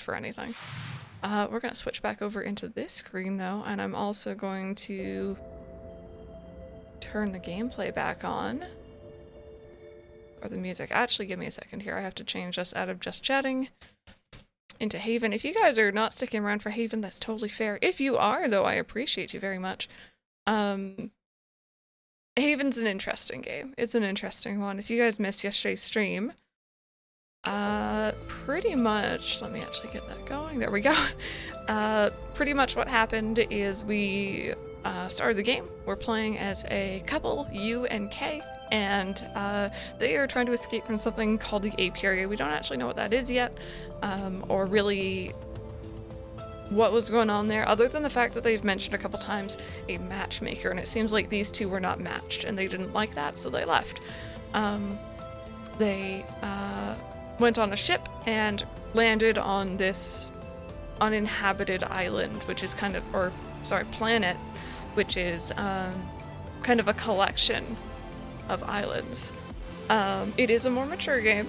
for anything. We're gonna switch back over into this screen though, and I'm also going to turn the gameplay back on. Or the music. Actually, give me a second here. I have to change us out of just chatting into Haven. If you guys are not sticking around for Haven, that's totally fair. If you are, though, I appreciate you very much. Haven's an interesting game. It's an interesting one. If you guys missed yesterday's stream, pretty much, let me actually get that going. There we go. Pretty much what happened is we started the game. We're playing as a couple, U and K, and they are trying to escape from something called the apiary. We don't actually know what that is yet, or really what was going on there, other than the fact that they've mentioned a couple times a matchmaker, and it seems like these two were not matched, and they didn't like that, so they left. They went on a ship and landed on this uninhabited island, which is kind of, or sorry, planet, which is kind of a collection of islands. It is a more mature game.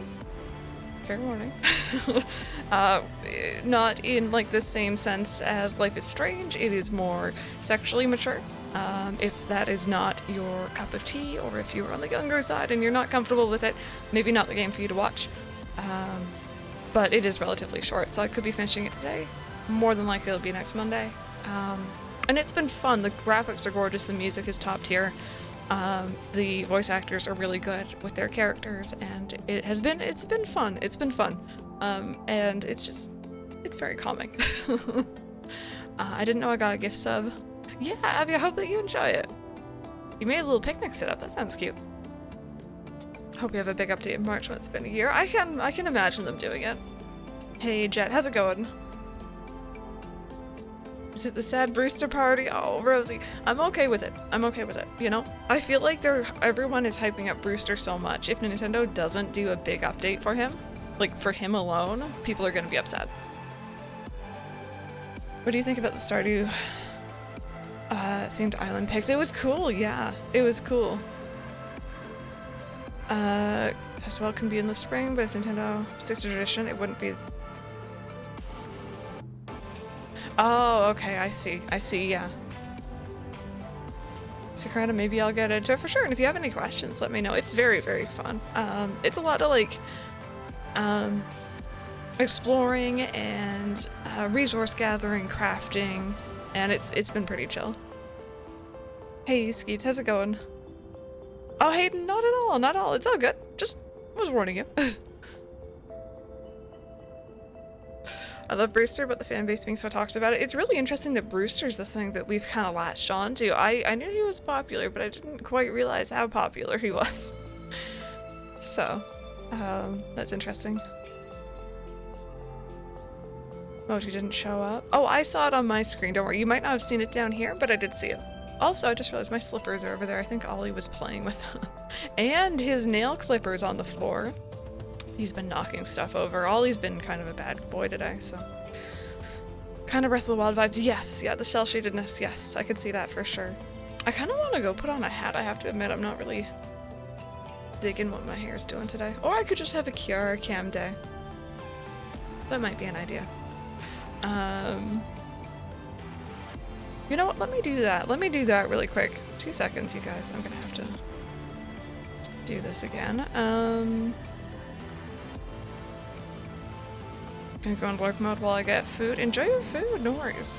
Fair warning. Not in like the same sense as Life is Strange. It is more sexually mature. If that is not your cup of tea, or if you're on the younger side and you're not comfortable with it, maybe not the game for you to watch. But it is relatively short, so I could be finishing it today. More than likely it'll be next Monday. And it's been fun. The graphics are gorgeous, the music is top tier. The voice actors are really good with their characters, and it's been fun. It's been fun. And it's very calming. I didn't know I got a gift sub. Yeah, Abby, I hope that you enjoy it. You made a little picnic set up. That sounds cute. Hope you have a big update in March when it's been a year. I can imagine them doing it. Hey, Jet, how's it going? Is it the sad Brewster party? Oh, Rosie. I'm okay with it. I'm okay with it, you know? I feel like everyone is hyping up Brewster so much. If Nintendo doesn't do a big update for him, like for him alone, people are gonna be upset. What do you think about the Stardew themed island pics? It was cool, yeah. It was cool. Festival can be in the spring, but if Nintendo sticks to tradition, it wouldn't be. Oh, okay, I see, yeah. Secreta, maybe I'll get into it for sure, and if you have any questions, let me know. It's very, very fun. It's a lot of, like, exploring and resource gathering, crafting, and it's been pretty chill. Hey, Skeets, how's it going? Oh, Hayden, not at all, not at all. It's all good. Just was warning you. I love Brewster, but the fan base being so talked about it. It's really interesting that Brewster's the thing that we've kind of latched on to. I knew he was popular, but I didn't quite realize how popular he was. So, that's interesting. Moji didn't show up. Oh, I saw it on my screen. Don't worry. You might not have seen it down here, but I did see it. Also, I just realized my slippers are over there. I think Ollie was playing with them. And his nail clippers on the floor. He's been knocking stuff over. Ollie's been kind of a bad boy today, so. Kind of Breath of the Wild vibes. Yes, yeah, the shell shadedness. Yes, I could see that for sure. I kind of want to go put on a hat. I have to admit, I'm not really digging what my hair's doing today. Or I could just have a Kiara cam day. That might be an idea. You know what? Let me do that. Let me do that really quick. 2 seconds, you guys. I'm gonna have to do this again. Gonna go in lurk mode while I get food. Enjoy your food, no worries.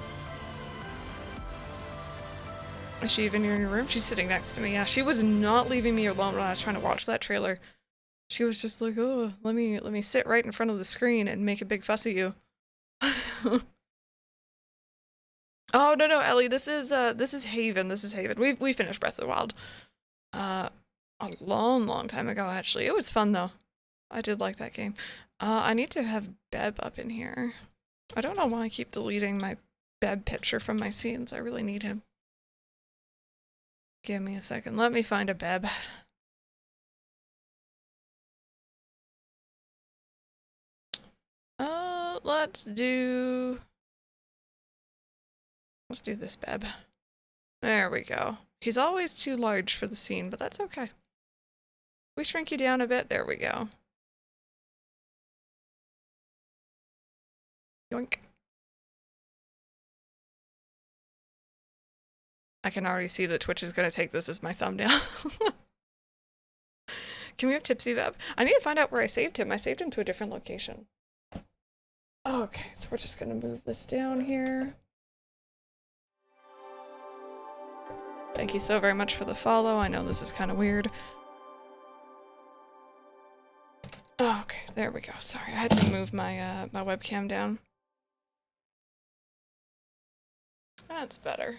Is she even in your room? She's sitting next to me. Yeah, she was not leaving me alone when I was trying to watch that trailer. She was just like, oh, let me sit right in front of the screen and make a big fuss of you. Oh no, Ellie, this is Haven. This is Haven. We finished Breath of the Wild a long time ago, actually. It was fun though. I did like that game. I need to have Beb up in here. I don't know why I keep deleting my Beb picture from my scenes. I really need him. Give me a second. Let me find a Beb. Let's do this Beb. There we go. He's always too large for the scene, but that's okay. We shrink you down a bit. There we go. Yoink. I can already see that Twitch is going to take this as my thumbnail. Can we have Tipsy Veb? I need to find out where I saved him. I saved him to a different location. Okay, so we're just going to move this down here. Thank you so very much for the follow. I know this is kind of weird. Oh, okay, there we go. Sorry, I had to move my my webcam down. That's better.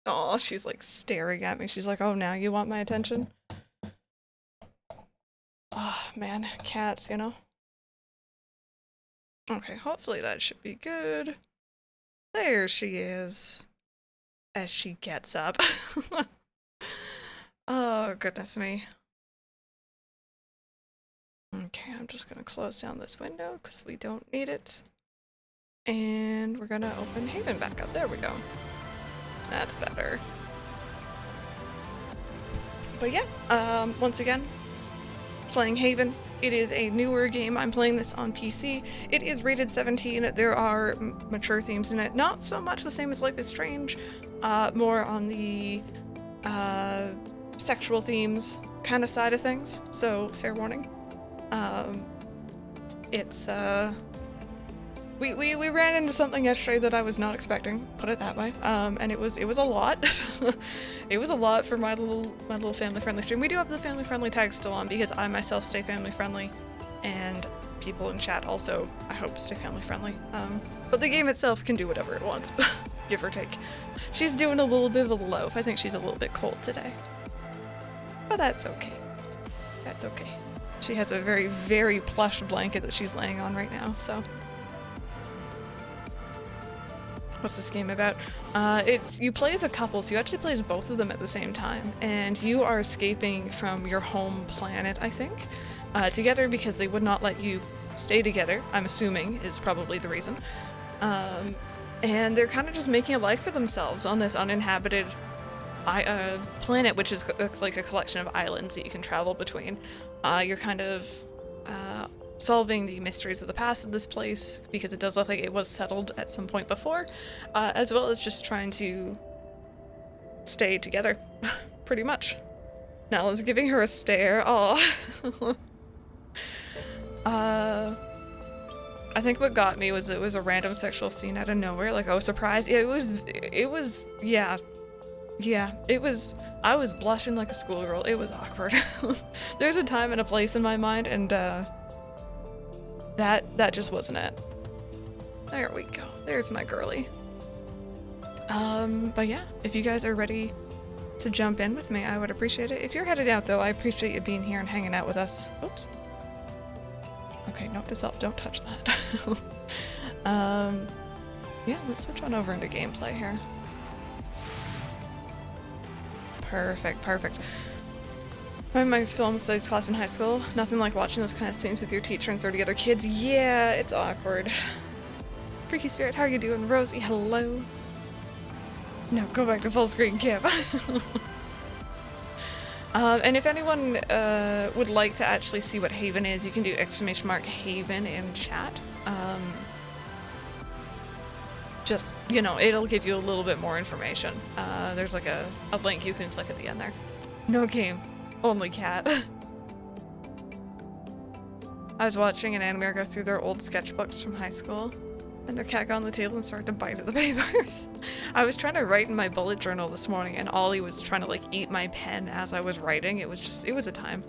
Oh, she's like staring at me. She's like, "Oh, now you want my attention?" Oh, man, cats, you know? Okay, hopefully that should be good. There she is. As she gets up. Oh, goodness me. Okay, I'm just gonna close down this window because we don't need it. And we're gonna open Haven back up. There we go. That's better. But yeah, once again, playing Haven. It is a newer game. I'm playing this on PC. It is rated 17. There are mature themes in it. Not so much the same as Life is Strange. More on the sexual themes kind of side of things. So, fair warning. It's we ran into something yesterday that I was not expecting, put it that way. And it was a lot. It was a lot for my little family friendly stream. We do have the family friendly tag still on because I myself stay family friendly, and people in chat also, I hope, stay family friendly. But the game itself can do whatever it wants, give or take. She's doing a little bit of a loaf. I think she's a little bit cold today, but that's okay. That's okay. She has a very, very plush blanket that she's laying on right now, so. What's this game about? You play as a couple, so you actually play as both of them at the same time, and you are escaping from your home planet, I think, together because they would not let you stay together, I'm assuming is probably the reason. And they're kind of just making a life for themselves on this uninhabited planet, which is like a collection of islands that you can travel between. You're kind of solving the mysteries of the past of this place, because it does look like it was settled at some point before, as well as just trying to stay together, pretty much. Nella's giving her a stare. Oh. I think what got me was it was a random sexual scene out of nowhere. Like, I was surprised. Yeah, I was blushing like a schoolgirl. It was awkward. There's a time and a place in my mind, and that just wasn't it. There we go. There's my girly. But yeah, if you guys are ready to jump in with me, I would appreciate it. If you're headed out though, I appreciate you being here and hanging out with us. Oops. Okay, note to self, don't touch that. Yeah, let's switch on over into gameplay here. Perfect, perfect. I'm in my film studies class in high school. Nothing like watching those kind of scenes with your teacher and 30 other kids. Yeah, it's awkward. Freaky Spirit, how are you doing? Rosie, hello. No, go back to full screen, Kip. And if anyone would like to actually see what Haven is, you can do !Haven in chat. Just, you know, it'll give you a little bit more information. There's like a link you can click at the end there. No game. Only cat. I was watching an anime go through their old sketchbooks from high school, and their cat got on the table and started to bite at the papers. I was trying to write in my bullet journal this morning, and Ollie was trying to like eat my pen as I was writing. It was a time.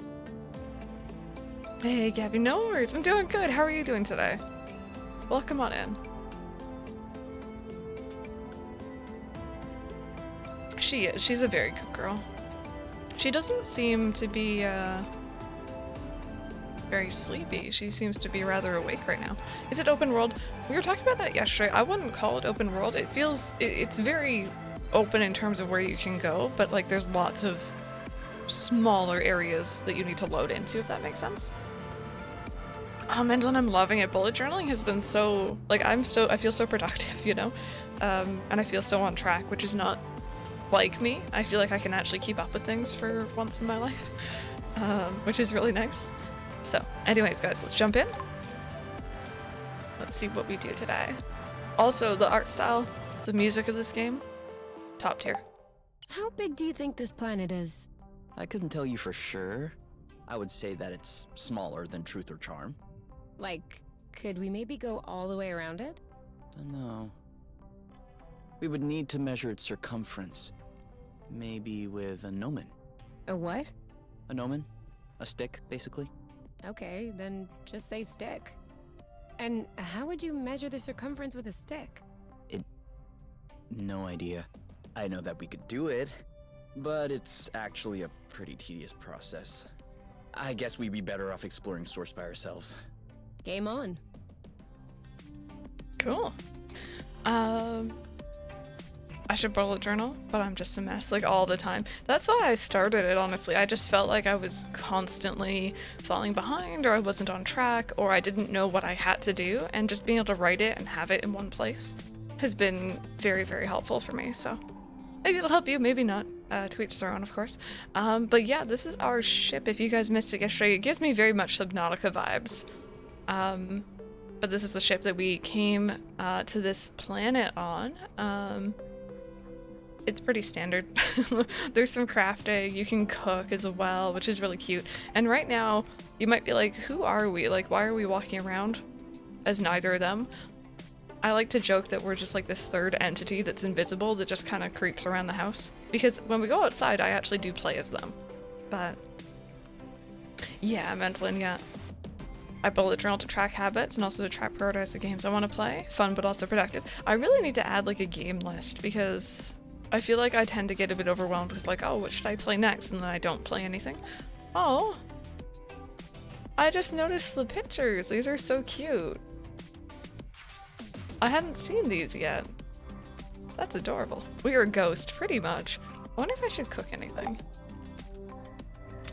Hey Gabby, no worries. I'm doing good. How are you doing today? Welcome on in. She is. She's a very good girl. She doesn't seem to be very sleepy. She seems to be rather awake right now. Is it open world? We were talking about that yesterday. I wouldn't call it open world. It feels, it's very open in terms of where you can go, but like there's lots of smaller areas that you need to load into, if that makes sense. And then I'm loving it. Bullet journaling has been so, like I feel so productive, you know? And I feel so on track, which is not like me. I feel like I can actually keep up with things for once in my life, which is really nice. So anyways, guys, let's jump in. Let's see what we do today. Also, the art style, the music of this game, top tier. How big do you think this planet is? I couldn't tell you for sure. I would say that it's smaller than Truth or Charm. Like, could we maybe go all the way around it? Dunno. We would need to measure its circumference. Maybe with a gnomon. A what? A gnomon? A stick, basically. Okay, then just say stick. And how would you measure the circumference with a stick? No idea. I know that we could do it, but it's actually a pretty tedious process. I guess we'd be better off exploring Source by ourselves. Game on. Cool. I should bullet journal, but I'm just a mess, like, all the time. That's why I started it, honestly. I just felt like I was constantly falling behind, or I wasn't on track, or I didn't know what I had to do, and just being able to write it and have it in one place has been very, very helpful for me, so maybe it'll help you, maybe not. To each their own, of course. But yeah, this is our ship. If you guys missed it yesterday, it gives me very much Subnautica vibes. But this is the ship that we came to this planet on. It's pretty standard. There's some crafting, you can cook as well, which is really cute. And right now, you might be like, who are we? Like, why are we walking around as neither of them? I like to joke that we're just like this third entity that's invisible that just kind of creeps around the house. Because when we go outside, I actually do play as them. But yeah, Mentalin, yeah. I bullet journal to track habits and also to track prioritize the games I want to play. Fun, but also productive. I really need to add like a game list because I feel like I tend to get a bit overwhelmed with like, oh, what should I play next? And then I don't play anything. Oh, I just noticed the pictures. These are so cute. I hadn't seen these yet. That's adorable. We are a ghost, pretty much. I wonder if I should cook anything.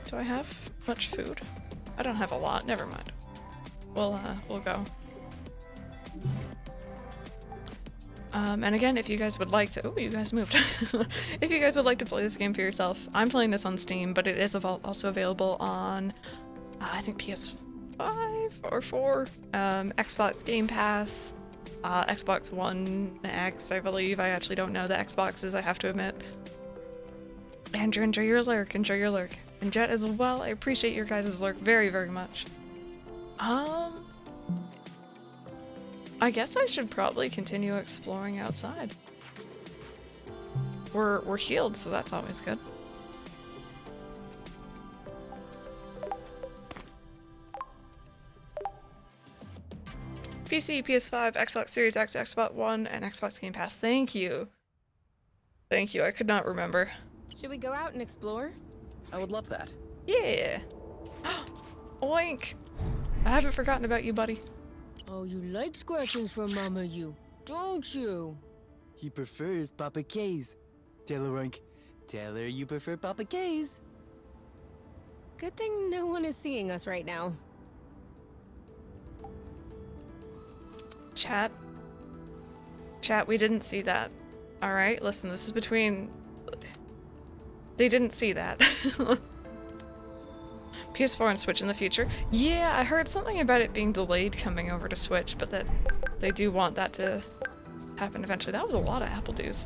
Do I have much food? I don't have a lot, never mind. We'll go. And again, if you guys would like to- oh, you guys moved. If you guys would like to play this game for yourself, I'm playing this on Steam, but it is also available on, I think PS5 or 4, Xbox Game Pass, Xbox One X, I believe. I actually don't know the Xboxes, I have to admit. Andrew, enjoy your lurk, enjoy your lurk. And Jet as well, I appreciate your guys' lurk very, very much. I guess I should probably continue exploring outside. We're healed, so that's always good. PC, PS5, Xbox Series X, Xbox One, and Xbox Game Pass. Thank you. Thank you, I could not remember. Should we go out and explore? I would love that. Yeah. Oink. I haven't forgotten about you, buddy. Oh, you like scratchings from Mama, you, don't you? He prefers Papa K's. Tell her, Rank. Tell her you prefer Papa K's. Good thing no one is seeing us right now. Chat. Chat, we didn't see that. Alright, listen, this is between... They didn't see that. PS4 and Switch in the future. Yeah, I heard something about it being delayed coming over to Switch, but that they do want that to happen eventually. That was a lot of apple dues.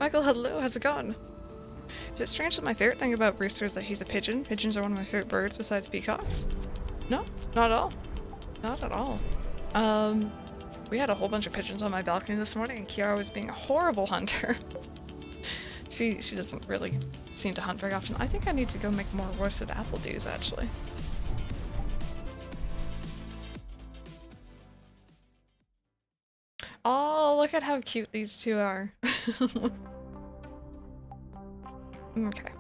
Michael, hello, how's it going? Is it strange that my favorite thing about Brewster is that he's a pigeon? Pigeons are one of my favorite birds besides peacocks. No, not at all. Not at all. We had a whole bunch of pigeons on my balcony this morning, and Kiara was being a horrible hunter. She doesn't really seem to hunt very often. I think I need to go make more roasted apple dews, actually. Oh, look at how cute these two are. Okay.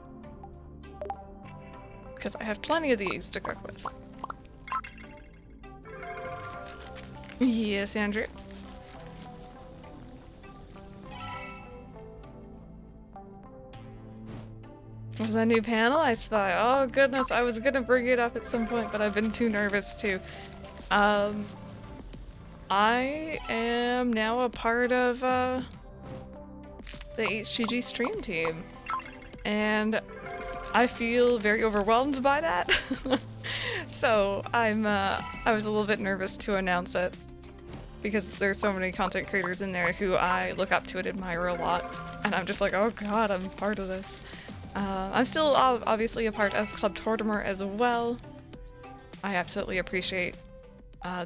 Because I have plenty of these to cook with. Yes, Andrew. What's that new panel I spy? Oh goodness, I was gonna bring it up at some point, but I've been too nervous to. I am now a part of the HGG stream team, and I feel very overwhelmed by that. So I was a little bit nervous to announce it because there's so many content creators in there who I look up to and admire a lot, and I'm just like, oh god, I'm part of this. I'm still obviously a part of Club Tortimer as well. I absolutely appreciate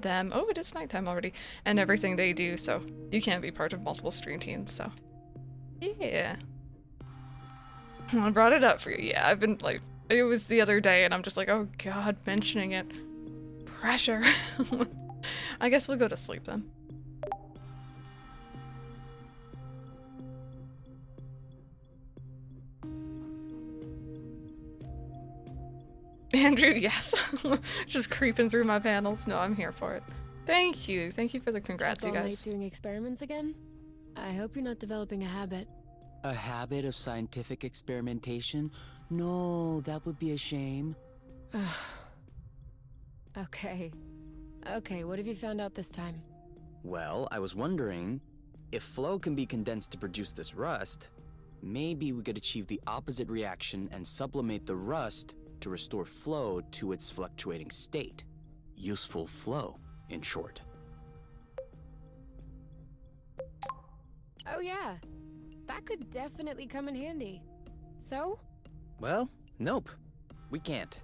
them. Oh, it is nighttime already, and everything they do, so you can be part of multiple stream teams, so yeah. I brought it up for you. Yeah, I've been like, it was the other day and I'm just like, oh god, mentioning it. Pressure. I guess we'll go to sleep then. Andrew, yes. Just creeping through my panels. No, I'm here for it. Thank you. Thank you for the congrats, you All night guys. doing experiments again? I hope you're not developing a habit. A habit of scientific experimentation? No, that would be a shame. Okay. Okay, what have you found out this time? Well, I was wondering, if flow can be condensed to produce this rust, maybe we could achieve the opposite reaction and sublimate the rust to restore flow to its fluctuating state. Useful flow, in short. Oh yeah, that could definitely come in handy. So? Well, nope. We can't.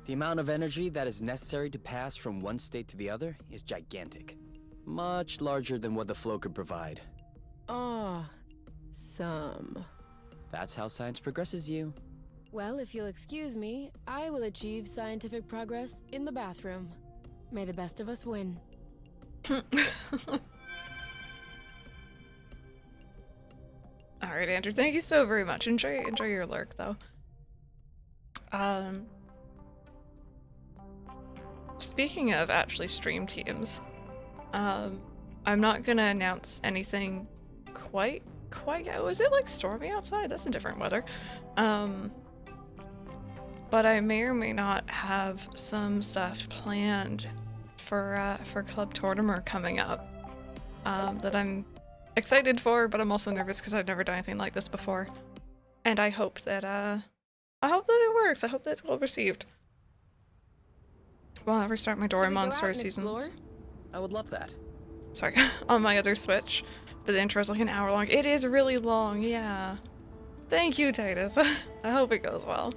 The amount of energy that is necessary to pass from one state to the other is gigantic. Much larger than what the flow could provide. Some. That's how science progresses you. Well, if you'll excuse me, I will achieve scientific progress in the bathroom. May the best of us win. Alright, Andrew, thank you so very much. Enjoy your lurk, though. Speaking of actually stream teams, I'm not gonna announce anything quite yet. Was it like stormy outside? That's a different weather. But I may or may not have some stuff planned for Club Tortimer coming up that I'm excited for, but I'm also nervous because I've never done anything like this before. And I hope that it works. I hope that it's well received. Will I ever start my Doraemon Story seasons? I would love that. Sorry, on my other Switch. But the intro is like an hour long. It is really long, yeah. Thank you, Titus. I hope it goes well.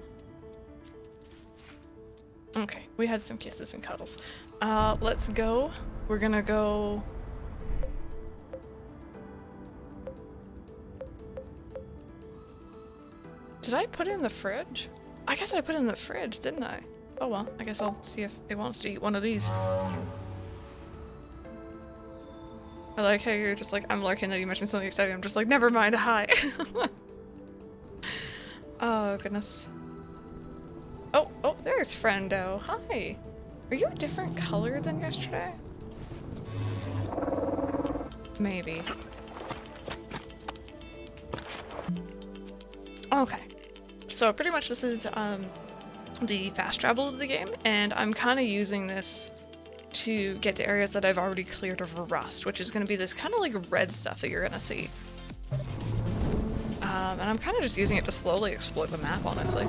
Okay, we had some kisses and cuddles. Let's go. We're gonna go... Did I put it in the fridge? I guess I put it in the fridge, didn't I? Oh well, I guess I'll see if it wants to eat one of these. I like how you're just like, I'm lurking that you mentioned something exciting. I'm just like, never mind, hi. Oh, goodness. Oh, there's Friendo. Hi. Are you a different color than yesterday? Maybe. Okay. So pretty much this is the fast travel of the game, and I'm kind of using this to get to areas that I've already cleared of rust, which is going to be this kind of like red stuff that you're going to see. And I'm kind of just using it to slowly explore the map, honestly.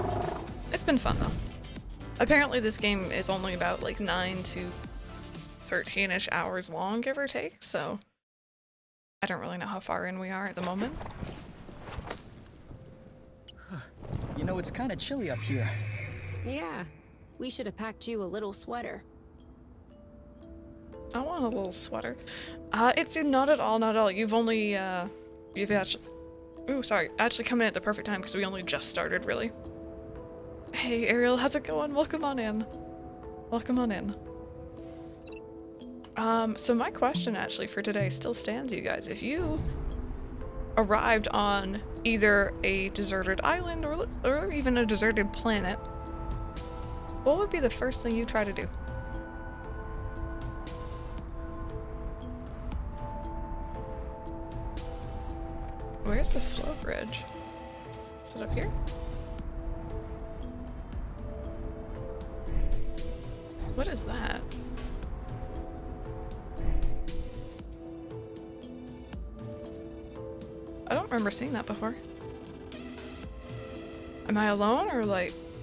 It's been fun, though. Apparently this game is only about like 9 to 13-ish hours long, give or take, so I don't really know how far in we are at the moment. You know, it's kind of chilly up here. Yeah, we should have packed you a little sweater. I want a little sweater. It's not at all. You've only, you've actually... Ooh, sorry. Actually coming at the perfect time because we only just started, really. Hey, Ariel, how's it going? Welcome on in. Welcome on in. So my question actually for today still stands, you guys. If you arrived on either a deserted island or even a deserted planet, what would be the first thing you try to do? Where's the flow bridge? Is it up here? What is that? remember seeing that before. Am I alone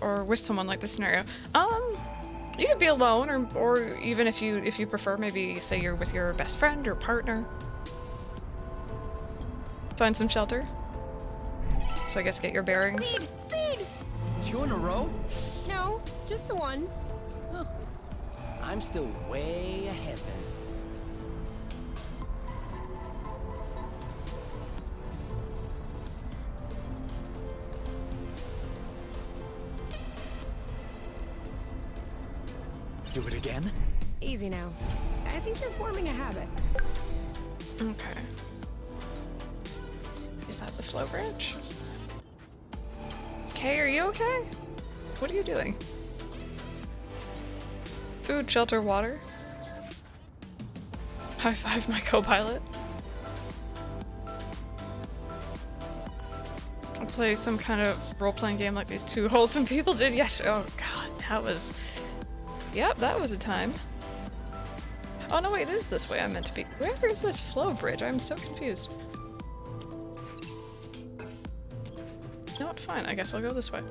or with someone like this scenario? You can be alone or even if you prefer, maybe say you're with your best friend or partner. Find some shelter. So I guess get your bearings. Seed! 2 in a row? No, just the one. I'm still way ahead then. Do it again? Easy now. I think you're forming a habit. Okay. Is that the flow bridge? Okay, are you okay? What are you doing? Food, shelter, water. High five my co-pilot. I'll play some kind of role-playing game like these two wholesome people did yesterday. Oh god, that was... Yep, that was a time. Oh no, wait, it is this way I'm meant to be. Where is this flow bridge? I'm so confused. You know what, fine, I guess I'll go this way.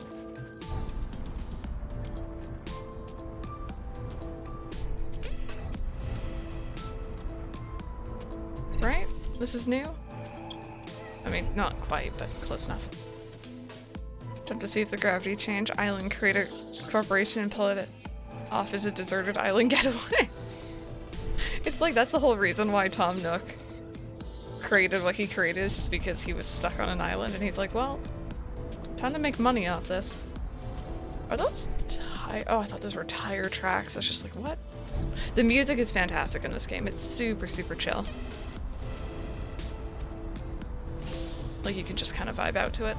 Right? This is new? I mean, not quite, but close enough. Attempt to see if the gravity change island creator corporation and pull it off as a deserted island getaway. It's like that's the whole reason why Tom Nook created what he created, is just because he was stuck on an island and he's like, well, time to make money off this. Are those oh, I thought those were tire tracks. I was just like, what? The music is fantastic in this game. It's super, super chill. Like you can just kind of vibe out to it.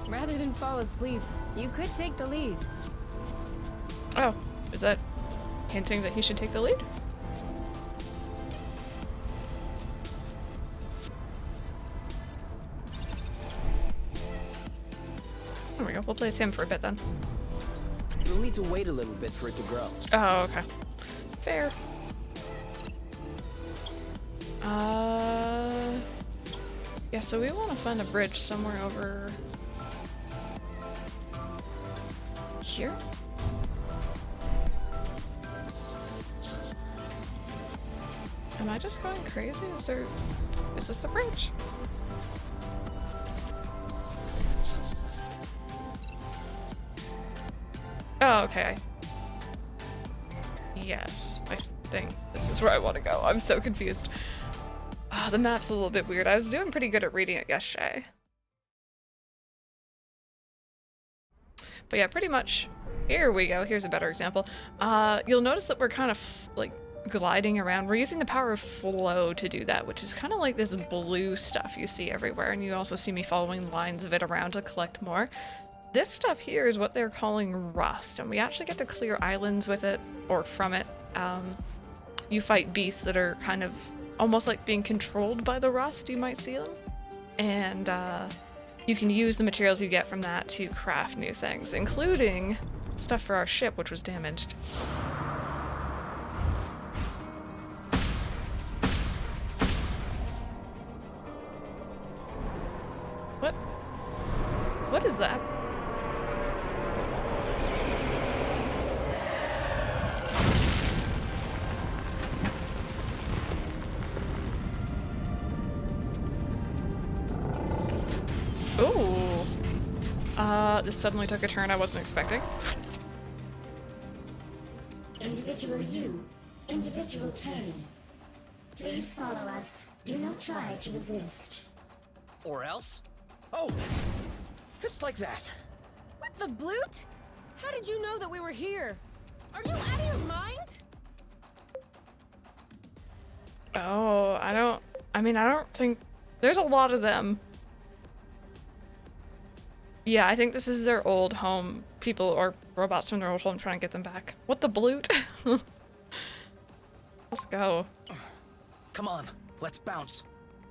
Rather than fall asleep, you could take the lead. Oh, is that hinting that he should take the lead? There we go. We'll place him for a bit then. You'll need to wait a little bit for it to grow. Oh, okay. Fair. Yeah, so we want to find a bridge somewhere over here? Am I just going crazy? Is this a bridge? Oh, okay. Yes, I think this is where I want to go. I'm so confused. Ah, the map's a little bit weird. I was doing pretty good at reading it yesterday. But yeah, pretty much. Here we go. Here's a better example. You'll notice that we're kind of like gliding around. We're using the power of flow to do that, which is kind of like this blue stuff you see everywhere. And you also see me following lines of it around to collect more. This stuff here is what they're calling rust, and we actually get to clear islands with it, or from it. You fight beasts that are kind of almost like being controlled by the rust, you might see them. And you can use the materials you get from that to craft new things, including stuff for our ship, which was damaged. What? What is that? Ooh. This suddenly took a turn I wasn't expecting. Individual you, individual pain. Please follow us. Do not try to resist. Or else? Oh! It's like that. What the bloot? How did you know that we were here? Are you out of your mind? Oh, I don't think there's a lot of them. Yeah, I think this is their old home. People or robots from their old home trying to get them back. What the bloot? Let's go. Come on, let's bounce.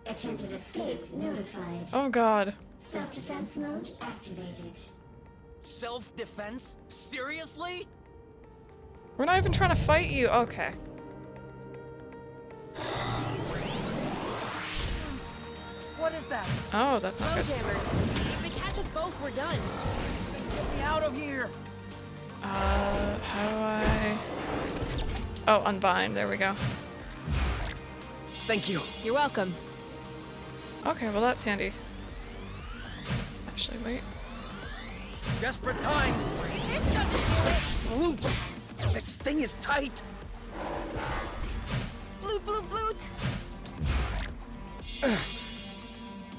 Attempted escape notified. Oh god. Self-defense mode activated. Self-defense? Seriously? We're not even trying to fight you. Okay. What is that? Oh, that's not Slow good. jammers. If they catch us both, we're done. Get me out of here! How do I... Oh, unbind. There we go. Thank you. You're welcome. Okay, well that's handy. Actually, wait. Desperate times! This doesn't do it. Loot! This thing is tight! Bloot, bloot, bloot.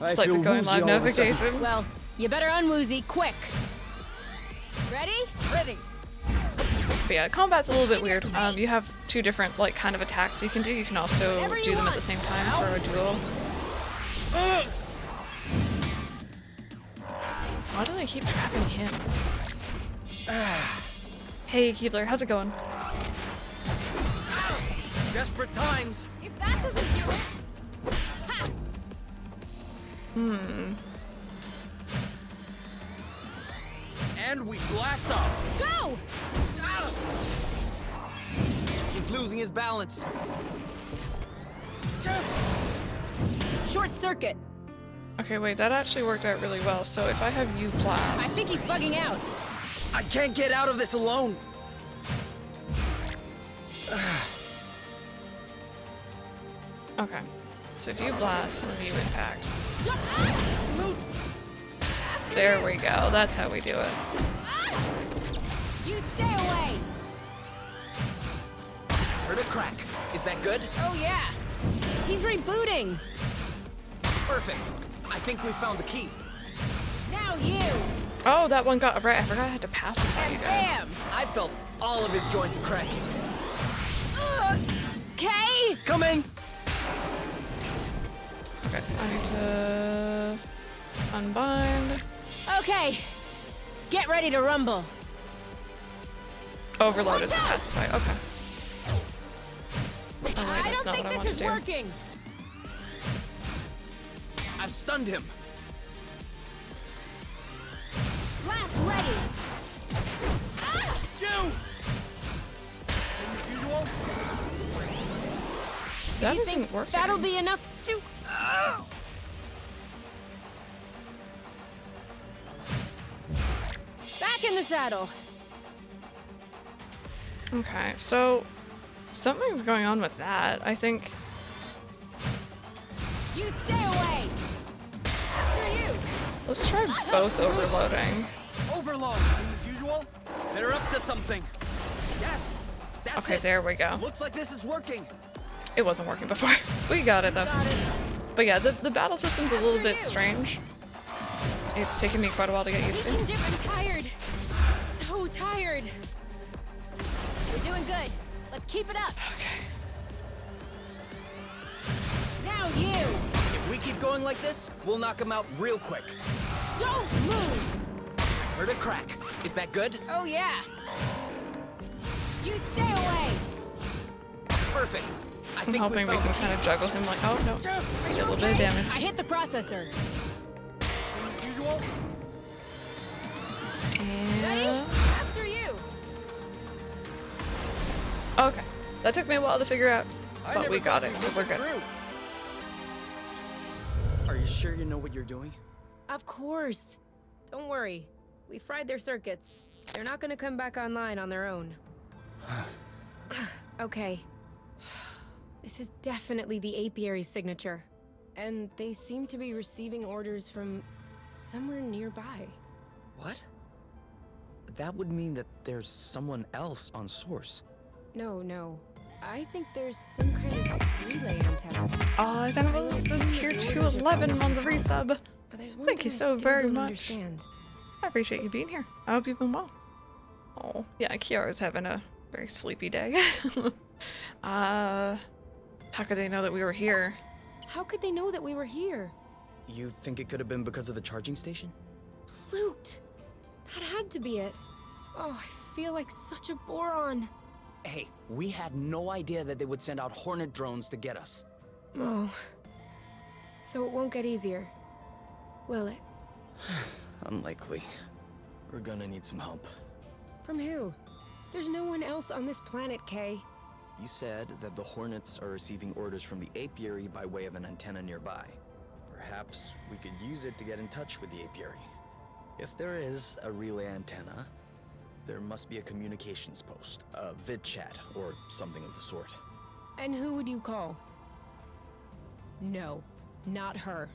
I It's like the going live notification. Well, you better unwoozy, quick. Ready? Ready! But yeah, combat's a little bit weird. You have two different, like, kind of attacks you can do. You can also Whatever you do them at want. the same time for a duel. Why do they keep trapping him? Hey, Keebler, how's it going? Desperate times! If that doesn't do it. Ha! And we blast off! Go! He's losing his balance. Short circuit. Okay, wait, that actually worked out really well. So if I have you I blast... think he's bugging out. I can't get out of this alone! Okay. So if you blast, then you impact. Loot! There we go. That's how we do it. You stay away. Heard a crack. Is that good? Oh yeah. He's rebooting. Perfect. I think we found the key. Now you. Oh, that one got... Right, I forgot I had to pacify you And guys. bam. I felt all of his joints cracking. Okay. Coming! Okay, I need to... unbind. Okay. Get ready to rumble. Overloaded to Watch out! pacify. Okay. Oh, wait, I that's don't not think what I this want is to do. working. I've stunned him. Blast ready. You! Same as usual? That You isn't think working. that'll be enough to... Back in the saddle. Okay, so... something's going on with that. I think... You stay away. After you. Let's try both overloading. Overload. Same as usual? They're up to something. Yes! That's Okay, it. there we go. Looks like this is working. It wasn't working before. We got it though. Got it. But yeah, the battle system's a little After bit you. strange. It's taken me quite a while to get used We to. can do it. I'm tired. So tired. We're doing good. Let's keep it up. Okay. Now you. If we keep going like this, we'll knock him out real quick. Don't move. Heard a crack. Is that good? Oh yeah. You stay away. Perfect. I I'm think hoping we found can the kind of key. juggle him like, oh no, Are did you a little bit of okay? damage. I hit the processor. Same as usual? Ready? And... After you. okay, that took me a while to figure out, I but never we got thought it, we'd so make we're good. through. Are you sure you know what you're doing? Of course. Don't worry. We fried their circuits. They're not gonna come back online on their own. Okay. This is definitely the apiary's signature. And they seem to be receiving orders from somewhere nearby. What? That would mean that there's someone else on source. No. I think there's some kind of relay antenna. Oh, I thought it was the tier 211 on the resub. But there's one Thank thing you I so still very don't much. understand. I appreciate you being here. I hope you've been well. Oh, yeah, Kiara's having a very sleepy day. How could they know that we were here? How could they know that we were here? You think it could have been because of the charging station? Loot! That had to be it. Oh, I feel like such a boron. Hey, we had no idea that they would send out Hornet drones to get us. Oh. So it won't get easier. Will it? Unlikely. We're gonna need some help. From who? There's no one else on this planet, Kay. You said that the Hornets are receiving orders from the apiary by way of an antenna nearby. Perhaps we could use it to get in touch with the apiary. If there is a relay antenna, there must be a communications post, a vid chat, or something of the sort. And who would you call? No, not her.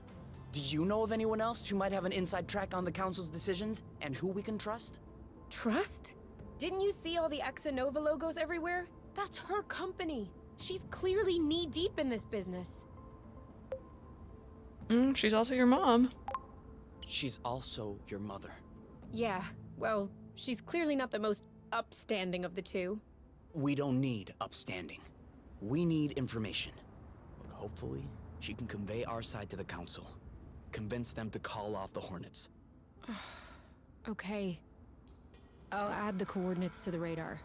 Do you know of anyone else who might have an inside track on the Council's decisions and who we can trust? Trust? Didn't you see all the X and Nova logos everywhere? That's her company. She's clearly knee-deep in this business. She's also your mom. She's also your mother. Yeah, well, she's clearly not the most upstanding of the two. We don't need upstanding. We need information. Look, hopefully, she can convey our side to the Council. Convince them to call off the Hornets. Okay. I'll add the coordinates to the radar.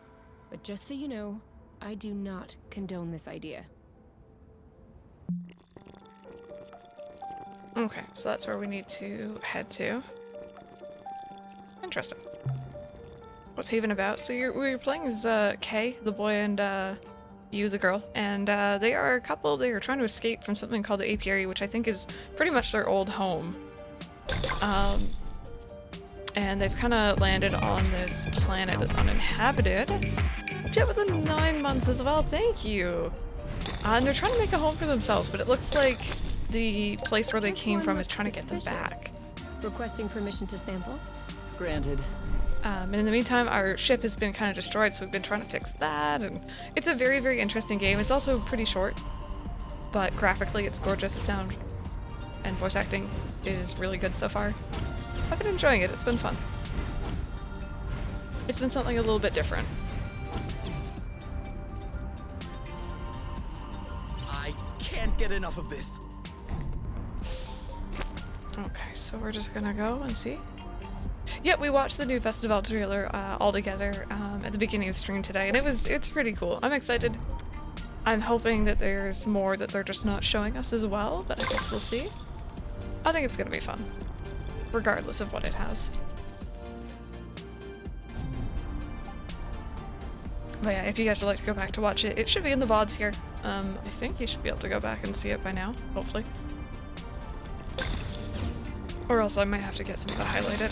But just so you know, I do not condone this idea. Okay, so that's where we need to head to. Interesting. What's Haven about? So we were playing as Kay, the boy, and you, the girl, and they are a couple. They are trying to escape from something called the apiary, which I think is pretty much their old home. And they've kind of landed on this planet that's uninhabited. Jet within 9 months as well, thank you. And they're trying to make a home for themselves, but it looks like the place where they came from is trying to get them back. Requesting permission to sample? Granted. And in the meantime, our ship has been kind of destroyed, so we've been trying to fix that. And it's a very, very interesting game. It's also pretty short, but graphically it's gorgeous. Sound and voice acting is really good so far. I've been enjoying it. It's been fun. It's been something a little bit different. I can't get enough of this. Okay, so we're just gonna go and see. Yep, we watched the new festival trailer all together at the beginning of stream today, and it's pretty cool. I'm excited. I'm hoping that there's more that they're just not showing us as well, but I guess we'll see. I think it's gonna be fun, regardless of what it has. But yeah, if you guys would like to go back to watch it, it should be in the VODs here. I think you should be able to go back and see it by now, hopefully. Or else I might have to get someone to highlight it.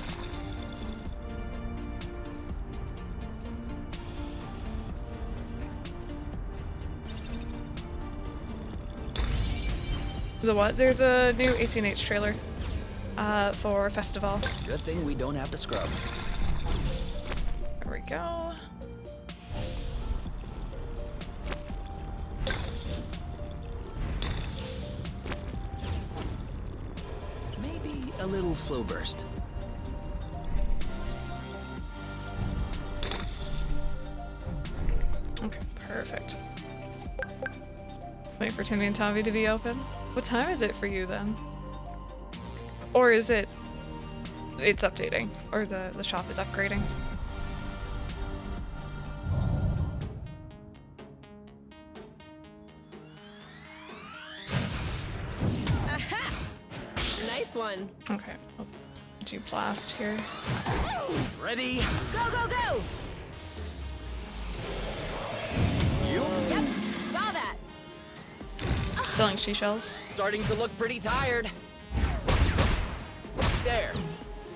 The what? There's a new ACNH trailer for Festival. Good thing we don't have to scrub. There we go. Maybe a little flow burst. Okay, perfect. Wait for Timmy and Tommy to be open. What time is it for you then? Or is it's updating, or the shop is upgrading? Aha! Nice one. Okay, I'll do blast here. Ready? Go, go, go! You? Yep, saw that. Selling seashells. Starting to look pretty tired. There.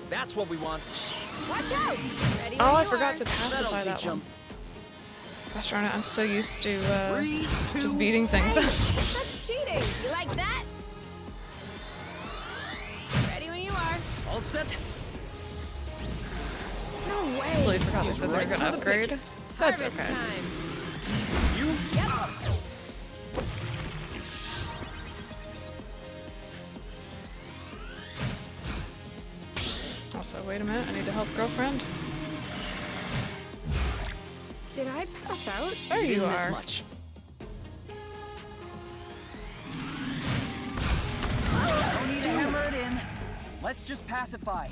That's what we want. Watch out! Ready Oh, when I you forgot are. to pacify that one. Gosh darn it, I'm so used to 3, 2, just beating things. That's cheating. You like that? Ready when you are. all set. No I way. totally forgot they said they were Right gonna for the upgrade. pick. That's Harvest okay. time. You? Yep. Also, wait a minute, I need to help girlfriend. Did I pass out? There you Didn't miss are. much. Don't need to hammer it in. Let's just pacify.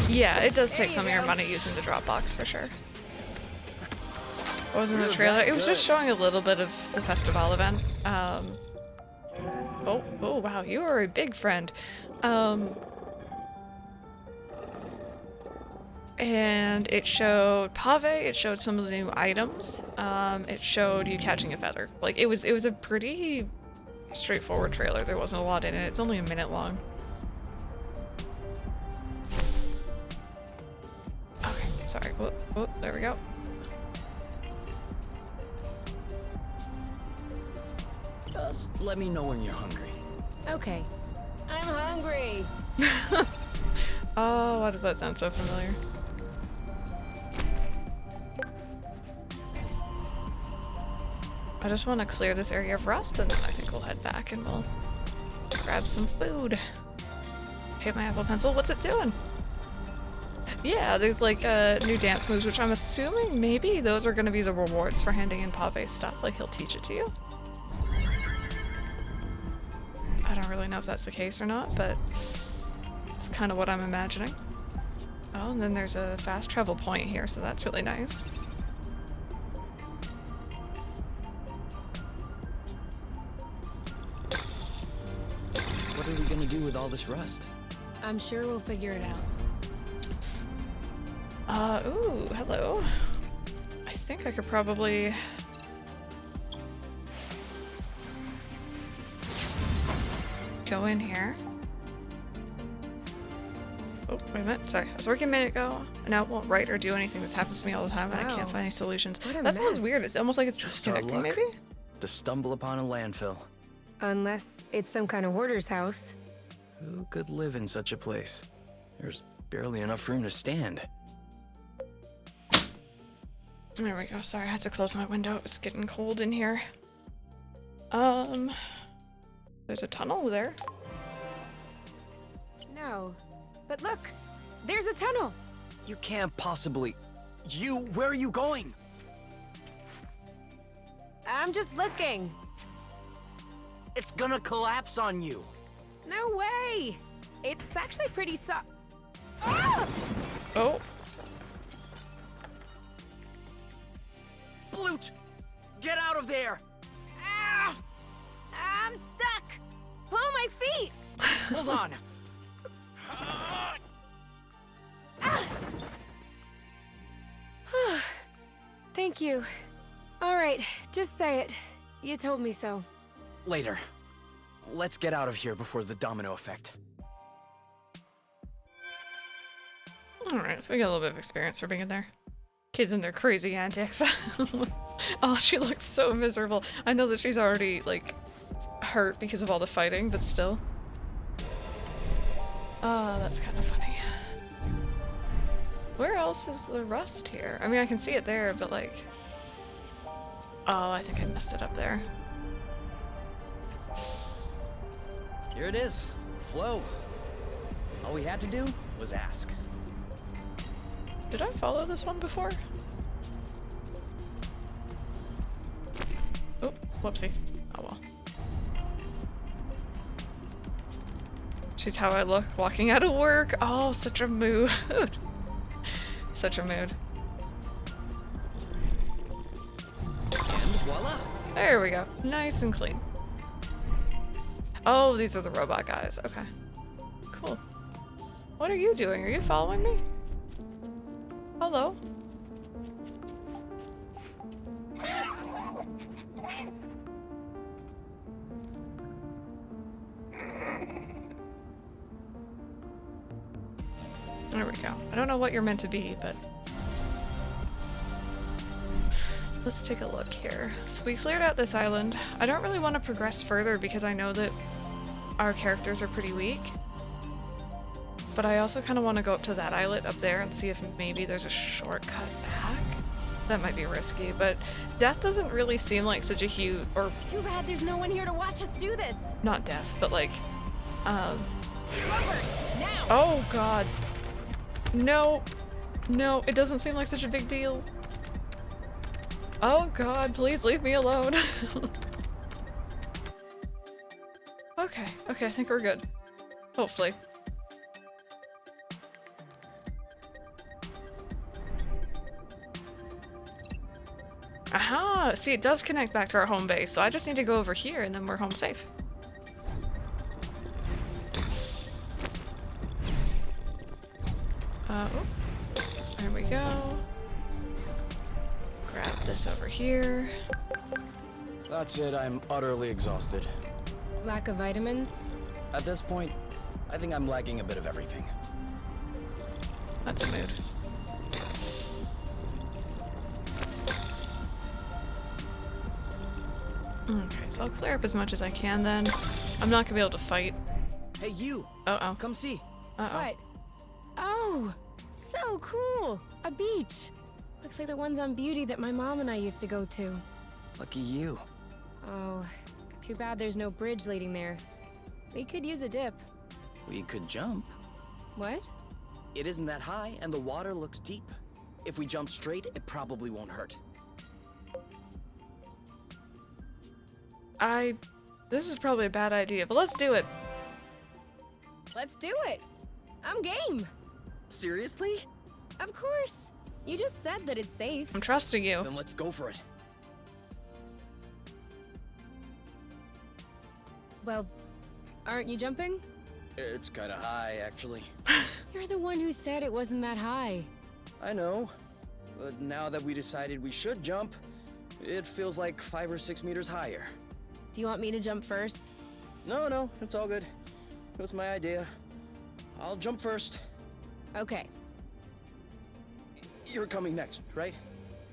Yeah, it does take you some of your go. money using the Dropbox for sure. What was in the You're trailer? that It was just good. showing a little bit of the festival event. Oh wow, you are a big friend. and it showed Pave, it showed some of the new items, it showed you catching a feather. Like, it was a pretty straightforward trailer. There wasn't a lot in it. It's only a minute long. Okay, sorry. Whoop, whoop, there we go. Just let me know when you're hungry. Okay. I'm hungry. Oh, why does that sound so familiar? I just want to clear this area of rust, and then I think we'll head back and we'll grab some food. Hit my Apple Pencil. What's it doing? Yeah, there's like new dance moves, which I'm assuming maybe those are going to be the rewards for handing in Pave's stuff. Like, he'll teach it to you. I don't really know if that's the case or not, but it's kind of what I'm imagining. Oh, and then there's a fast travel point here, so that's really nice. What are we gonna do with all this rust? I'm sure we'll figure it out. Ooh, hello. I think I could probably... go in here. Oh, wait a minute. Sorry. I was working a minute ago, and now it won't write or do anything. This happens to me all the time, and I can't Wow. find any solutions. What a That sounds mess. weird. It's almost like it's Just our disconnecting, luck. maybe? To stumble upon a landfill. Unless it's some kind of hoarder's house. Who could live in such a place? There's barely enough room to stand. There we go. Sorry, I had to close my window. It was getting cold in here. There's a tunnel there. No. But look! There's a tunnel! You can't possibly. Where are you going? I'm just looking. It's gonna collapse on you. No way! It's actually pretty Ah! Oh, Blute! Get out of there! Ah! I'm stuck! Pull my feet! Hold on. Thank you. Alright, just say it. You told me so. Later. Let's get out of here before the domino effect. alright. So we got a little bit of experience for being in there. Kids and their crazy antics. Oh, she looks so miserable. I know that she's already, like, hurt because of all the fighting, but still. Oh, that's kind of funny. Where else is the rust here? I mean, I can see it there, but like... Oh, I think I messed it up there. Here it is. Flow. All we had to do was ask. Did I follow this one before? Oh, whoopsie. Oh well. She's how I look walking out of work. Oh, such a mood. Such a mood. And voila! There we go. Nice and clean. Oh, these are the robot guys. Okay. Cool. What are you doing? Are you following me? Hello? There we go. I don't know what you're meant to be, but... Let's take a look here. So we cleared out this island. I don't really want to progress further because I know that our characters are pretty weak. But I also kind of want to go up to that islet up there and see if maybe there's a shortcut back. That might be risky, but death doesn't really seem like such a huge... or Too bad there's no one here to watch us do this. not death, but like... Starburst, now! Oh god. No. No, it doesn't seem like such a big deal. Oh god, please leave me alone. Okay, I think we're good. Hopefully. Aha! See, it does connect back to our home base, so I just need to go over here and then we're home safe. Oh. There we go. Grab this over here. That's it, I'm utterly exhausted. Lack of vitamins? At this point, I think I'm lacking a bit of everything. That's a mood. Okay, so I'll clear up as much as I can then. I'm not gonna be able to fight. Hey, you! Uh-oh. Come see! Uh-oh. What? Oh, so cool! A beach! Looks like the ones on Beauty that my mom and I used to go to. Lucky you. Oh, too bad there's no bridge leading there. We could use a dip. We could jump. What? It isn't that high, and the water looks deep. If we jump straight, it probably won't hurt. This is probably a bad idea, but let's do it. Let's do it! I'm game! Seriously? Of course! You just said that it's safe. I'm trusting you. Then let's go for it. Well, aren't you jumping? It's kinda high, actually. You're the one who said it wasn't that high. I know. But now that we decided we should jump, it feels like 5 or 6 meters higher. Do you want me to jump first? No, it's all good. It was my idea. I'll jump first. Okay. You're coming next, right?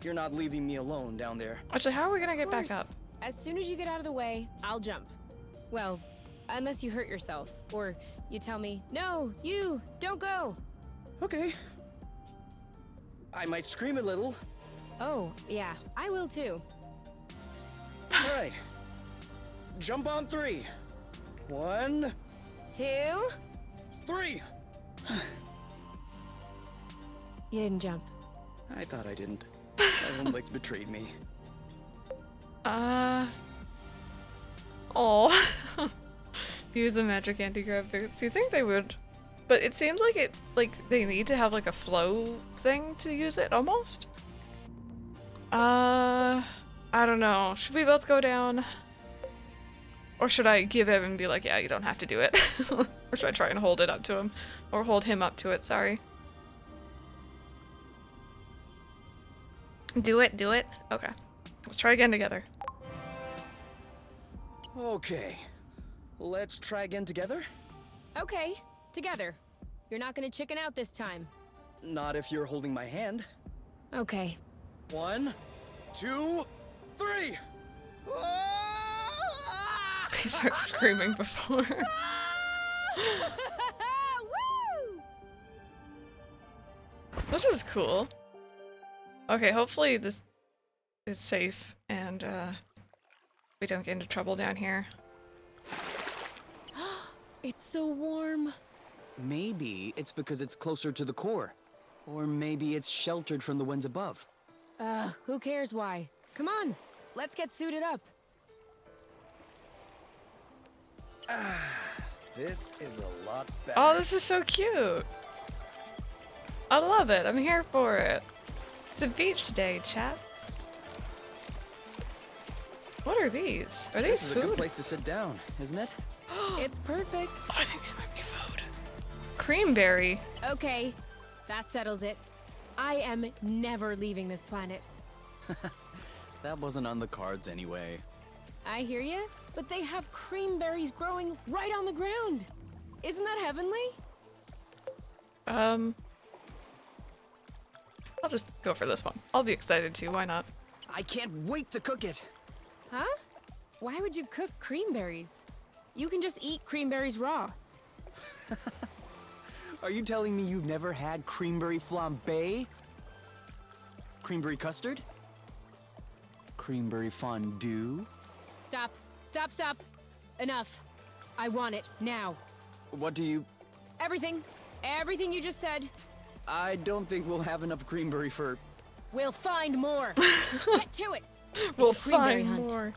You're not leaving me alone down there. Actually, how are we gonna Of get back course. up? As soon as you get out of the way, I'll jump. Well, unless you hurt yourself, or you tell me, no, you, don't go. Okay. I might scream a little. Oh, yeah, I will too. All right. Jump on 3. 1, 2. 3. You didn't jump. I thought I didn't. My own legs betrayed me. Oh. Use the magic anti-grav boots. You think they would? But it seems like they need to have like a flow thing to use it almost. I don't know. Should we both go down? Or should I give him and be like, yeah, you don't have to do it? Or should I try and hold it up to him? Or hold him up to it, sorry. Do it, do it. Okay. Let's try again together. Okay. Let's try again together? Okay, together. You're not gonna chicken out this time. Not if you're holding my hand. Okay. 1, 2, 3. He starts screaming before. Woo! This is cool. Okay, hopefully this is safe and we don't get into trouble down here. It's so warm. Maybe it's because it's closer to the core. Or maybe it's sheltered from the winds above. Who cares why? Come on, let's get suited up. This is a lot better. Oh, this is so cute. I love it. I'm here for it. It's a beach day, chat. What are these? Are This these is food? a good place to sit down, isn't it? It's perfect. Oh, I think these might be food. Creamberry. Okay, that settles it. I am never leaving this planet. That wasn't on the cards anyway. I hear ya, but they have cream berries growing right on the ground. Isn't that heavenly? I'll just go for this one. I'll be excited too. Why not? I can't wait to cook it. Huh? Why would you cook cream berries? You can just eat cream berries raw. Are you telling me you've never had creamberry flambe? Creamberry custard? Creamberry fondue? Stop. Stop, stop. Enough. I want it now. What do you... Everything. Everything you just said. I don't think we'll have enough creamberry for... We'll find more. Get to it. We'll It's a creamberry find hunt. more.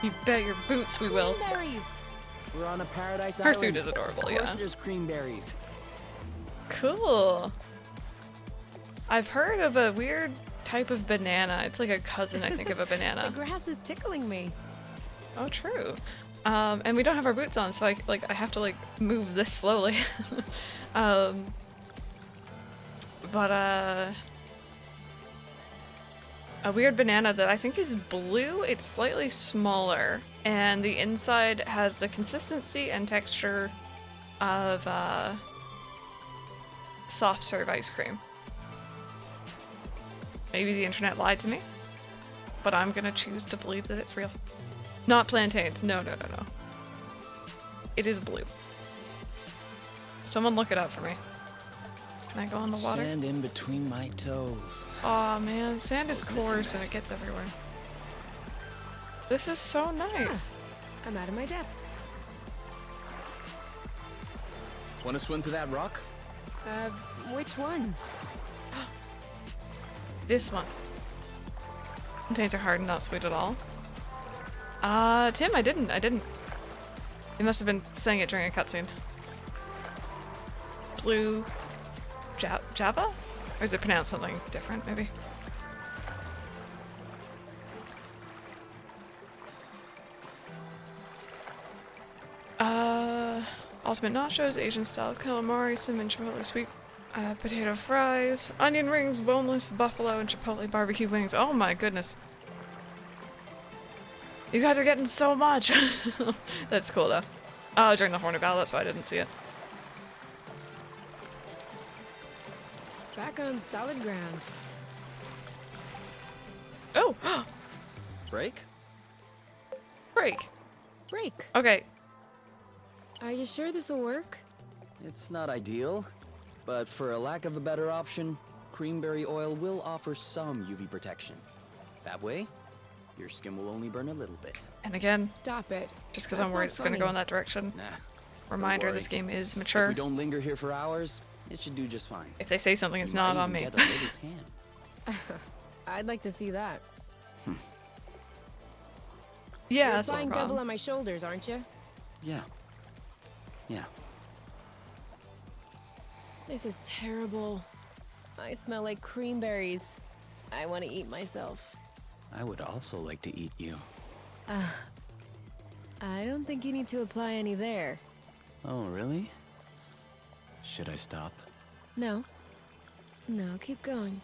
You bet your boots we will. Berries. We're on a paradise Her island. suit is adorable, Of yeah. course there's creamberries. Cool. I've heard of a weird type of banana. It's like a cousin, I think, of a The banana. grass is tickling me. Oh, true. And we don't have our boots on, so I have to like move this slowly. But a weird banana that I think is blue. It's slightly smaller, and the inside has the consistency and texture of soft serve ice cream. Maybe the internet lied to me, but I'm gonna choose to believe that it's real. Not plantains. No, no, no, no. It is blue. Someone look it up for me. Can I go on the water? Sand in between my toes. Aw, man. Sand is I was missing coarse and that. it gets everywhere. This is so nice. I'm out of my depth. Want to swim to that rock? Which one? This one. Contains are hard and not sweet at all. Tim, I didn't. You must have been saying it during a cutscene. Blue... Java? Or is it pronounced something different, maybe? Ultimate nachos, Asian style calamari, cinnamon chipotle sweet potato fries, onion rings, boneless buffalo, and chipotle barbecue wings. Oh my goodness. You guys are getting so much! That's cool though. Oh, during the Hornet Battle, that's why I didn't see it. Back on solid ground. Oh! Break? Break! Break. Okay, Are you sure this will work? It's not ideal, but for a lack of a better option, creamberry oil will offer some UV protection. That way, your skin will only burn a little bit. and again, Stop it. just because That's I'm worried not it's gonna go funny. in that direction. Nah. Reminder, worry. this game is If mature. we don't linger here for hours, it should do just fine. If they say something, it's We not might on even me. get a little tan. I'd like to see that. Yeah, You're that's not a applying double problem. on my shoulders, aren't you? Yeah. Yeah. This is terrible. I smell like creamberries. I want to eat myself. I would also like to eat you. I don't think you need to apply any there. Oh, really? Should I stop? No. No, keep going.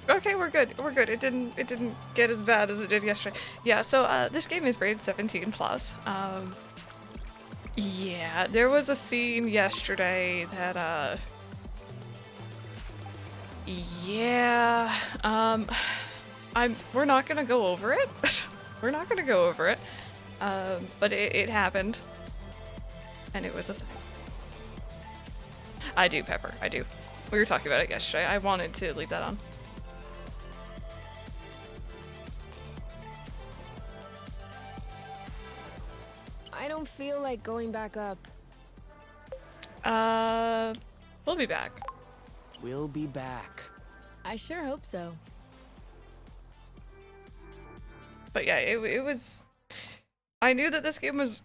Okay, we're good. We're good. It didn't get as bad as it did yesterday. Yeah, so this game is rated 17 plus. Yeah, there was a scene yesterday that yeah, we're not gonna go over it. We're not gonna go over it. But it happened. And it was a thing. I do, Pepper. I do. We were talking about it yesterday. I wanted to leave that on. I don't feel like going back up. We'll be back. We'll be back. I sure hope so. But yeah, it was... I knew that this game was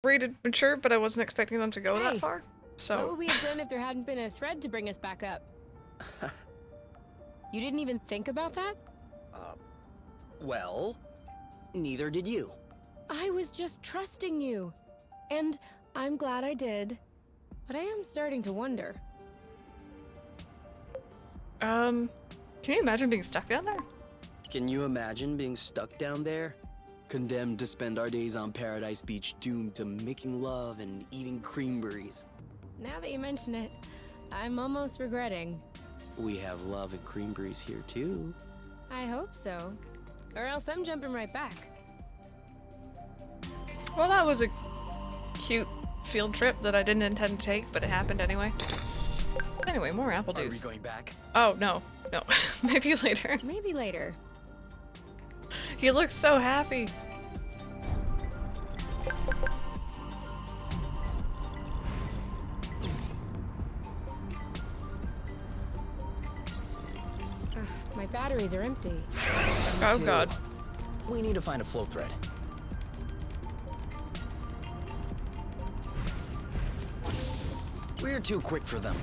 rated mature, but I wasn't expecting them to go Hey, that far. What So, would we have done if there hadn't been a thread to bring us back up? You didn't even think about that? Well, neither did you. I was just trusting you. And I'm glad I did. But I am starting to wonder. can you imagine being stuck down there? Can you imagine being stuck down there? Condemned to spend our days on Paradise Beach, doomed to making love and eating creamberries. Now that you mention it, I'm almost regretting. We have love and creamberries here too. I hope so. Or else I'm jumping right back. Well, that was a cute field trip that I didn't intend to take, but it happened anyway. Anyway, more apple Are we juice. going back? Oh, no. No. Maybe later. Maybe later. He looks so happy. My batteries are empty. Oh, God. We need to find a flow thread. We're too quick for them.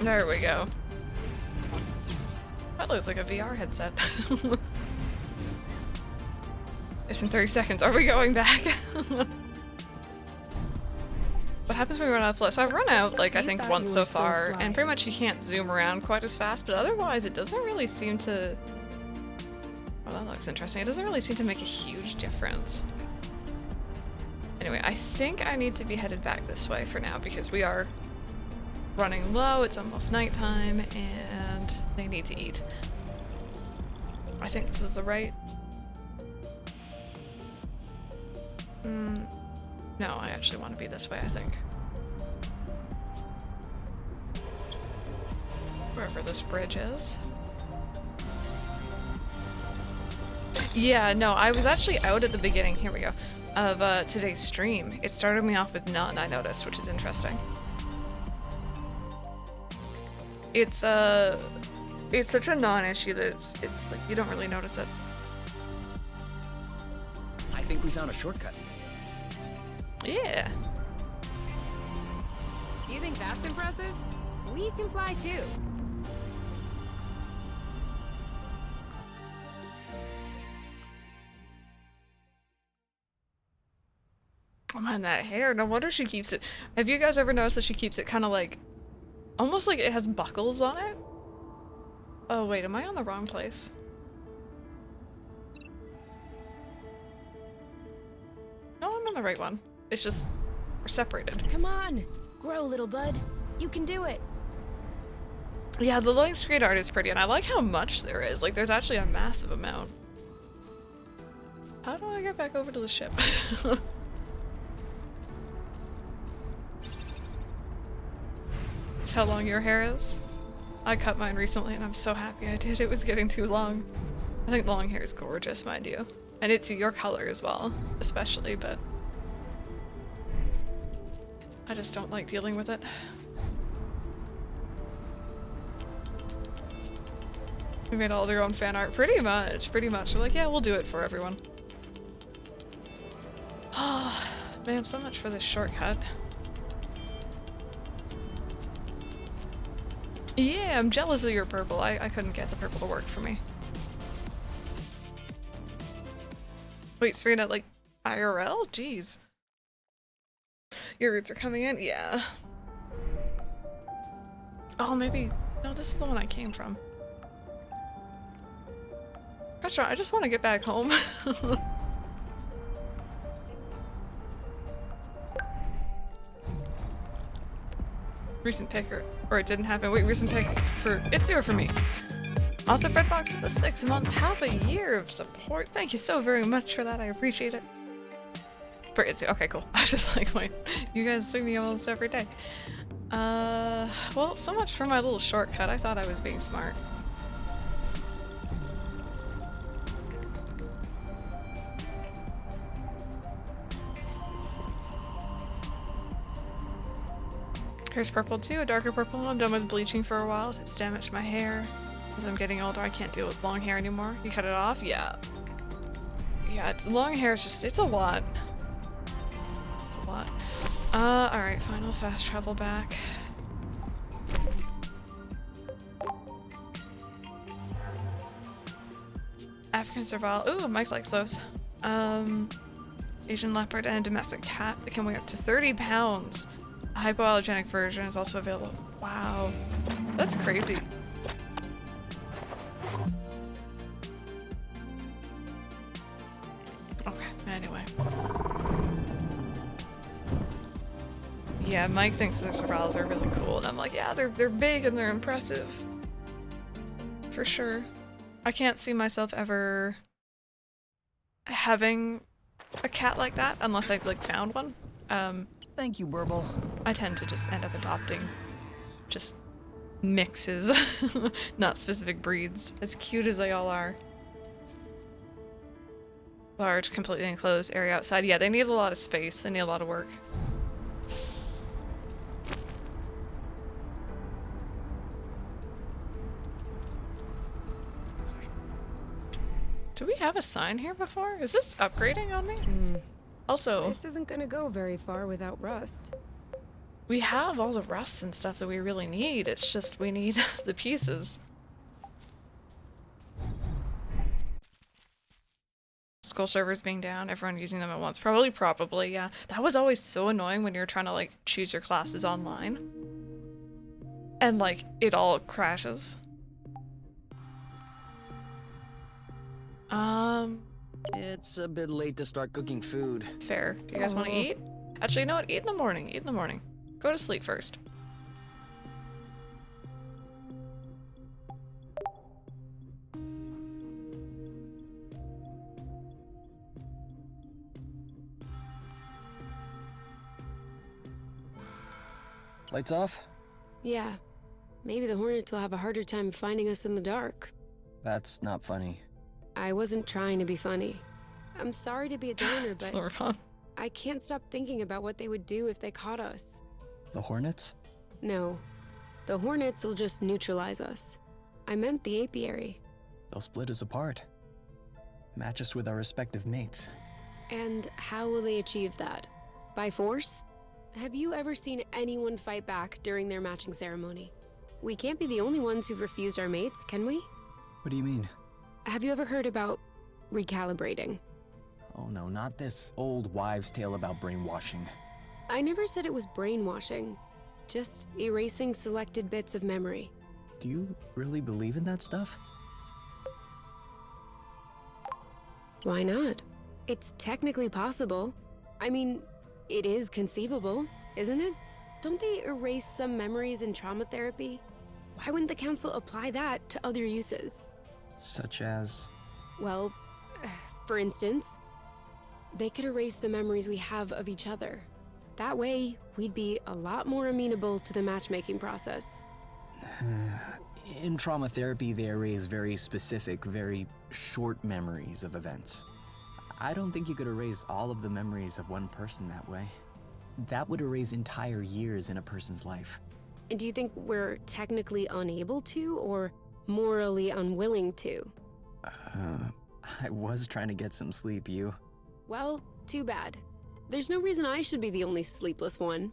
There we go. That looks like a VR headset. It's in 30 seconds. Are we going back? what happens when we run out of flow? So I've run out, like, I You think thought once you so were so far, sly. and pretty much you can't zoom around quite as fast, but otherwise it doesn't really seem to... Well, that looks interesting. It doesn't really seem to make a huge difference. Anyway, I think I need to be headed back this way for now, because we are running low, it's almost nighttime, and they need to eat. I think this is the right... No, I actually want to be this way, I think. Wherever this bridge is. Yeah, no, I was actually out at the beginning, here we go, of today's stream. It started me off with none, I noticed, which is interesting. It's such a non-issue that it's like, you don't really notice it. I think we found a shortcut. Yeah. Do you think that's impressive? We can fly too. Oh man, that hair. No wonder she keeps it. Have you guys ever noticed that she keeps it kind of like, almost like it has buckles on it? Oh wait, am I on the wrong place? No, I'm on the right one. It's just, we're separated. Come on, grow, little bud. You can do it. Yeah, the loading screen art is pretty, and I like how much there is. Like, there's actually a massive amount. How do I get back over to the ship? That's how long your hair is? I cut mine recently, and I'm so happy I did. It was getting too long. I think long hair is gorgeous, mind you. And it's your color as well, especially, but... I just don't like dealing with it. We made all their own fan art, pretty much. We're like, yeah, we'll do it for everyone. Oh, man, so much for this shortcut. Yeah, I'm jealous of your purple. I couldn't get the purple to work for me. Wait, Serena, like, IRL? Jeez. Your roots are coming in? Yeah. Oh, maybe... No, this is the one I came from. Restaurant, I just want to get back home. Recent pick, or it didn't happen. Wait, recent pick for... It's there for me. Also, Fredbox for the 6 months, half a year of support. Thank you so very much for that. I appreciate it. For Itzy. Okay, cool. I was just like, wait, you guys see me almost every day. Well, so much for my little shortcut. I thought I was being smart. Here's purple too, a darker purple. I'm done with bleaching for a while. It's damaged my hair. As I'm getting older, I can't deal with long hair anymore. You cut it off? Yeah. Yeah, long hair is just, it's a lot. It's a lot. Alright, final fast travel back. African survival. Ooh, Mike likes those. Asian leopard and domestic cat that can weigh up to 30 pounds. A hypoallergenic version is also available. Wow. That's crazy. Okay, anyway. Yeah, Mike thinks the survivals are really cool, and I'm like, yeah, they're big and they're impressive. For sure. I can't see myself ever having a cat like that unless I like found one. Thank you, Burble. I tend to just end up adopting just mixes, not specific breeds, as cute as they all are. Large, completely enclosed area outside. Yeah, they need a lot of space. They need a lot of work. Do we have a sign here before? Is this upgrading on me? Also, This isn't gonna go very far without rust. we have all the rusts and stuff that we really need. It's just we need the pieces. School servers being down, everyone using them at once. Probably, yeah. That was always so annoying when you're trying to, like, choose your classes online. And, like, it all crashes. It's a bit late to start cooking food. Fair. Do you guys want to eat? Actually, you know what? Eat in the morning. Eat in the morning. Go to sleep first. Lights off? Yeah. Maybe the Hornets will have a harder time finding us in the dark. That's not funny. I wasn't trying to be funny. I'm sorry to be a downer, but Slower fun. I can't stop thinking about what they would do if they caught us. The Hornets? No. The Hornets will just neutralize us. I meant the apiary. They'll split us apart. Match us with our respective mates. And how will they achieve that? By force? Have you ever seen anyone fight back during their matching ceremony? We can't be the only ones who've refused our mates, can we? What do you mean? Have you ever heard about recalibrating? Oh no, not this old wives' tale about brainwashing. I never said it was brainwashing, just erasing selected bits of memory. Do you really believe in that stuff? Why not? It's technically possible. I mean, it is conceivable, isn't it? Don't they erase some memories in trauma therapy? Why wouldn't the council apply that to other uses? Such as... Well, for instance, they could erase the memories we have of each other. That way, we'd be a lot more amenable to the matchmaking process. In trauma therapy, they erase very specific, very short memories of events. I don't think you could erase all of the memories of one person that way. That would erase entire years in a person's life. And do you think we're technically unable to, or morally unwilling to? I was trying to get some sleep, you. Well, too bad. There's no reason I should be the only sleepless one.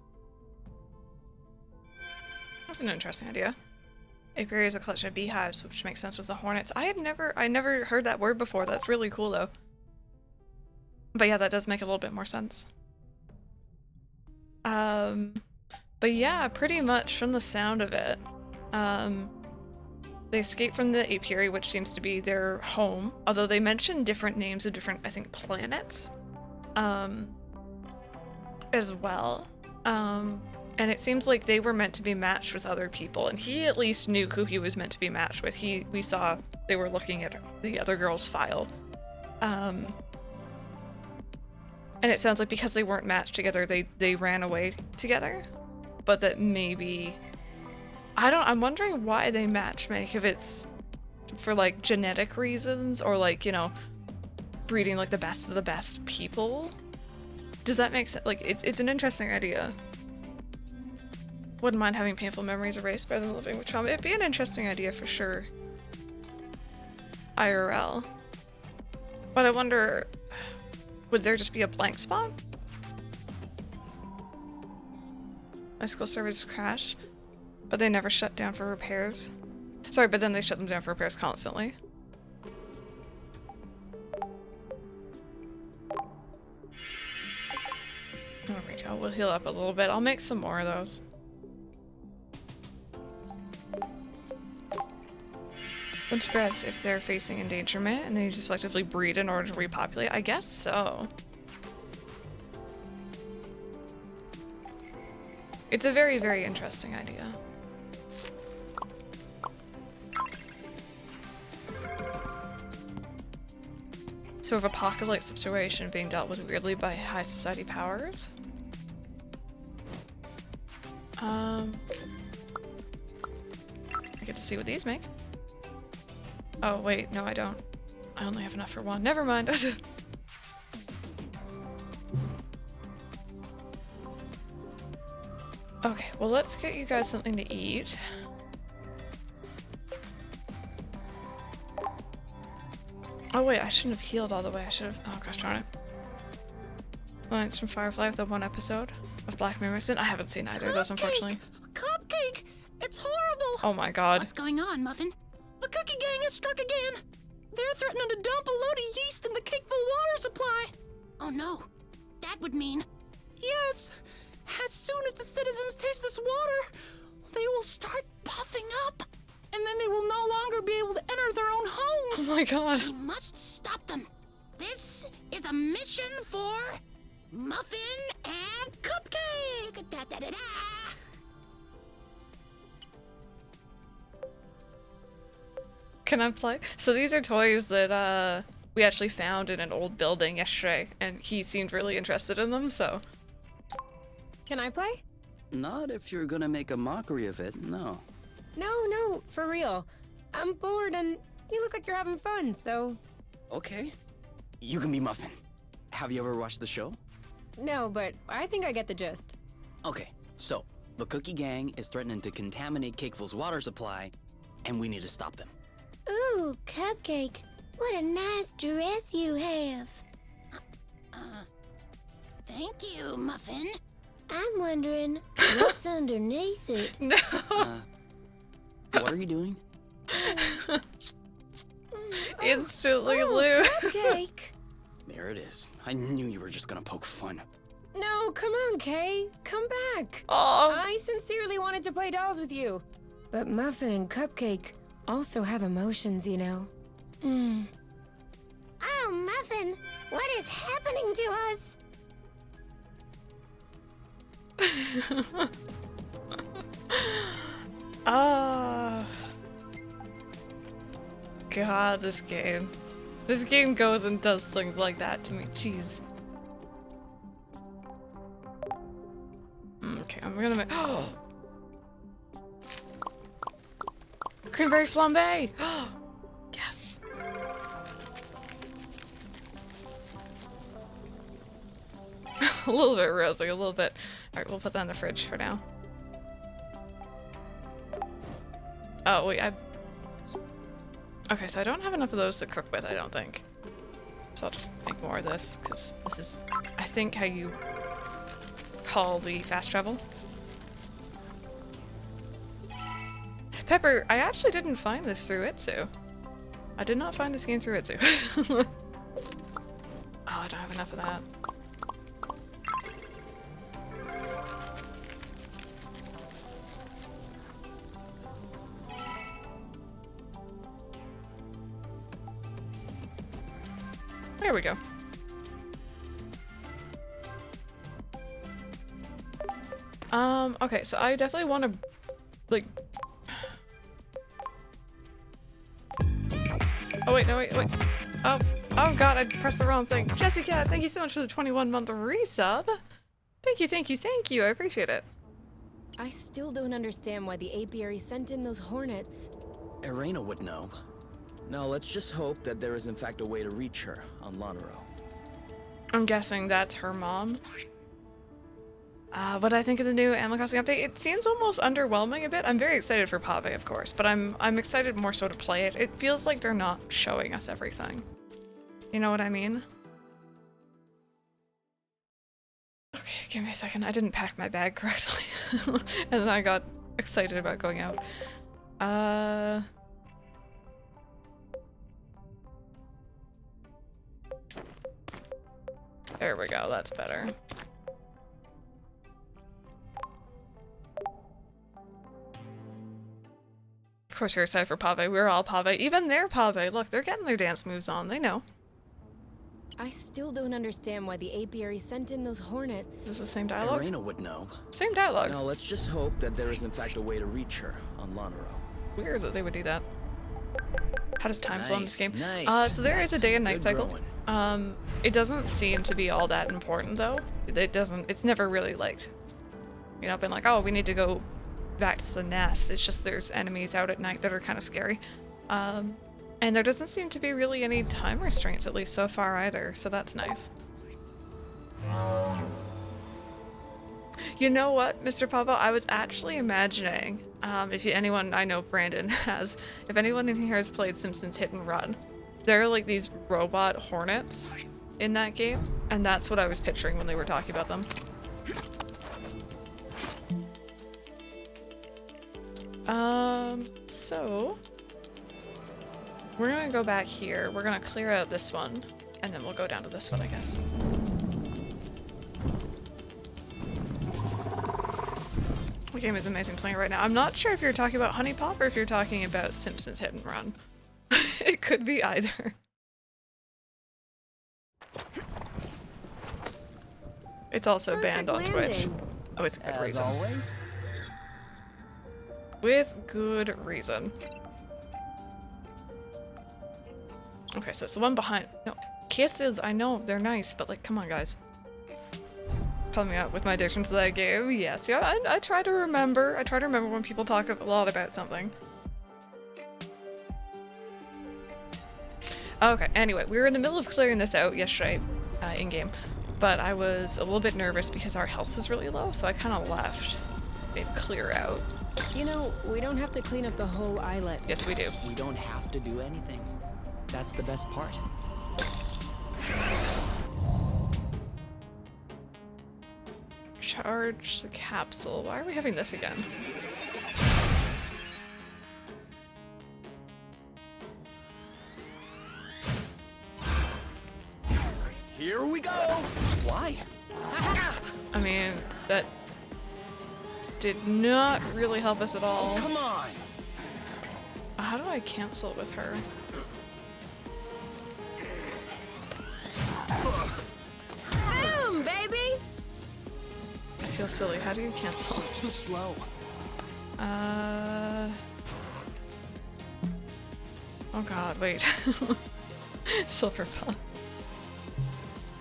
That's an interesting idea. Apiary is a collection of beehives, which makes sense with the hornets. I never heard that word before. That's really cool, though. But yeah, that does make a little bit more sense. But yeah, pretty much from the sound of it, they escaped from the apiary, which seems to be their home, although they mentioned different names of different, I think, planets, as well. And it seems like they were meant to be matched with other people, and he at least knew who he was meant to be matched with. We saw they were looking at the other girl's file. And it sounds like because they weren't matched together, they ran away together. But that maybe... I'm wondering why they matchmake, if it's for, like, genetic reasons, or, like, you know, breeding, like, the best of the best people. Does that make sense? Like, it's an interesting idea. Wouldn't mind having painful memories erased rather than living with trauma. It'd be an interesting idea for sure. IRL. But I wonder... Would there just be a blank spot? My school service crashed, but they never shut down for repairs. Sorry, but then they shut them down for repairs constantly. There we go, we'll heal up a little bit. I'll make some more of those. Wouldn't surprise if they're facing endangerment and they need to selectively breed in order to repopulate. I guess so. It's a very, very interesting idea. Sort of apocalypse situation being dealt with weirdly by high society powers. I get to see what these make. Oh, wait, no, I don't. I only have enough for one. Never mind. Okay, well, let's get you guys something to eat. Oh, wait, I shouldn't have healed all the way. I should have. Oh, gosh darn it. Lines from Firefly with the one episode of Black Mirror. I haven't seen either of those, unfortunately. Cupcake! It's horrible! Oh my god. What's going on, Muffin? The cookie gang has struck again! They're threatening to dump a load of yeast in the Cakeville water supply. Oh no, that would mean... Yes, as soon as the citizens taste this water, they will start puffing up, and then they will no longer be able to enter their own homes. Oh my god. We must stop them. This is a mission for Muffin and Cupcake. Da, da, da, da. Can I play? So these are toys that we actually found in an old building yesterday, and he seemed really interested in them, so... Can I play? Not if you're gonna make a mockery of it, no. No, for real. I'm bored and you look like you're having fun, so... Okay. You can be Muffin. Have you ever watched the show? No, but I think I get the gist. Okay, so the Cookie Gang is threatening to contaminate Cakeville's water supply, and we need to stop them. Ooh, Cupcake. What a nice dress you have. Thank you, Muffin. I'm wondering what's underneath it. No! What are you doing? Instantly, Oh, Lou. Cupcake. There it is. I knew you were just gonna poke fun. No, come on, Kay. Come back. Oh, I sincerely wanted to play dolls with you. But Muffin and Cupcake also have emotions, you know. Oh, Muffin, what is happening to us? oh. God, this game. This game goes and does things like that to me. Jeez. Okay, I'm gonna make. Oh! Cranberry flambe! Yes! A little bit rosy, a little bit. Alright, we'll put that in the fridge for now. Oh, wait, okay, so I don't have enough of those to cook with, I don't think. So I'll just make more of this, because this is, I think, how you call the fast travel. Pepper, I actually didn't find this through Itsu. I did not find this game through Itsu. Oh, I don't have enough of that. There we go. Okay, so I definitely want to, like... Oh wait, no wait. Oh god, I pressed the wrong thing. Jessica, thank you so much for the 21-month resub. Thank you, I appreciate it. I still don't understand why the apiary sent in those hornets. Irena would know. Now let's just hope that there is in fact a way to reach her on Lonero. I'm guessing that's her mom. What I think of the new Animal Crossing update, it seems almost underwhelming a bit. I'm very excited for Pave, of course, but I'm excited more so to play it. It feels like they're not showing us everything. You know what I mean? Okay, give me a second. I didn't pack my bag correctly. And then I got excited about going out. There we go, that's better. Of course you're excited for Pave. We're all Pave. Even they're Pave. Look, they're getting their dance moves on. They know. I still don't understand why the apiary sent in those hornets. Is this the same dialogue? Irena would know. Same dialogue. Now let's just hope that there is in fact a way to reach her on Lonero. Weird that they would do that. How does time flow in this game? Nice. So there is a day and night Good cycle. growing. It doesn't seem to be all that important though. It's never really like, you know, been like, oh, we need to go back to the nest. It's just there's enemies out at night that are kind of scary. And there doesn't seem to be really any time restraints, at least so far either, so that's nice. You know what, Mr. Papa? I was actually imagining, anyone, I know Brandon has, if anyone in here has played Simpsons Hit and Run, there are like these robot hornets in that game, and that's what I was picturing when they were talking about them. So... We're gonna go back here. We're gonna clear out this one, and then we'll go down to this one, I guess. The game is amazing playing right now. I'm not sure if you're talking about Honey Pop or if you're talking about Simpsons Hit and Run. It could be either. It's also banned on Twitch. Oh, it's a good reason. always. With good reason. Okay, so it's the one behind. No, kisses. I know they're nice, but like, come on, guys. Calling me out with my addiction to that game. Yes, yeah. I try to remember. I try to remember when people talk a lot about something. Okay. Anyway, we were in the middle of clearing this out yesterday, in game, but I was a little bit nervous because our health was really low, so I kind of left it clear out. You know, we don't have to clean up the whole islet. Yes, we do. We don't have to do anything. That's the best part. Charge the capsule. Why are we having this again? Here we go! Why? I mean, that did not really help us at all. Come on! How do I cancel with her? Boom, baby! I feel silly. How do you cancel? Too slow. Oh god, wait. Silver Bell.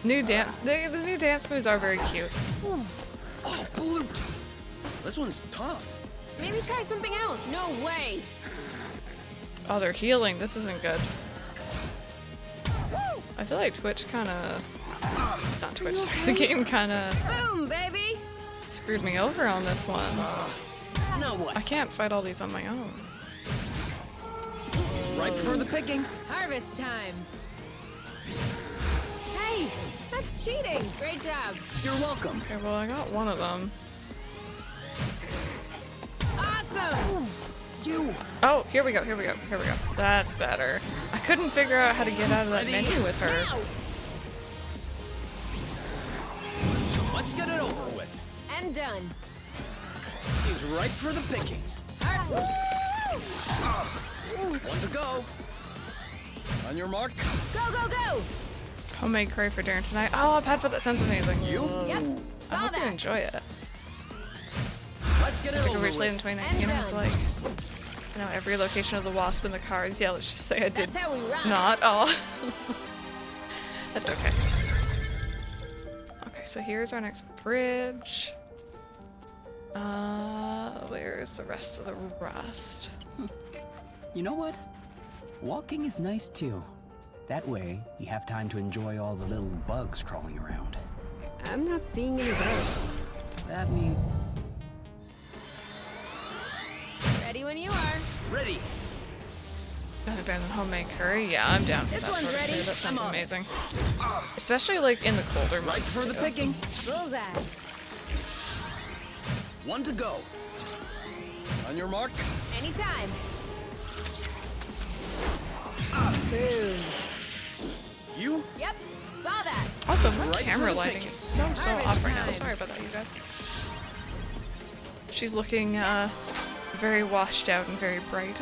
New dance. The new dance moves are very cute. Oh, Blue! This one's tough. Maybe try something else. No way! Oh, they're healing. This isn't good. I feel like Twitch kind of... Not Twitch, sorry. The game kind of Boom, baby! screwed me over on this one. Now what? I can't fight all these on my own. He's ripe for the picking. Harvest time! Hey! That's cheating! Great job! You're welcome. Okay, well, I got one of them. Awesome! You! Oh, here we go, here we go, here we go. That's better. I couldn't figure out how to get out of that menu with her. Now! Let's get it over with. And done. He's ripe for the picking. One to go. On your mark. Go, go, go! Homemade curry for dinner tonight. Oh, Pat, that sounds amazing. You? Yep, I saw hope you that. enjoy it. Let's get it Took a over reach late in with. 2019. I was And like, you know, every location of the wasp in the cards. Yeah, let's just say I did That's how we rock. not. Oh. That's okay. Okay, so here's our next bridge. Where's the rest of the rust? You know what? Walking is nice too. That way, you have time to enjoy all the little bugs crawling around. I'm not seeing any bugs. That means... Ready when you are. Ready. Better than homemade curry? Yeah, I'm down for This that one's sort of ready. food. That sounds Come on. amazing. Especially like in the colder Ripe months for the too. picking. Bullseye. One to go. On your mark. Anytime. Boom. You? Yep, saw that. Also, my Right camera for the lighting pick. is so Harvest off right now. time. Sorry about that, you guys. She's looking very washed out and very bright.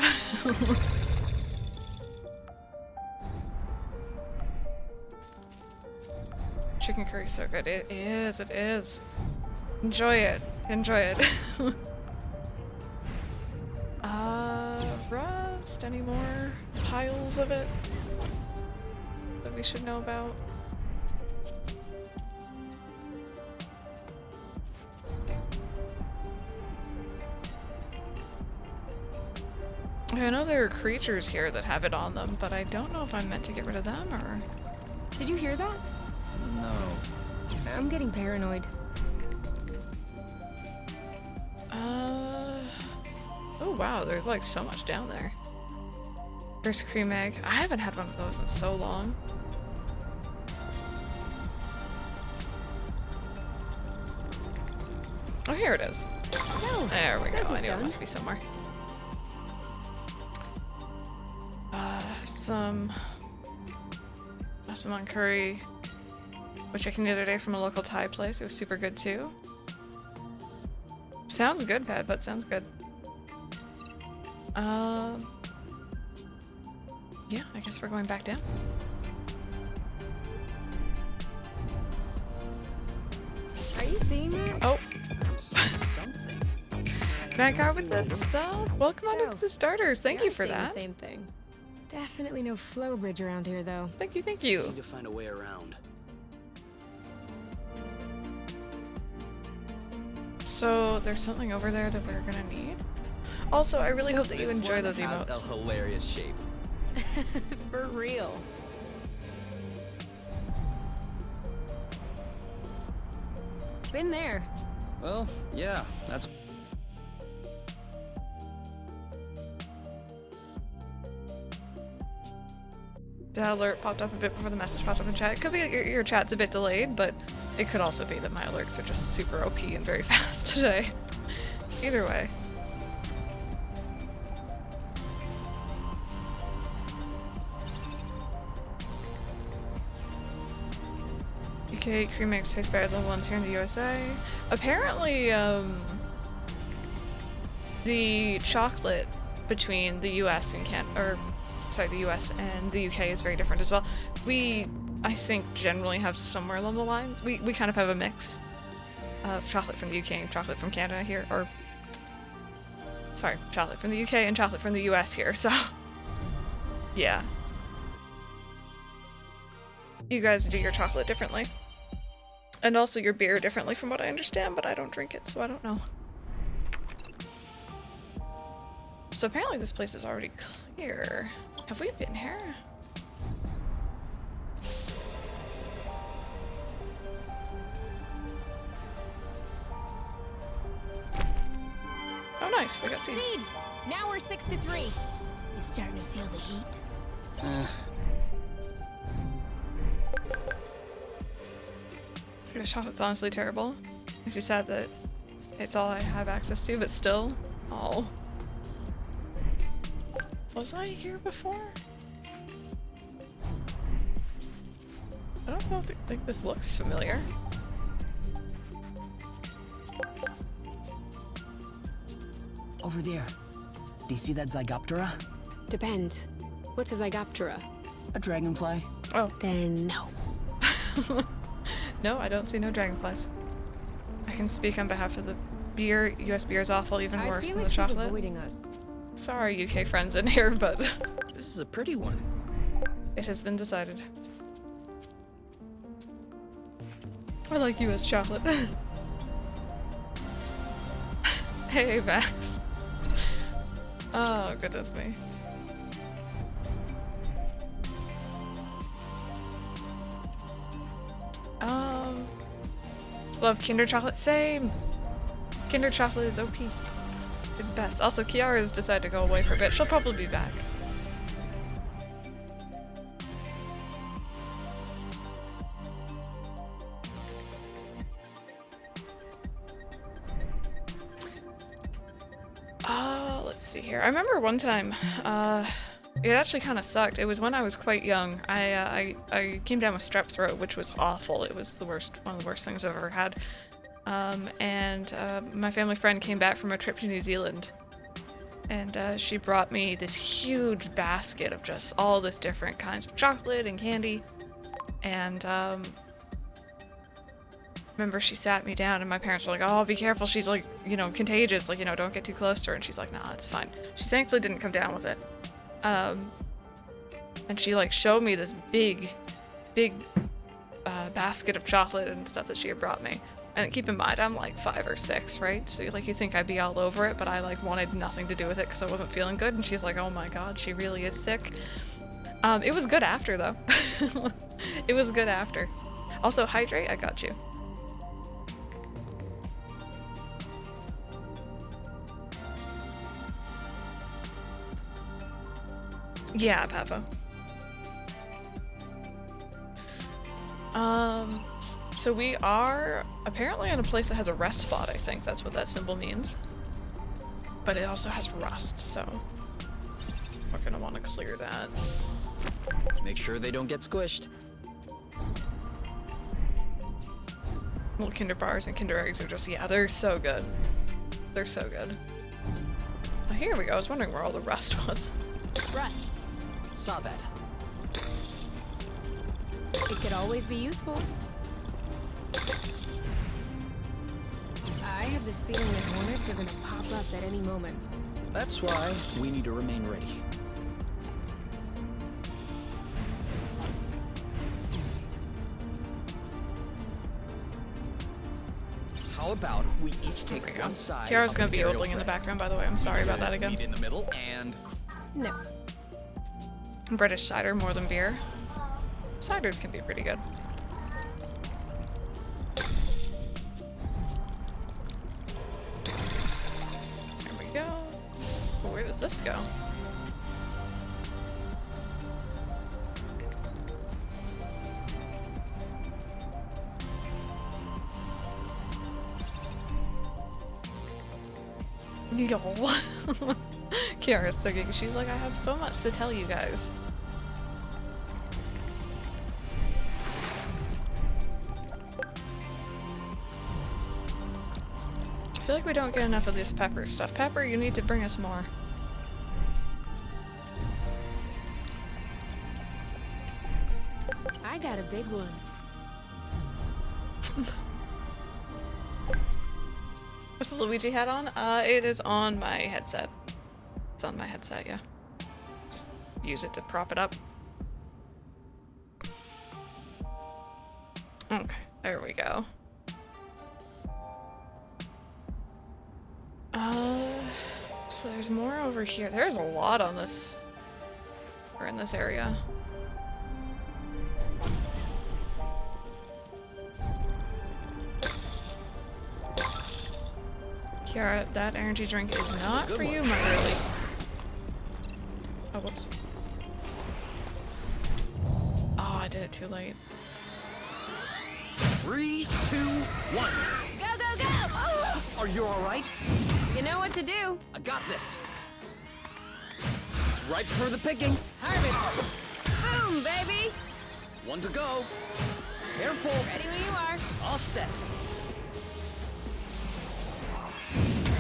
Chicken curry's so good. It is, it is. Enjoy it. Enjoy it. Rust? Any more piles of it that we should know about? I know there are creatures here that have it on them, but I don't know if I'm meant to get rid of them or... Did you hear that? No. I'm getting paranoid. Oh wow, there's like so much down there. There's cream egg. I haven't had one of those in so long. Oh, here it is. So, There we go. this I is knew it done. must be somewhere. some massaman curry, which I came the other day from a local Thai place. It was super good too. Sounds good, Pad, but sounds good. Yeah, I guess we're going back down. Are you seeing that? Oh, Something. Vanguard with that sub. Welcome on into the starters. Thank you I'm for seeing that. The same thing. Definitely no flow bridge around here, though. Thank you, thank you. Need to find a way around. So there's something over there that we're gonna need. Also, I really hope that you enjoy those emotes. Has a hilarious shape. For real. Been there. Well, yeah, that's. The alert popped up a bit before the message popped up in chat. It could be that your chat's a bit delayed, but it could also be that my alerts are just super OP and very fast today. Either way. UK cream eggs taste better than the ones here in the USA. Apparently, the chocolate between the US and the US and the UK is very different as well. We, I think, generally have somewhere along the line. We kind of have a mix of chocolate from the UK and chocolate from Canada here, or sorry, chocolate from the UK and chocolate from the US here, so yeah. You guys do your chocolate differently. And also your beer differently from what I understand, but I don't drink it, so I don't know. So apparently this place is already clear. Have we been here? Oh nice, we got seeds. Seed! Now we're 6-3. You starting to feel the heat? This chocolate's honestly terrible. Makes me sad that it's all I have access to, but still. Oh. Was I here before? I don't think this looks familiar. Over there. Do you see that Zygoptera? Depends. What's a Zygoptera? A dragonfly. Oh. Then no. No, I don't see no dragonflies. I can speak on behalf of the beer. US beer is awful, even I worse feel than like the she's chocolate. avoiding us. Sorry, UK friends in here, but This is a pretty one. it has been decided. I like US chocolate. Hey, Max. Oh, goodness me. Love Kinder Chocolate, same! Kinder Chocolate is OP. It's best. Also, Kiara's decided to go away for a bit. She'll probably be back. Let's see here. I remember one time, it actually kind of sucked. It was when I was quite young. I came down with strep throat, which was awful. It was the worst, one of the worst things I've ever had. My family friend came back from a trip to New Zealand, and she brought me this huge basket of just all this different kinds of chocolate and candy. And remember, she sat me down, and my parents were like, "Oh, be careful, she's like, you know, contagious, like, you know, don't get too close to her." And she's like, "Nah, it's fine." She thankfully didn't come down with it. And she like showed me this big basket of chocolate and stuff that she had brought me. And keep in mind, I'm like 5 or 6, right? So like you think I'd be all over it, but I like wanted nothing to do with it because I wasn't feeling good. And she's like, "Oh my god, she really is sick." It was good after though. It was good after. Also, hydrate. I got you. Yeah, Papa. So we are apparently in a place that has a rest spot, I think. That's what that symbol means. But it also has rust, so we're gonna want to clear that. Make sure they don't get squished. Little Kinder bars and Kinder eggs are just, yeah, they're so good. They're so good. Oh, here we go. I was wondering where all the rust was. Rust. Saw that. It could always be useful. I have this feeling that hornets are gonna pop up at any moment. That's why we need to remain ready. How about we each take There we go. one side? Kiara's of gonna an be aerial yodeling in the frame. background, by the way. I'm sorry about that again. Meet in the middle and No. British cider more than beer. Ciders can be pretty good. There we go. Where does this go? Yo. Kiara's singing. She's like, I have so much to tell you guys. I feel like we don't get enough of this pepper stuff. Pepper, you need to bring us more. I got a big one. What's the Luigi hat on? It is on my headset. It's on my headset, yeah. Just use it to prop it up. Okay, there we go. So there's more over here. There's a lot on this, or in this area. Kiara, that energy drink is not for you, my girlie. Oh, whoops. Oh, I did it too late. 3, 2, 1. Go, go, go! Oh! Are you all right? You know what to do. I got this. It's ripe for the picking. Harvest. Boom, baby! One to go. Careful. Ready when you are. All set.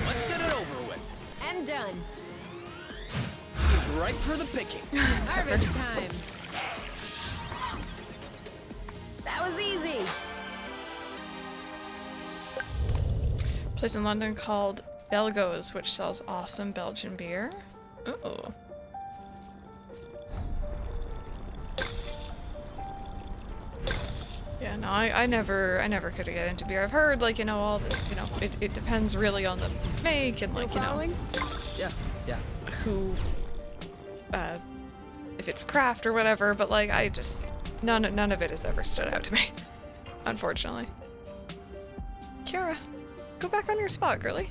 Let's get it over with. And done. It's ripe for the picking. Harvest time. That was easy. Place in London called Belgo's, which sells awesome Belgian beer. Ooh. Yeah, no, I never could get into beer. I've heard, like, you know, all the, you know, it depends really on the make and, like, you know, Following? Yeah, yeah. who, if it's craft or whatever, but, like, I just, none of it has ever stood out to me, unfortunately. Kiara, go back on your spot, girly.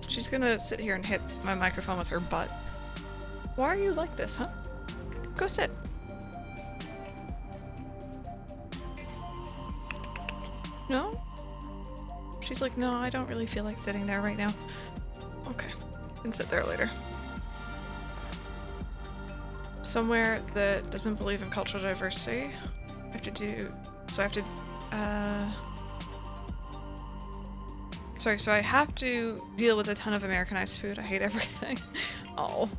She's gonna sit here and hit my microphone with her butt. Why are you like this, huh? Go sit. No? She's like, no, I don't really feel like sitting there right now. Okay, can sit there later. Somewhere that doesn't believe in cultural diversity. I have to do, so I have to, sorry, so I have to deal with a ton of Americanized food. I hate everything. Oh.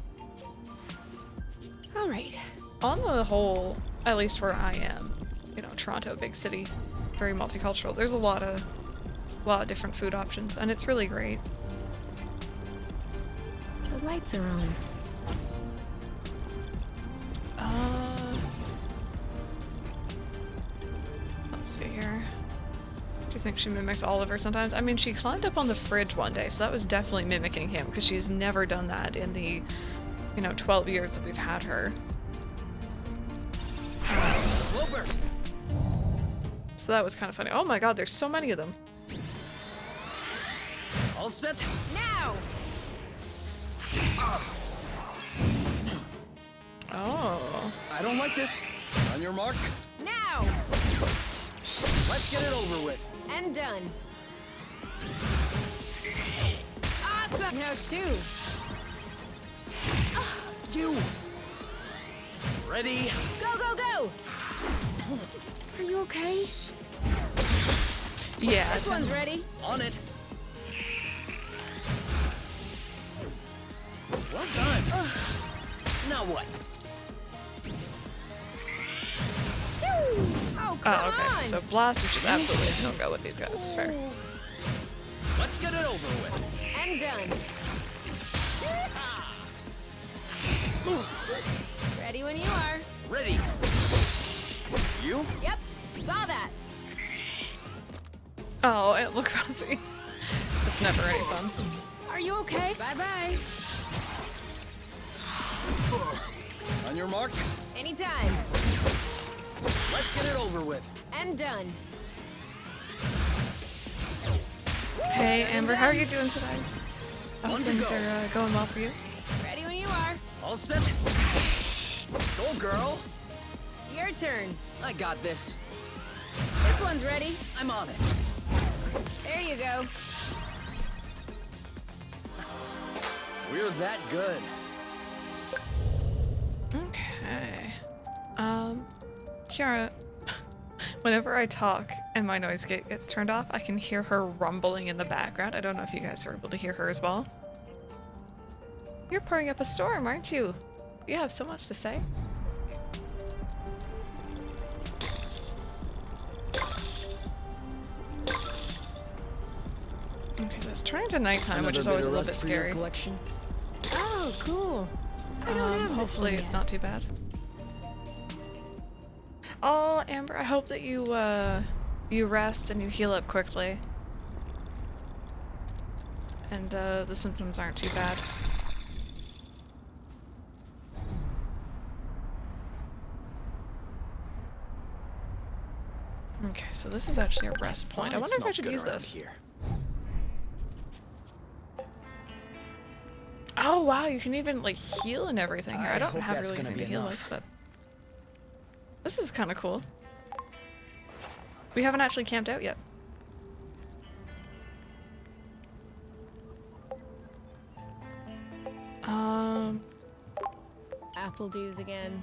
All right. On the whole, at least where I am, you know, Toronto, big city, very multicultural. There's a lot of different food options, and it's really great. The lights are on. Let's see here. Do you think she mimics Oliver sometimes? I mean, she climbed up on the fridge one day, so that was definitely mimicking him, because she's never done that in the, you know, 12 years that we've had her. Slow burst. So that was kind of funny. Oh my god, there's so many of them. All set. Now! Oh. I don't like this. On your mark. Now! Let's get it over with. And done. Awesome! Now shoot. You. Ready? Go, go, go! Are you okay? Yeah, This one's ready. On it. Well done. Now what? Oh, come Oh, okay. on! So blast is just absolutely no go with these guys. Fair. Let's get it over with. And done. Ready when you are. Ready. You? Yep, saw that. Oh, it look cosy. It's never any fun. Are you okay? Bye-bye. On your mark. Anytime. Let's get it over with. And done. Hey, Amber, how are you doing today? I hope One to things go. are going well for you. Ready when you are. All set. Go, girl. Your turn. I got this. This one's ready. I'm on it. There you go. We're that good. Okay. Kiara, whenever I talk and my noise gate gets turned off, I can hear her rumbling in the background. I don't know if you guys are able to hear her as well. You're pouring up a storm, aren't you? You have so much to say. Okay, so it's turning to nighttime, which is always a little bit scary. Collection. Oh, cool. I don't have this Hopefully one it's yet. not too bad. Oh, Amber, I hope that you rest and you heal up quickly. And the symptoms aren't too bad. Okay, so this is actually a rest point. I wonder if I should use this. Here. Oh wow, you can even like heal and everything here. I I don't hope have that's really gonna anything to be heal enough. with, but this is kind of cool. We haven't actually camped out yet. Apple dews again.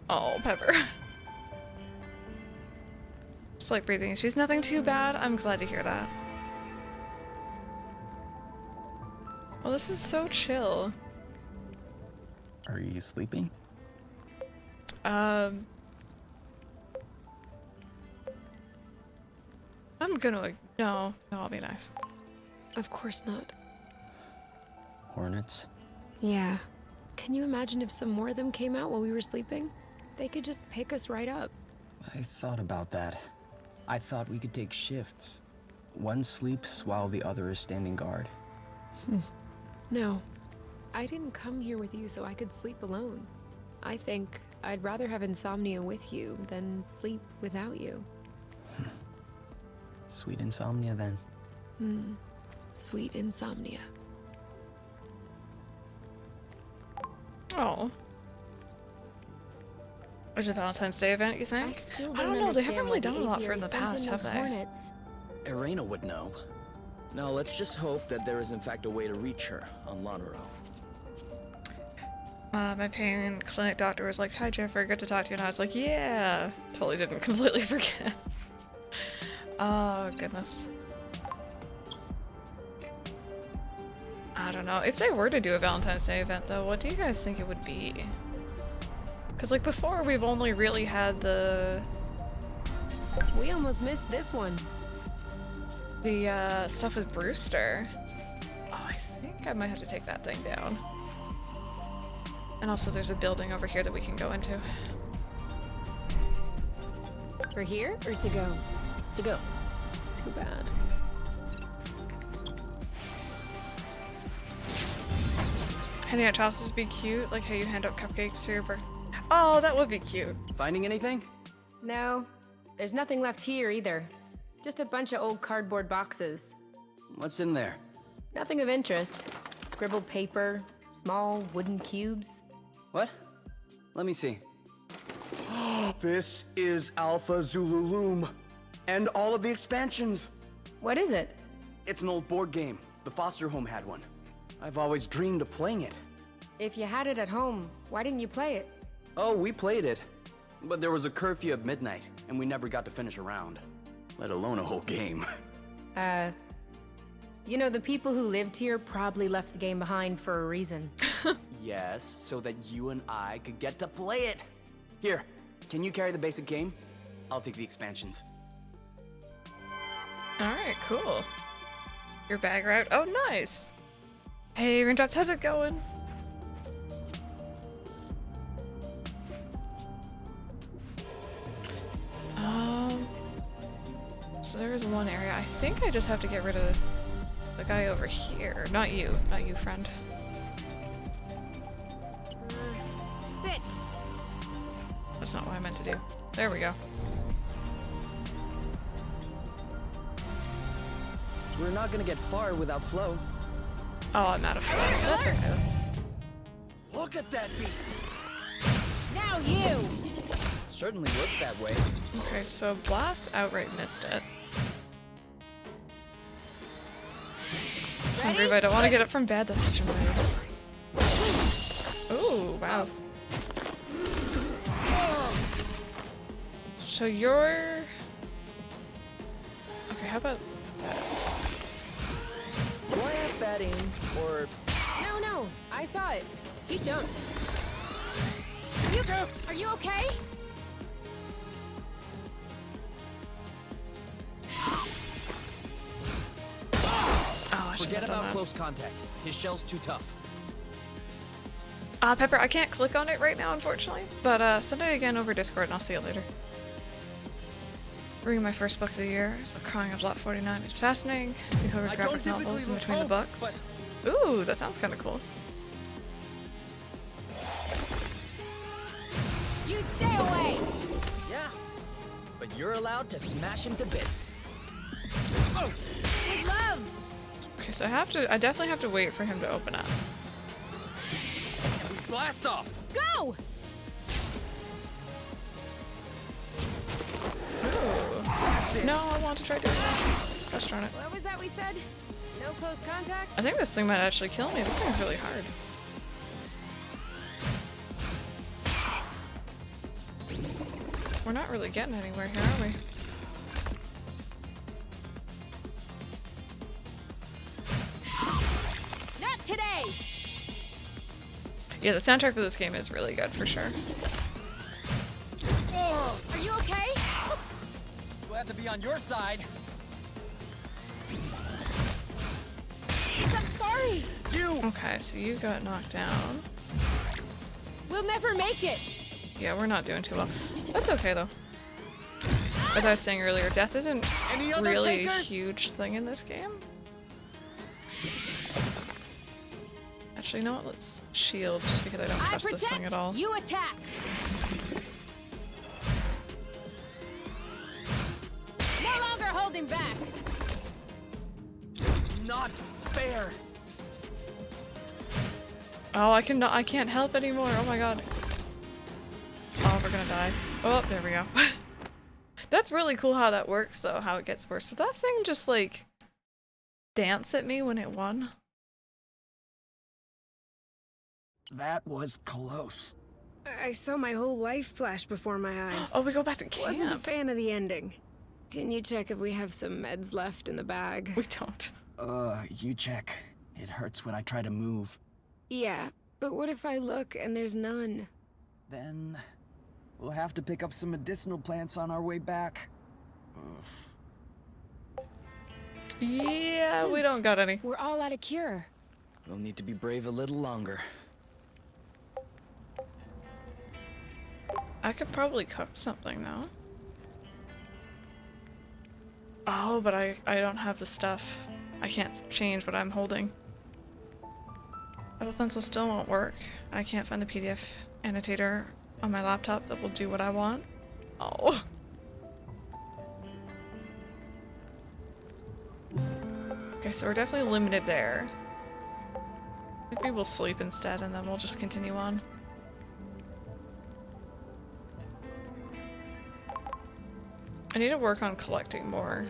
Oh, Pepper. Slight breathing issues. Nothing too bad. I'm glad to hear that. Well, this is so chill. Are you sleeping? I'm gonna... No, I'll be nice. Of course not. Hornets? Yeah. Can you imagine if some more of them came out while we were sleeping? They could just pick us right up. I thought about that. I thought we could take shifts. One sleeps while the other is standing guard. No. I didn't come here with you so I could sleep alone. I think I'd rather have insomnia with you than sleep without you. Sweet insomnia, then. Sweet insomnia. Oh. Is it a Valentine's Day event, you think? I still I don't don't know, they understand haven't why really the done a lot for apiary in the sent past, those have they? hornets. Irena would know. Now let's just hope that there is in fact a way to reach her on Lonero. My pain clinic doctor was like, "Hi Jeffrey, good to talk to you," and I was like, "Yeah." Totally didn't completely forget. Oh goodness. I don't know. If they were to do a Valentine's Day event though, what do you guys think it would be? Because like before we've only really had the We almost missed this one. stuff with Brewster. Oh, I think I might have to take that thing down. And also there's a building over here that we can go into. For here or to go? To go. Too bad. Handing out chocolates would be cute, like how you hand out cupcakes to your birthday. Oh, that would be cute. Finding anything? No, there's nothing left here either. Just a bunch of old cardboard boxes. What's in there? Nothing of interest. Scribbled paper, small wooden cubes. What? Let me see. This is Alpha Zululum. And all of the expansions. What is it? It's an old board game. The foster home had one. I've always dreamed of playing it. If you had it at home, why didn't you play it? Oh, we played it. But there was a curfew at midnight, and we never got to finish a round. Let alone a whole game. You know, the people who lived here probably left the game behind for a reason. Yes, so that you and I could get to play it. Here, can you carry the basic game? I'll take the expansions. Alright, cool. Your bag route. Oh, nice. Hey, Raindrops, how's it going? So there is one area. I think I just have to get rid of the guy over here. Not you, friend. Sit! That's not what I meant to do. There we go. We're not gonna get far without flow. Oh, I'm out of flow. That's okay. Look at that beast! Now you! Certainly looks that way. Okay, so Blast outright missed it. Hungry, but I don't want to get up from bed. That's such a move. Ooh, wow. So you're... Okay, how about this? Do I have bad aim, or... No, I saw it. He jumped. Are you okay? Oh, I should Forget have done about that. close contact. His shell's too tough. Pepper, I can't click on it right now, unfortunately. But send it again over Discord and I'll see you later. Reading my first book of the year, The Crying of Lot 49. It's fascinating. We cover graphic novels in between the books. Ooh, that sounds kind of cool. You stay away! Yeah, but you're allowed to smash him to bits. With love! Okay, so I definitely have to wait for him to open up. Blast off! Go! Ooh. No, I want to try doing that. Gosh darn it. What was that we said? No close contact? I think this thing might actually kill me. This thing's really hard. We're not really getting anywhere here, are we? Not today! Yeah, the soundtrack for this game is really good for sure. Are you okay? Glad to be on your side. I'm sorry! Okay, so you got knocked down. We'll never make it! Yeah, we're not doing too well. That's okay though. As I was saying earlier, death isn't really a huge thing in this game. Actually, you know what? Let's shield just because I don't trust this thing at all. You attack! No longer holding back! Not fair! Oh, I can't help anymore. Oh my god. Oh, we're gonna die. Oh, there we go. That's really cool how that works though, how it gets worse. Did that thing just like dance at me when it won? That was close. I saw my whole life flash before my eyes. Oh, we go back to Wasn't a camp. fan of the ending. Can you check if we have some meds left in the bag? We don't. You check. It hurts when I try to move. Yeah, but what if I look and there's none? Then we'll have to pick up some medicinal plants on our way back. Yeah, we don't got any. We're all out of cure. We'll need to be brave a little longer. I could probably cook something now. Oh, but I don't have the stuff. I can't change what I'm holding. Apple Pencil still won't work. I can't find the PDF annotator on my laptop that will do what I want. Oh. Okay, so we're definitely limited there. Maybe we'll sleep instead and then we'll just continue on. I need to work on collecting more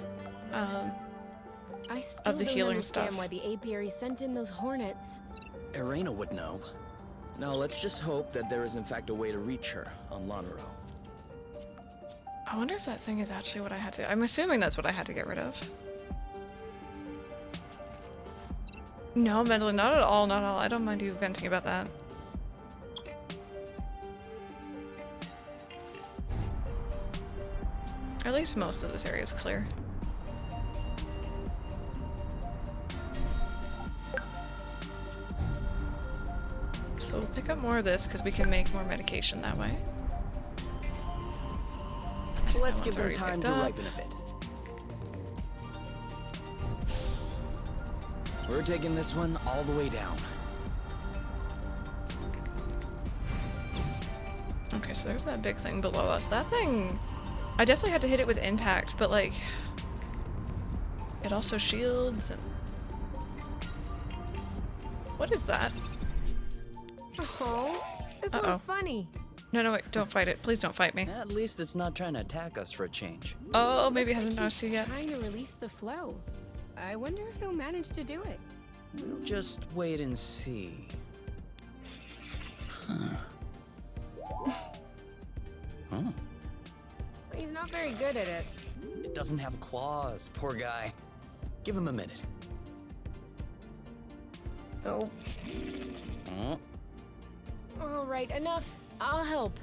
I still the don't healing understand stuff. why the apiary sent in those hornets. Irena would know. Now let's just hope that there is in fact a way to reach her on Lonero. I wonder if that thing is actually what I had to... I'm assuming that's what I had to get rid of. No, Medley, not at all, not at all. I don't mind you venting about that. At least most of this area is clear. So we'll pick up more of this because we can make more medication that way. I think Let's that give one's them already time picked to up. ripen a bit. We're taking this one all the way down. Okay, so there's that big thing below us. That thing, I definitely had to hit it with impact, but like, it also shields and... What is that? Oh, this Uh-oh. one's funny. No, no, wait, don't fight it. Please don't fight me. At least it's not trying to attack us for a change. Oh, maybe it Looks hasn't like noticed you he's yet. trying to release the flow. I wonder if he'll manage to do it. We'll just wait and see. Huh. He's not very good at it. It doesn't have claws, poor guy. Give him a minute. Oh. Oh. All right, enough. I'll help.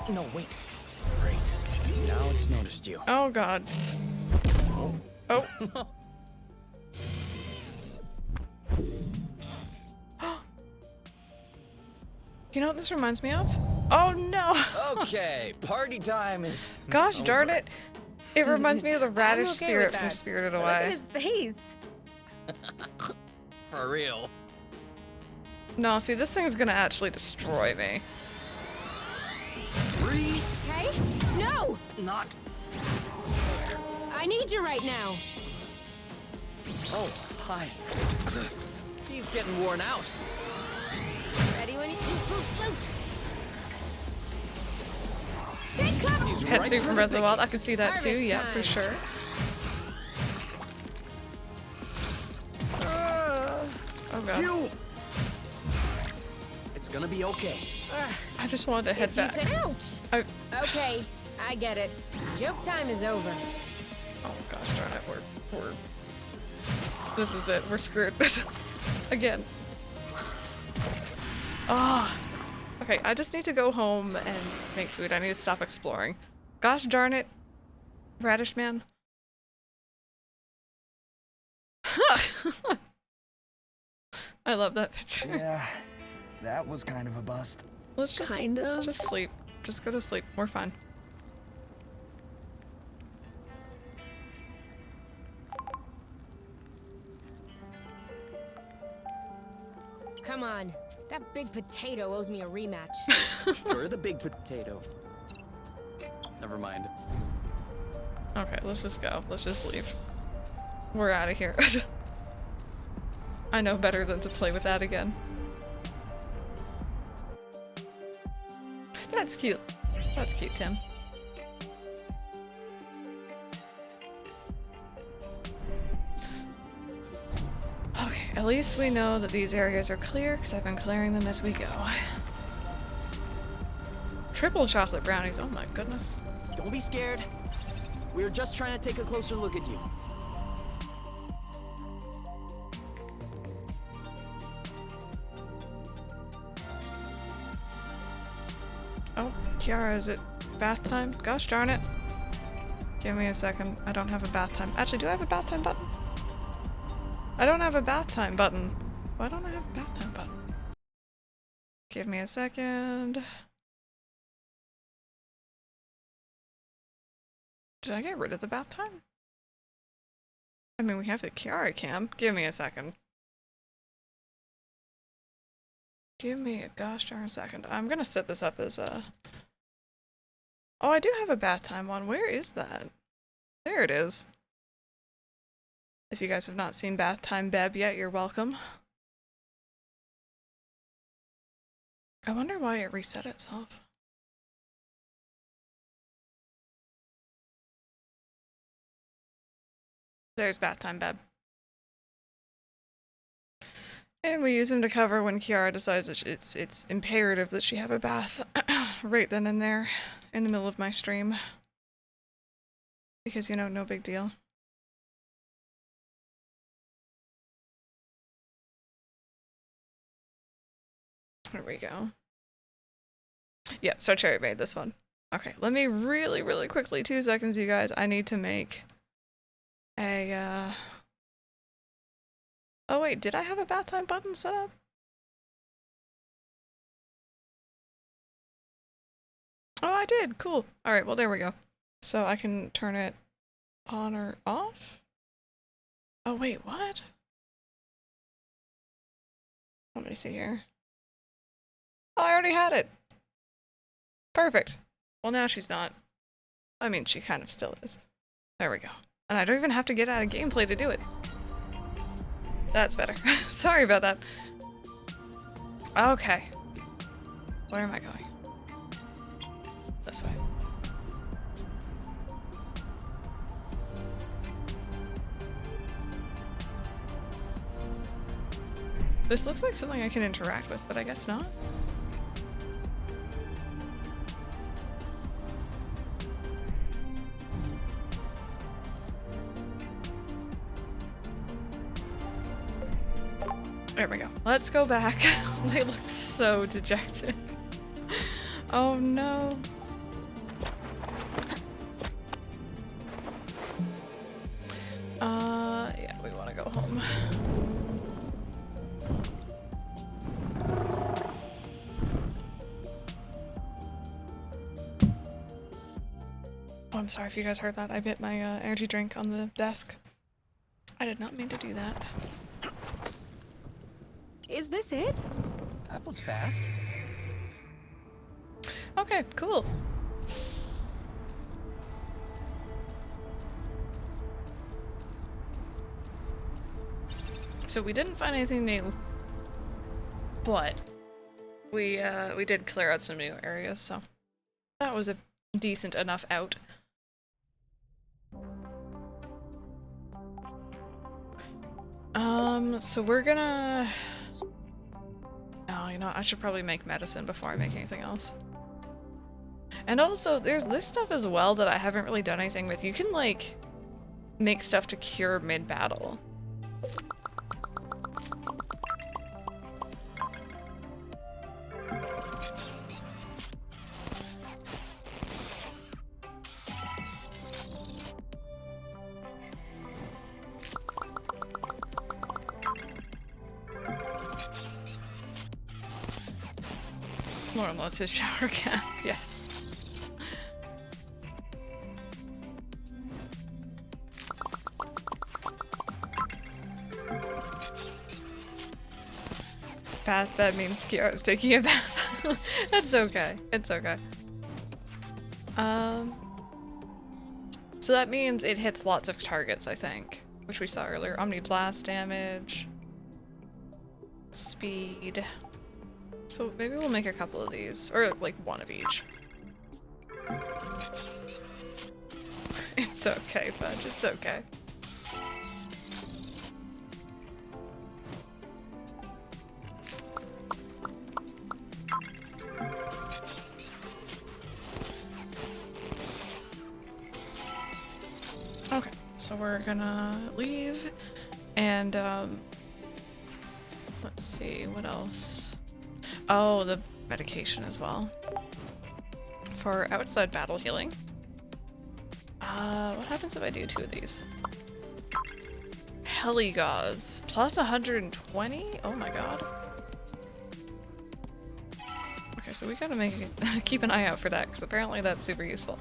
No, wait. Great. Now it's noticed you. Oh god. Oh. You know what this reminds me of? Oh no! Okay, party time is... Gosh darn over. it! It reminds me of the radish okay spirit with from that. Spirited Look at Away. his face. For real. No, see, this thing's gonna actually destroy me. 3, Hey? No! not... I need you right now. Oh, hi. He's getting worn out. Ready when you float. Take cover. He's Hetsu right from for Breath of the Wild, I picking. can see that too, Harvest yeah, for time. sure. Oh god. You! It's gonna be okay. I just wanted to head If you back. said ouch. Okay, I get it. Joke time is over. Oh gosh darn it, we're... This is it, we're screwed. Again. Ah. Okay, I just need to go home and make food. I need to stop exploring. Gosh darn it. Radish man. I love that picture. Yeah, that was kind of a bust. Let's just Kind of. just sleep. Just go to sleep. We're fine. Come on. That big potato owes me a rematch. You're the big potato. Never mind. Okay, let's just go. Let's just leave. We're out of here. I know better than to play with that again. That's cute. That's cute, Tim. Okay, at least we know that these areas are clear because I've been clearing them as we go. Triple chocolate brownies, oh my goodness. Don't be scared. We're just trying to take a closer look at you. Oh, Kiara, is it bath time? Gosh darn it. Give me a second. I don't have a bath time. Actually, do I have a bath time button? I don't have a bath time button. Why don't I have a bath time button? Give me a second. Did I get rid of the bath time? I mean, we have the Kiara cam. Give me a second. Give me a gosh darn second. I'm gonna set this up as a... Oh, I do have a bath time one. Where is that? There it is. If you guys have not seen Bath Time Beb yet, you're welcome. I wonder why it reset itself. There's bath time, Beb. And we use him to cover when Kiara decides that it's imperative that she have a bath right then and there in the middle of my stream. Because, you know, no big deal. There we go. Yep, so Cherry made this one. Okay, let me really quickly, 2 seconds, you guys. I need to make a, Oh wait, did I have a bath time button set up? Oh, I did. Cool. Alright, well, there we go. So I can turn it on or off? Oh, wait, what? Let me see here. Oh, I already had it. Perfect. Well, now she's not. I mean, she kind of still is. There we go. And I don't even have to get out of gameplay to do it. That's better. Sorry about that. Okay. Where am I going? This way. This looks like something I can interact with, but I guess not. There we go. Let's go back. They look so dejected. Oh no. Yeah, we want to go home. Oh, I'm sorry if you guys heard that. I bit my energy drink on the desk. I did not mean to do that. Is this it? That was fast. Okay, cool. So we didn't find anything new, but we did clear out some new areas, so that was a decent enough out. So we're gonna... Oh, you know, I should probably make medicine before I make anything else. And also, there's this stuff as well that I haven't really done anything with. You can, like, make stuff to cure mid-battle. Lauren loves his shower cap, yes. Past bed memes, Kiara's taking a bath. That's okay. It's okay. So that means it hits lots of targets, I think, which we saw earlier. Omni blast damage, speed. So maybe we'll make a couple of these, or like one of each. It's okay, Fudge. It's okay. Okay, so we're gonna leave, and let's see, what else? Oh, the medication as well. For outside battle healing. What happens if I do 2 of these? Heligauze, plus 120? Oh my god. Okay, so we gotta keep an eye out for that, because apparently that's super useful.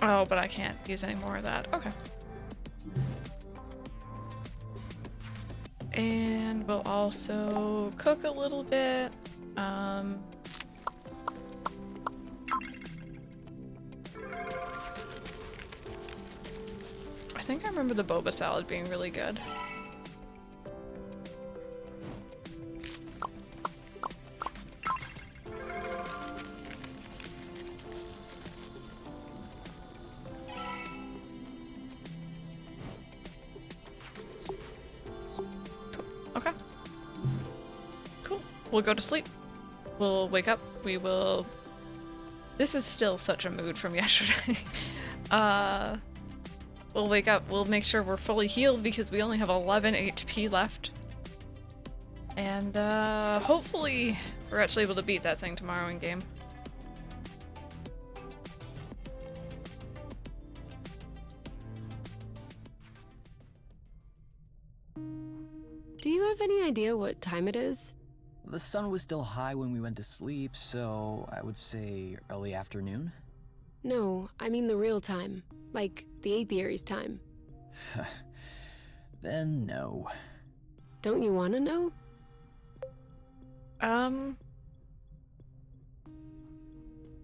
Oh, but I can't use any more of that. Okay. And we'll also cook a little bit. I think I remember the boba salad being really good. Okay. Cool. We'll go to sleep. We'll wake up. We will... This is still such a mood from yesterday. We'll wake up. We'll make sure we're fully healed because we only have 11 HP left. And hopefully we're actually able to beat that thing tomorrow in game. Do you have any idea what time it is? The sun was still high when we went to sleep, so I would say early afternoon. No, I mean the real time. Like, the apiary's time. Then no. Don't you want to know? I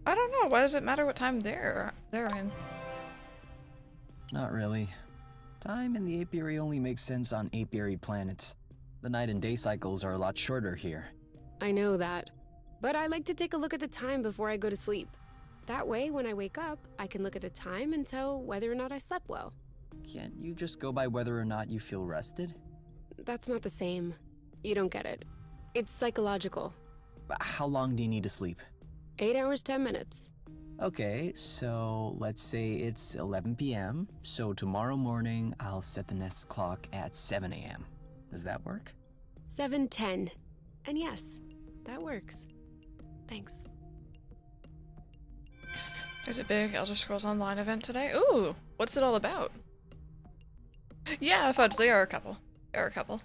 don't know. Why does it matter what time they're in? Not really. Time in the apiary only makes sense on apiary planets. The night and day cycles are a lot shorter here. I know that. But I like to take a look at the time before I go to sleep. That way, when I wake up, I can look at the time and tell whether or not I slept well. Can't you just go by whether or not you feel rested? That's not the same. You don't get it. It's psychological. How long do you need to sleep? 8 hours, 10 minutes. Okay, so let's say it's 11 p.m. So tomorrow morning, I'll set the nest clock at 7 a.m. Does that work? 7:10. And yes, that works. Thanks. There's a big Elder Scrolls Online event today. Ooh, what's it all about? Yeah, Fudge, they are a couple. They are a couple.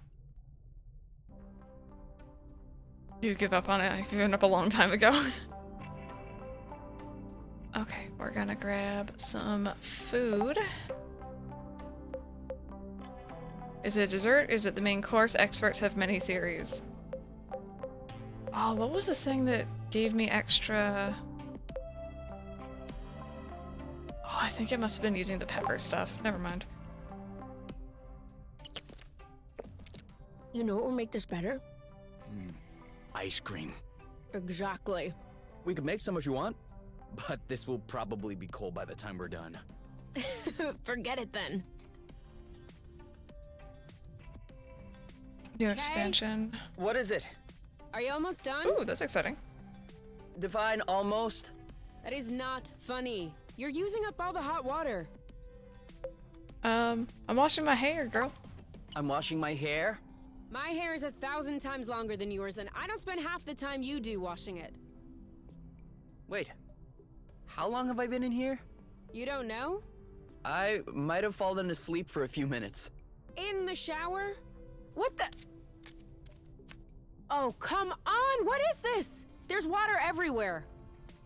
You give up on it. I've given up a long time ago. Okay, we're gonna grab some food. Is it dessert? Is it the main course? Experts have many theories. Oh, what was the thing that gave me extra... Oh, I think it must have been using the pepper stuff. Never mind. You know what will make this better? Ice cream. Exactly. We could make some if you want, but this will probably be cold by the time we're done. Forget it then. New expansion. What is it? Are you almost done? Ooh, that's exciting. Define almost? That is not funny. You're using up all the hot water. I'm washing my hair, girl. I'm washing my hair? My hair is 1,000 times longer than yours, and I don't spend half the time you do washing it. Wait. How long have I been in here? You don't know? I might have fallen asleep for a few minutes. In the shower? What the? Oh, come on! What is this? There's water everywhere.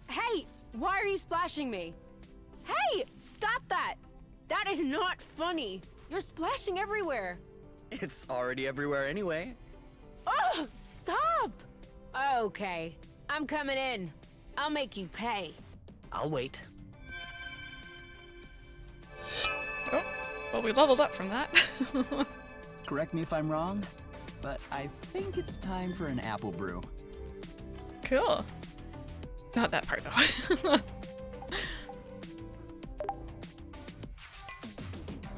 Hey, why are you splashing me? Hey, stop that! That is not funny. You're splashing everywhere. It's already everywhere anyway. Oh, stop! Okay, I'm coming in. I'll make you pay. I'll wait. Oh, well, we leveled up from that. Correct me if I'm wrong, but I think it's time for an apple brew. Cool. Not that part, though.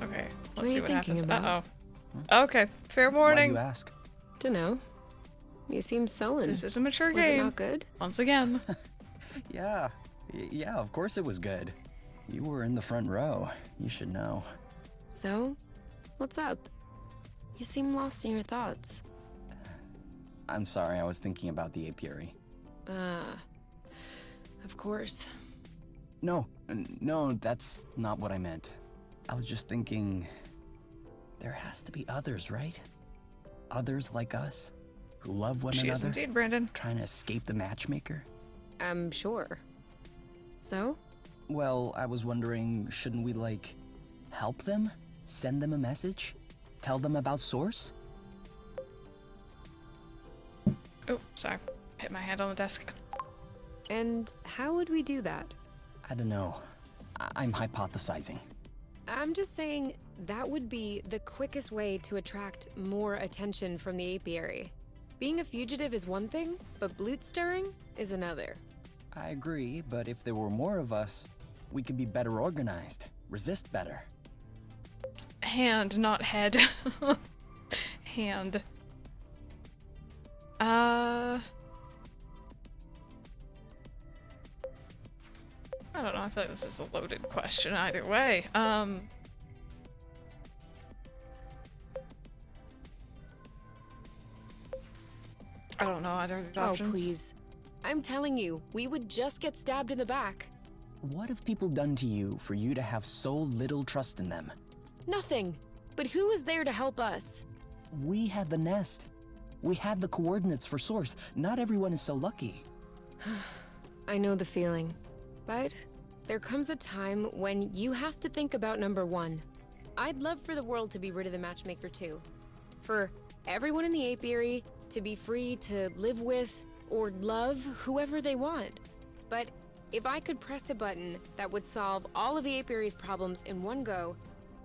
Okay, What are let's see you what thinking happens. about? Uh-oh. Okay, fair Why do warning. you ask? Dunno. You seem sullen. This is a mature Was it game. not good? Once again. Yeah, of course it was good. You were in the front row. You should know. So? What's up? You seem lost in your thoughts. I'm sorry, I was thinking about the apiary. Of course. No, that's not what I meant. I was just thinking... There has to be others, right? Others like us, who love one She is another, indeed, Brandon. trying to escape the matchmaker. I'm sure. So? Well, I was wondering, shouldn't we, like, help them? Send them a message? Tell them about Source? Oh, sorry. Hit my hand on the desk. And how would we do that? I don't know. I'm hypothesizing. I'm just saying that would be the quickest way to attract more attention from the apiary. Being a fugitive is one thing, but bloot stirring is another. I agree, but if there were more of us, we could be better organized, resist better. Hand, not head. Hand. I don't know, I feel like this is a loaded question either way. I don't know either of the options. Oh, please. I'm telling you, we would just get stabbed in the back. What have people done to you for you to have so little trust in them? Nothing. But who is there to help us? We had the nest. We had the coordinates for Source. Not everyone is so lucky. I know the feeling. But there comes a time when you have to think about number one. I'd love for the world to be rid of the matchmaker too. For everyone in the apiary to be free to live with or love whoever they want. But if I could press a button that would solve all of the apiary's problems in one go,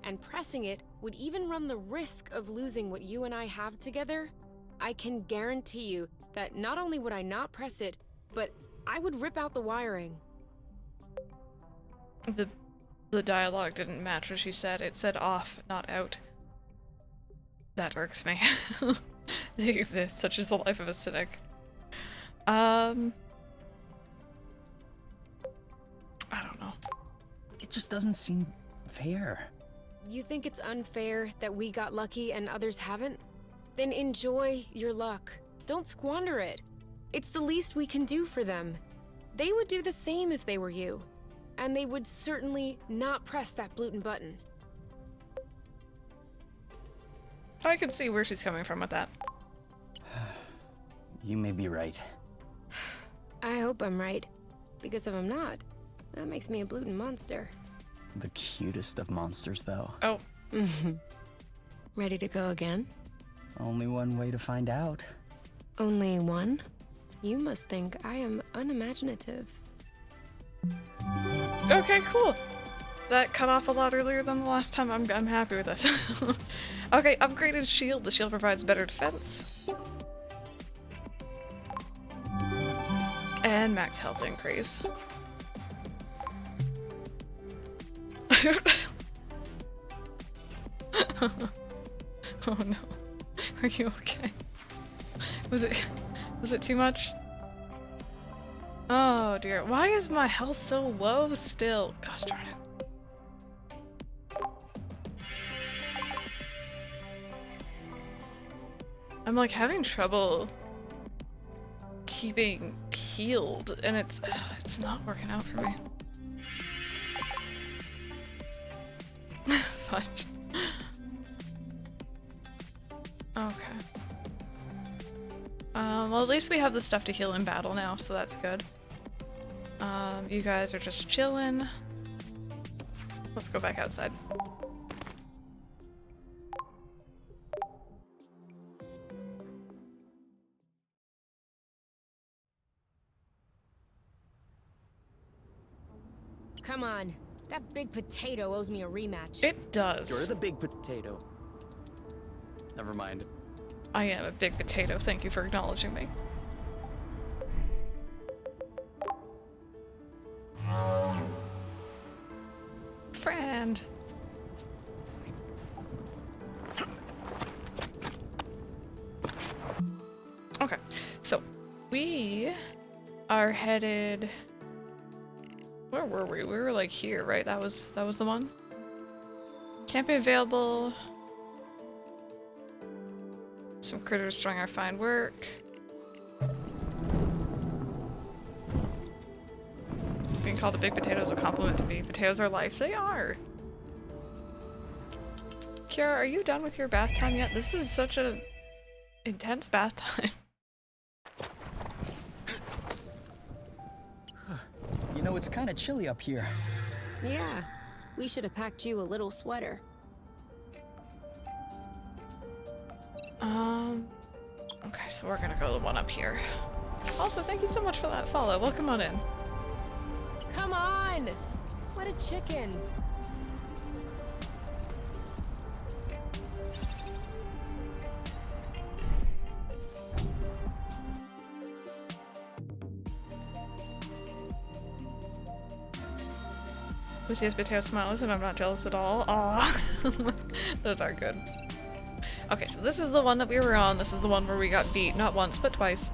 and pressing it would even run the risk of losing what you and I have together, I can guarantee you that not only would I not press it, but I would rip out the wiring. The dialogue didn't match what she said. It said off, not out. That irks me. They exist, such is the life of a cynic. I don't know. It just doesn't seem fair. You think it's unfair that we got lucky and others haven't? Then enjoy your luck. Don't squander it. It's the least we can do for them. They would do the same if they were you. And they would certainly not press that gluten button. I can see where she's coming from with that. You may be right. I hope I'm right. Because if I'm not, that makes me a gluten monster. The cutest of monsters, though. Oh. Ready to go again? Only one way to find out. Only one? You must think I am unimaginative. Okay, cool. That cut off a lot earlier than the last time. I'm happy with this. Okay, upgraded shield. The shield provides better defense. And max health increase. Oh no. Are you okay? Was it too much? Oh dear. Why is my health so low still? Gosh darn it. I'm like having trouble keeping healed and it's not working out for me. Fudge. Okay. Well, at least we have the stuff to heal in battle now, so that's good. You guys are just chilling. Let's go back outside. Come on. That big potato owes me a rematch. It does. You're the big potato. Never mind. I am a big potato. Thank you for acknowledging me. Friend. Okay, so we are headed. Where were we? We were like here, right? That was the one. Camping available. Some critters destroying our fine work. Being called a big potato is a compliment to me. Potatoes are life. They are. Kiara, are you done with your bath time yet? This is such a intense bath time. You know, it's kind of chilly up here. Yeah. We should have packed you a little sweater. Okay, so we're gonna go to the one up here. Also, thank you so much for that follow. Welcome on in. Come on! What a chicken. Lucy has potato smiles and I'm not jealous at all. Aw. Those are good. Okay, so this is the one that we were on. This is the one where we got beat, not once, but twice.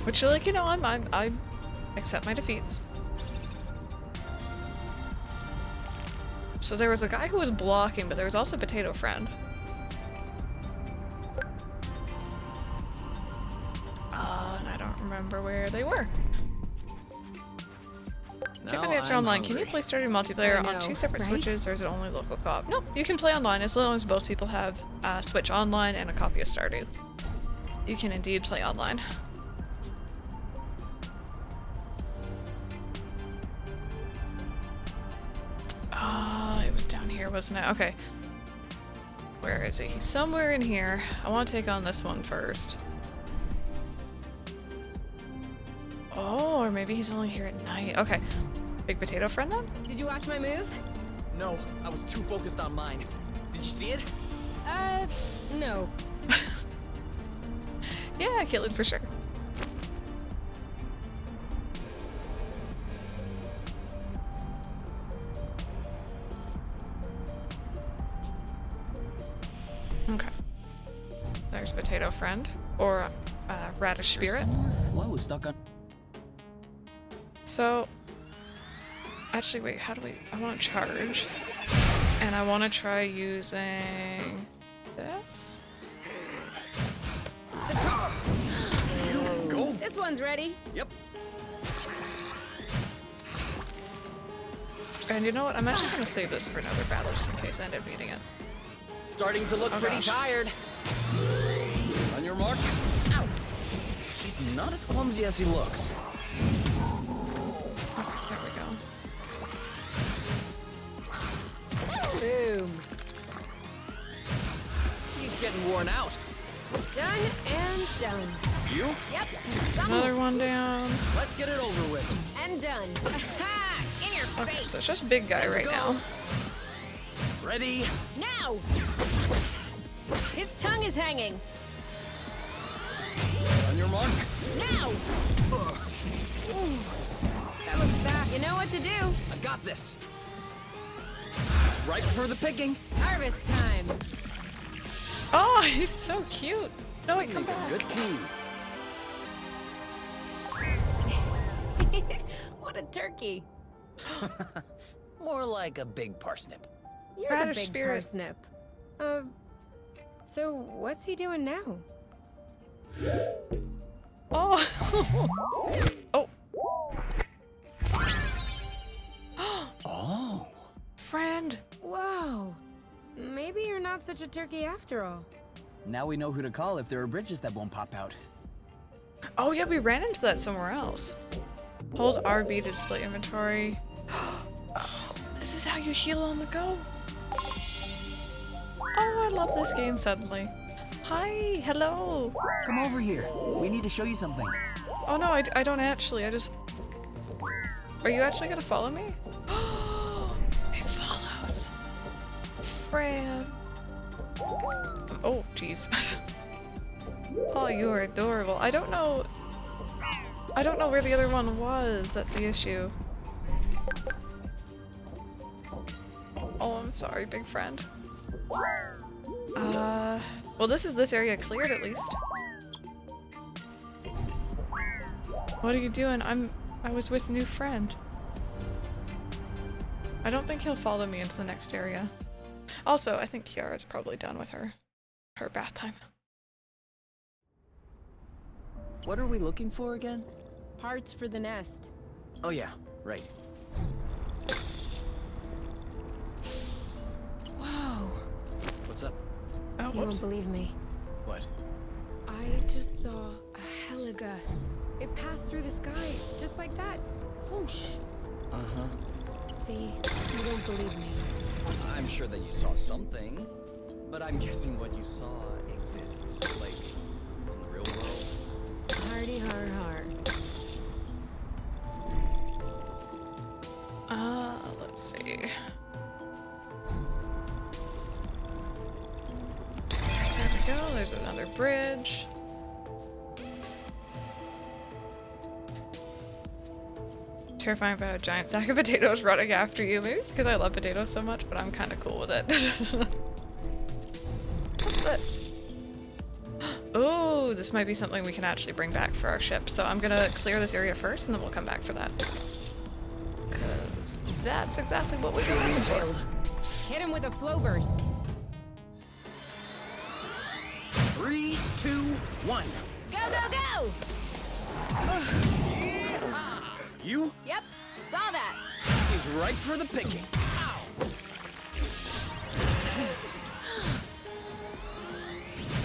Which, like, you know, I accept my defeats. So there was a guy who was blocking, but there was also Potato Friend. And I don't remember where they were. Given it's online, can you play starting multiplayer on 2 separate switches, or is it only local co-op? No, you can play online as long as both people have Switch Online and a copy of Stardew. You can indeed play online. It was down here, wasn't it? Okay. Where is he? He's somewhere in here. I want to take on this one first. Oh, or maybe he's only here at night. Okay. Big Potato Friend then? Did you watch my move? No, I was too focused on mine. Did you see it? No. Yeah, Caitlin for sure. Okay. There's Potato Friend, or Radish Spirit. Flow stuck on. So, actually, wait, how do we... I want to charge. And I want to try using this. Go! This one's ready. Yep. And you know what? I'm actually going to save this for another battle just in case I end up needing it. Starting to look Oh, pretty gosh. tired. On your mark. Ow! He's not as clumsy as he looks. Okay, there we go. Boom. He's getting worn out. Done and done. You? Yep. Another one down. Let's get it over with. And done. Aha! In your Okay, face. so it's just big guy right now. Ready? Now. His tongue is hanging. On your mark. Now. That looks bad. You know what to do. I got this. Right for the picking. Harvest time. Oh, he's so cute. No, wait, come back. Good team. What a turkey. More like a big parsnip. You're Radish the big spirit. parsnip. So what's he doing now? Oh. Oh. Oh. Friend. Whoa. Maybe you're not such a turkey after all. Now we know who to call if there are bridges that won't pop out. Oh yeah, we ran into that somewhere else. Hold RB to display inventory. Oh, this is how you heal on the go. Oh, I love this game suddenly. Hi, hello. Come over here. We need to show you something. Oh no, I don't actually, I just... Are you actually gonna follow me? It follows. Fran. Oh, jeez. Oh, you are adorable. I don't know where the other one was. That's the issue. Oh, I'm sorry, big friend. Well, this area cleared at least. What are you doing? I was with new friend. I don't think he'll follow me into the next area. Also, I think Kiara's probably done with her bath time. What are we looking for again? Parts for the nest. Oh yeah, right. Whoa. What's up? Oh, You whoops. won't believe me. What? I just saw a heliga. It passed through the sky, just like that. Whoosh. Uh-huh. See, you won't believe me. I'm sure that you saw something, but I'm guessing what you saw exists, like, in the real world. Hardy har har. Let's see. There we go, there's another bridge. Terrifying about a giant sack of potatoes running after you. Maybe it's because I love potatoes so much, but I'm kind of cool with it. What's this? Oh, this might be something we can actually bring back for our ship. So I'm gonna clear this area first, and then we'll come back for that. Because that's exactly what we've been looking for. Hit him with a flow burst. 3, 2, 1. Go, go, go! You? Yep, saw that. He's ripe for the picking.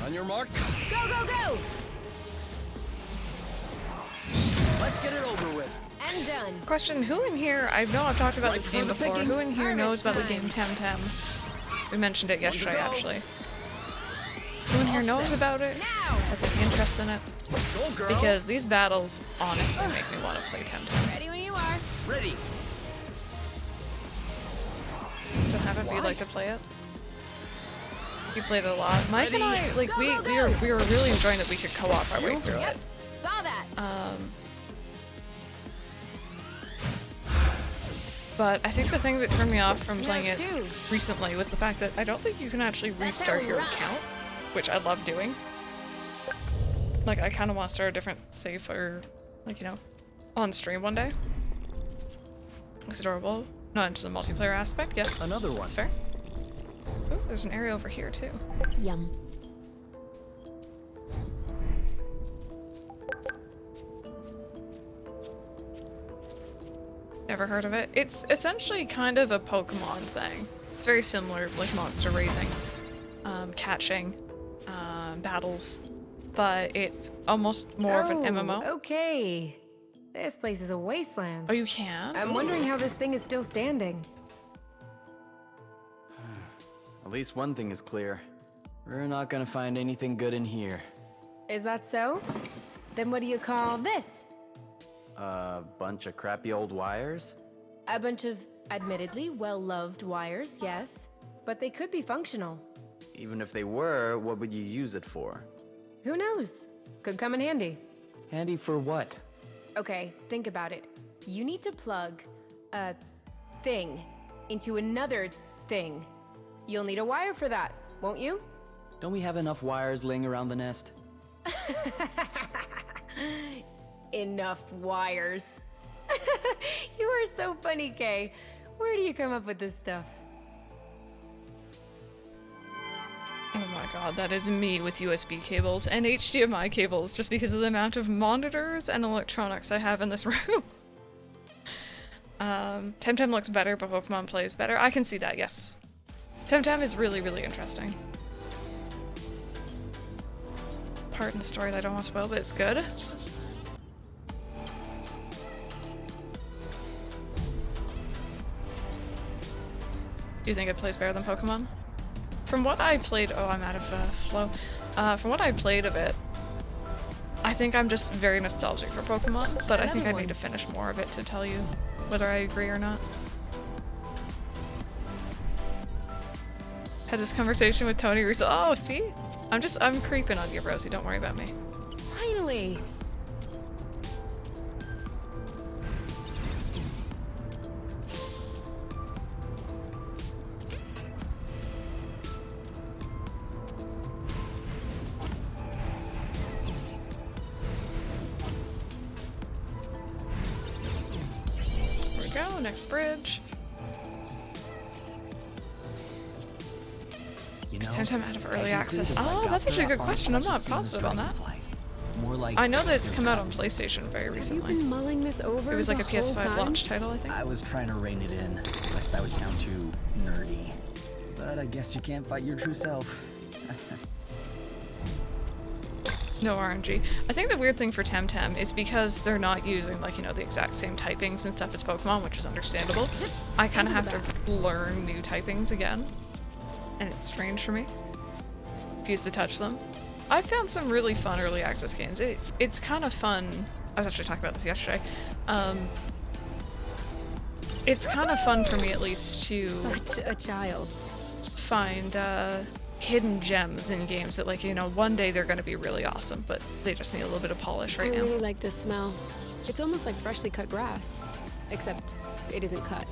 On your mark. Go, go, go! Let's get it over with. And done. Question, who in here, I know I've talked about Right this for game the before, picking. who in here knows about the game Harvest Temtem? We mentioned it yesterday, go. actually. Who in here knows about it? Now! Has any interest in it? Go, girl. Because these battles honestly make me want to play Temtem. Ready when you are. Ready. So haven't we like to play it? You played it a lot. Mike and I, like, Go, we go, go. were really enjoying that we could co-op our way through Yep, it. saw that. But I think the thing that turned me off from playing it too. recently was the fact that I don't think you can actually That's restart how your we rock. account, which I love doing. Like, I kind of want to start a different save or, like, you know, on stream one day. It's adorable. Not into the multiplayer aspect, yeah. Another one. That's fair. Ooh, there's an area over here, too. Yum. Never heard of it? It's essentially kind of a Pokemon thing. It's very similar, like monster raising, catching, battles, but it's almost more of an MMO. Okay. This place is a wasteland. Oh, you can? I'm wondering how this thing is still standing. At least one thing is clear. We're not gonna find anything good in here. Is that so? Then what do you call this? A bunch of crappy old wires? A bunch of admittedly well-loved wires, yes. But they could be functional. Even if they were, what would you use it for? Who knows? Could come in handy. Handy for what? Okay, think about it. You need to plug a thing into another thing. You'll need a wire for that, won't you? Don't we have enough wires laying around the nest? Enough wires. You are so funny, Kay. Where do you come up with this stuff? Oh my god, that is me with USB cables and HDMI cables just because of the amount of monitors and electronics I have in this room. Temtem looks better, but Pokemon plays better. I can see that, yes. Temtem is really, really interesting. Part in the story that I don't want to spoil, but it's good. Do you think it plays better than Pokemon? From what I played, oh, I'm out of flow. From what I played of it, I think I'm just very nostalgic for Pokemon, but I think I need to finish more of it to tell you whether I agree or not. Had this conversation with Tony recently. Oh, see? I'm creeping on you, Rosie. Don't worry about me. Finally! Here we go, next bridge. You Is know, Temtem out of early technically, access? this, like, Oh, got that's actually a there good on question. I'm not Arceus positive on that. Dragonflies. More like I know that it's your come out on cousin. PlayStation very Have you recently. been mulling this over It was like the a PS5 whole time? launch title, I think. I was trying to rein it in, lest I would sound too nerdy. But I guess you can't fight your true self. No RNG. I think the weird thing for Temtem is because they're not using, like, you know, the exact same typings and stuff as Pokemon, which is understandable. I kind of have to learn new typings again. And it's strange for me. Refuse to touch them. I found some really fun early access games. It's kind of fun. I was actually talking about this yesterday. It's kind of fun for me, at least, to Such a child. find hidden gems in games that, like, you know, one day they're going to be really awesome, but they just need a little bit of polish right I now. really like this smell. It's almost like freshly cut grass. Except it isn't cut.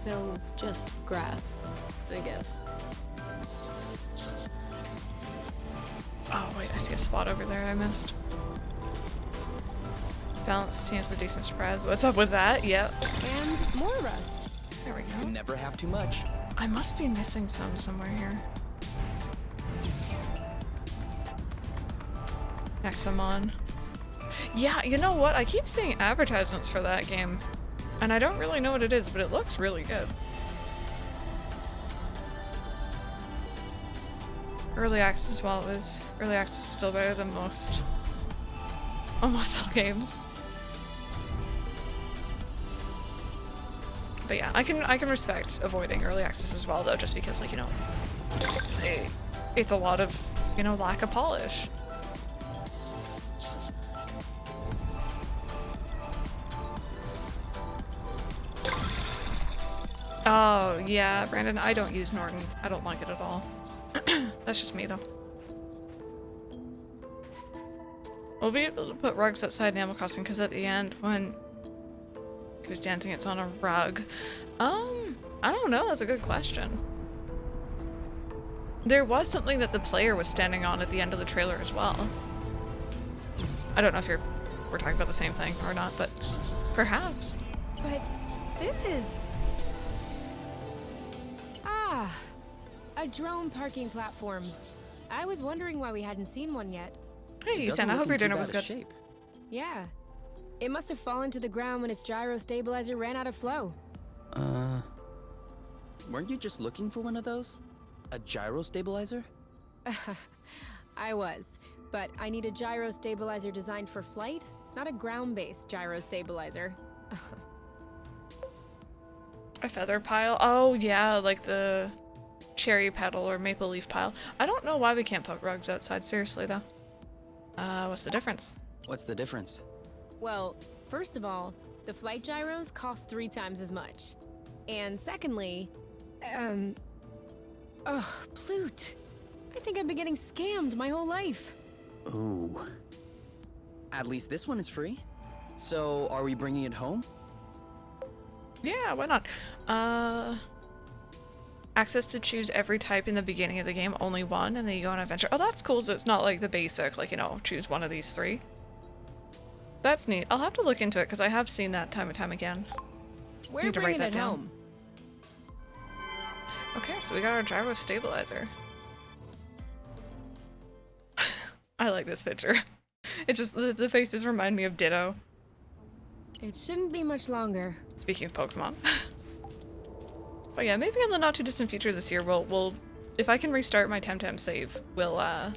So just grass, I guess. see a spot over there I missed. Balanced teams with decent spread. What's up with that? Yep. And more rust. There we You go. can never have too much. I must be missing some somewhere here. Nexamon. Yeah, you know what? I keep seeing advertisements for that game. And I don't really know what it is, but it looks really good. Early access, while it was early access, is still better than almost all games. But yeah, I can respect avoiding early access as well, though, just because, like, you know, it's a lot of, you know, lack of polish. Oh yeah, Brandon, I don't use Norton. I don't like it at all. That's just me, though. We'll be able to put rugs outside Animal Crossing because at the end, when he was dancing, it's on a rug. I don't know. That's a good question. There was something that the player was standing on at the end of the trailer as well. I don't know if we're talking about the same thing or not, but perhaps. But this is... Ah, a drone parking platform. I was wondering why we hadn't seen one yet. Hey, Doesn't Sen, I look hope in your too dinner bad was a good. shape. Yeah. It must have fallen to the ground when its gyro stabilizer ran out of flow. Weren't you just looking for one of those? A gyro stabilizer? I was, but I need a gyro stabilizer designed for flight, not a ground-based gyro stabilizer. A feather pile? Oh yeah, like the cherry petal or maple leaf pile. I don't know why we can't put rugs outside, seriously though. What's the difference? What's the difference? Well, first of all, the flight gyros cost 3 times as much. And secondly, Plute. I think I've been getting scammed my whole life. Ooh. At least this one is free. So, are we bringing it home? Yeah, why not? Access to choose every type in the beginning of the game, only one, and then you go on an adventure. Oh, that's cool, so it's not like the basic, like, you know, choose one of these 3. That's neat. I'll have to look into it, because I have seen that time and time again. We're Need to write bringing that it down. home. Okay, so we got our gyro stabilizer. I like this picture. It just, the faces remind me of Ditto. It shouldn't be much longer. Speaking of Pokemon. But yeah, maybe in the not too distant future this year, we'll if I can restart my Temtem save, we'll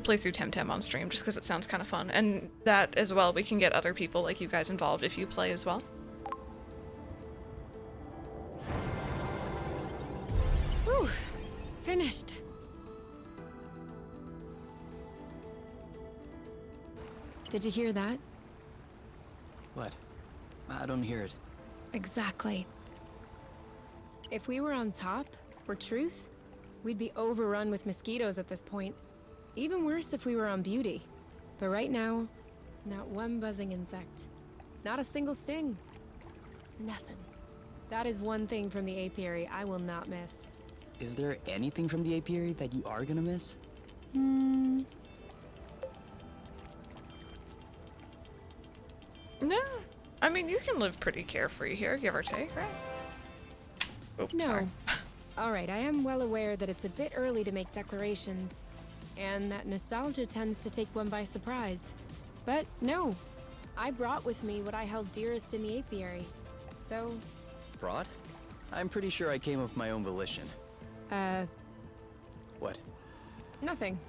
play through Temtem on stream just because it sounds kind of fun. And that as well, we can get other people like you guys involved if you play as well. Whew. Finished. Did you hear that? What? I don't hear it. Exactly. If we were on top, or Truth, we'd be overrun with mosquitoes at this point. Even worse if we were on Beauty. But right now, not one buzzing insect. Not a single sting. Nothing. That is one thing from the apiary I will not miss. Is there anything from the apiary that you are gonna miss? No, I mean, you can live pretty carefree here, give or take, right? Oh, No. sorry. Alright, I am well aware that it's a bit early to make declarations, and that nostalgia tends to take one by surprise. But no, I brought with me what I held dearest in the apiary. So, Brought? I'm pretty sure I came of my own volition. What? nothing.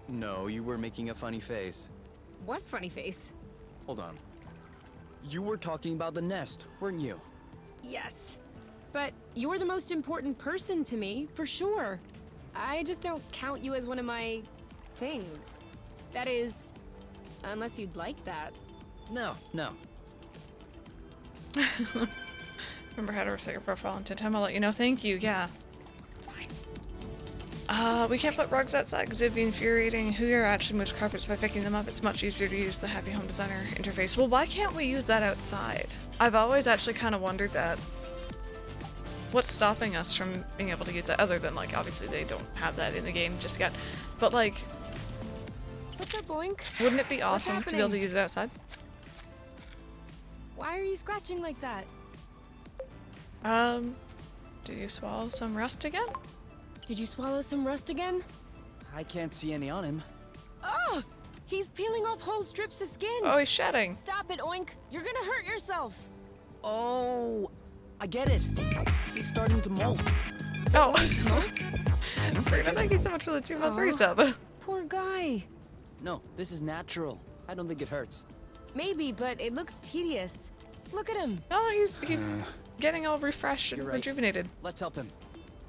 No, you were making a funny face. What funny face? Hold on. You were talking about the nest, weren't you? Yes. But you're the most important person to me, for sure. I just don't count you as one of my things. That is, unless you'd like that. No. Remember how to reset your profile on Temtem? I'll let you know. Thank you, yeah. We can't put rugs outside because it'd be infuriating. Who actually moves carpets by picking them up? It's much easier to use the Happy Home Designer interface. Well, why can't we use that outside? I've always actually kind of wondered that. What's stopping us from being able to use that other than, like, obviously they don't have that in the game just yet. But, like, What's up, Boink? Wouldn't it be awesome to be able to happening? use it outside? Why are you scratching like that? Do you swallow some rust again? Did you swallow some rust again? I can't see any on him. Oh! He's peeling off whole strips of skin! Oh, he's shedding. Stop it, Oink! You're gonna hurt yourself! Oh, I get it. He's starting to molt. Oh, Molt? sorry, but thank you so much for the 2 months Aw. resub. Poor guy. No, this is natural. I don't think it hurts. Maybe, but it looks tedious. Look at him. No, he's getting all refreshed and You're right. rejuvenated. Let's help him.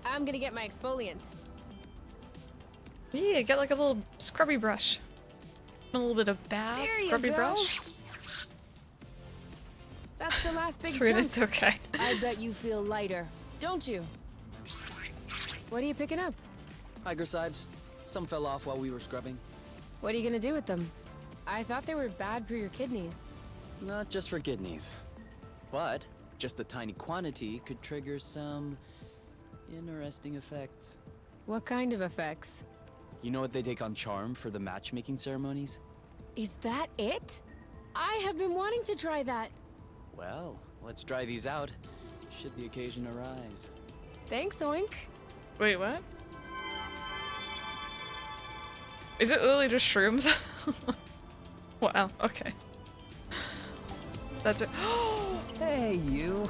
I'm gonna get my exfoliant. Yeah, get like a little scrubby brush. A little bit of bath, There you scrubby go. brush. That's the last big Sweet, chunk. it's okay. I bet you feel lighter, don't you? What are you picking up? Hygrosibes. Some fell off while we were scrubbing. What are you gonna do with them? I thought they were bad for your kidneys. Not just for kidneys. But just a tiny quantity could trigger some interesting effects. What kind of effects? You know what they take on charm for the matchmaking ceremonies? Is that it? I have been wanting to try that. Well, let's try these out, should the occasion arise. Thanks, Oink. Wait, what? Is it literally just shrooms? Wow, okay. That's it. Hey, you.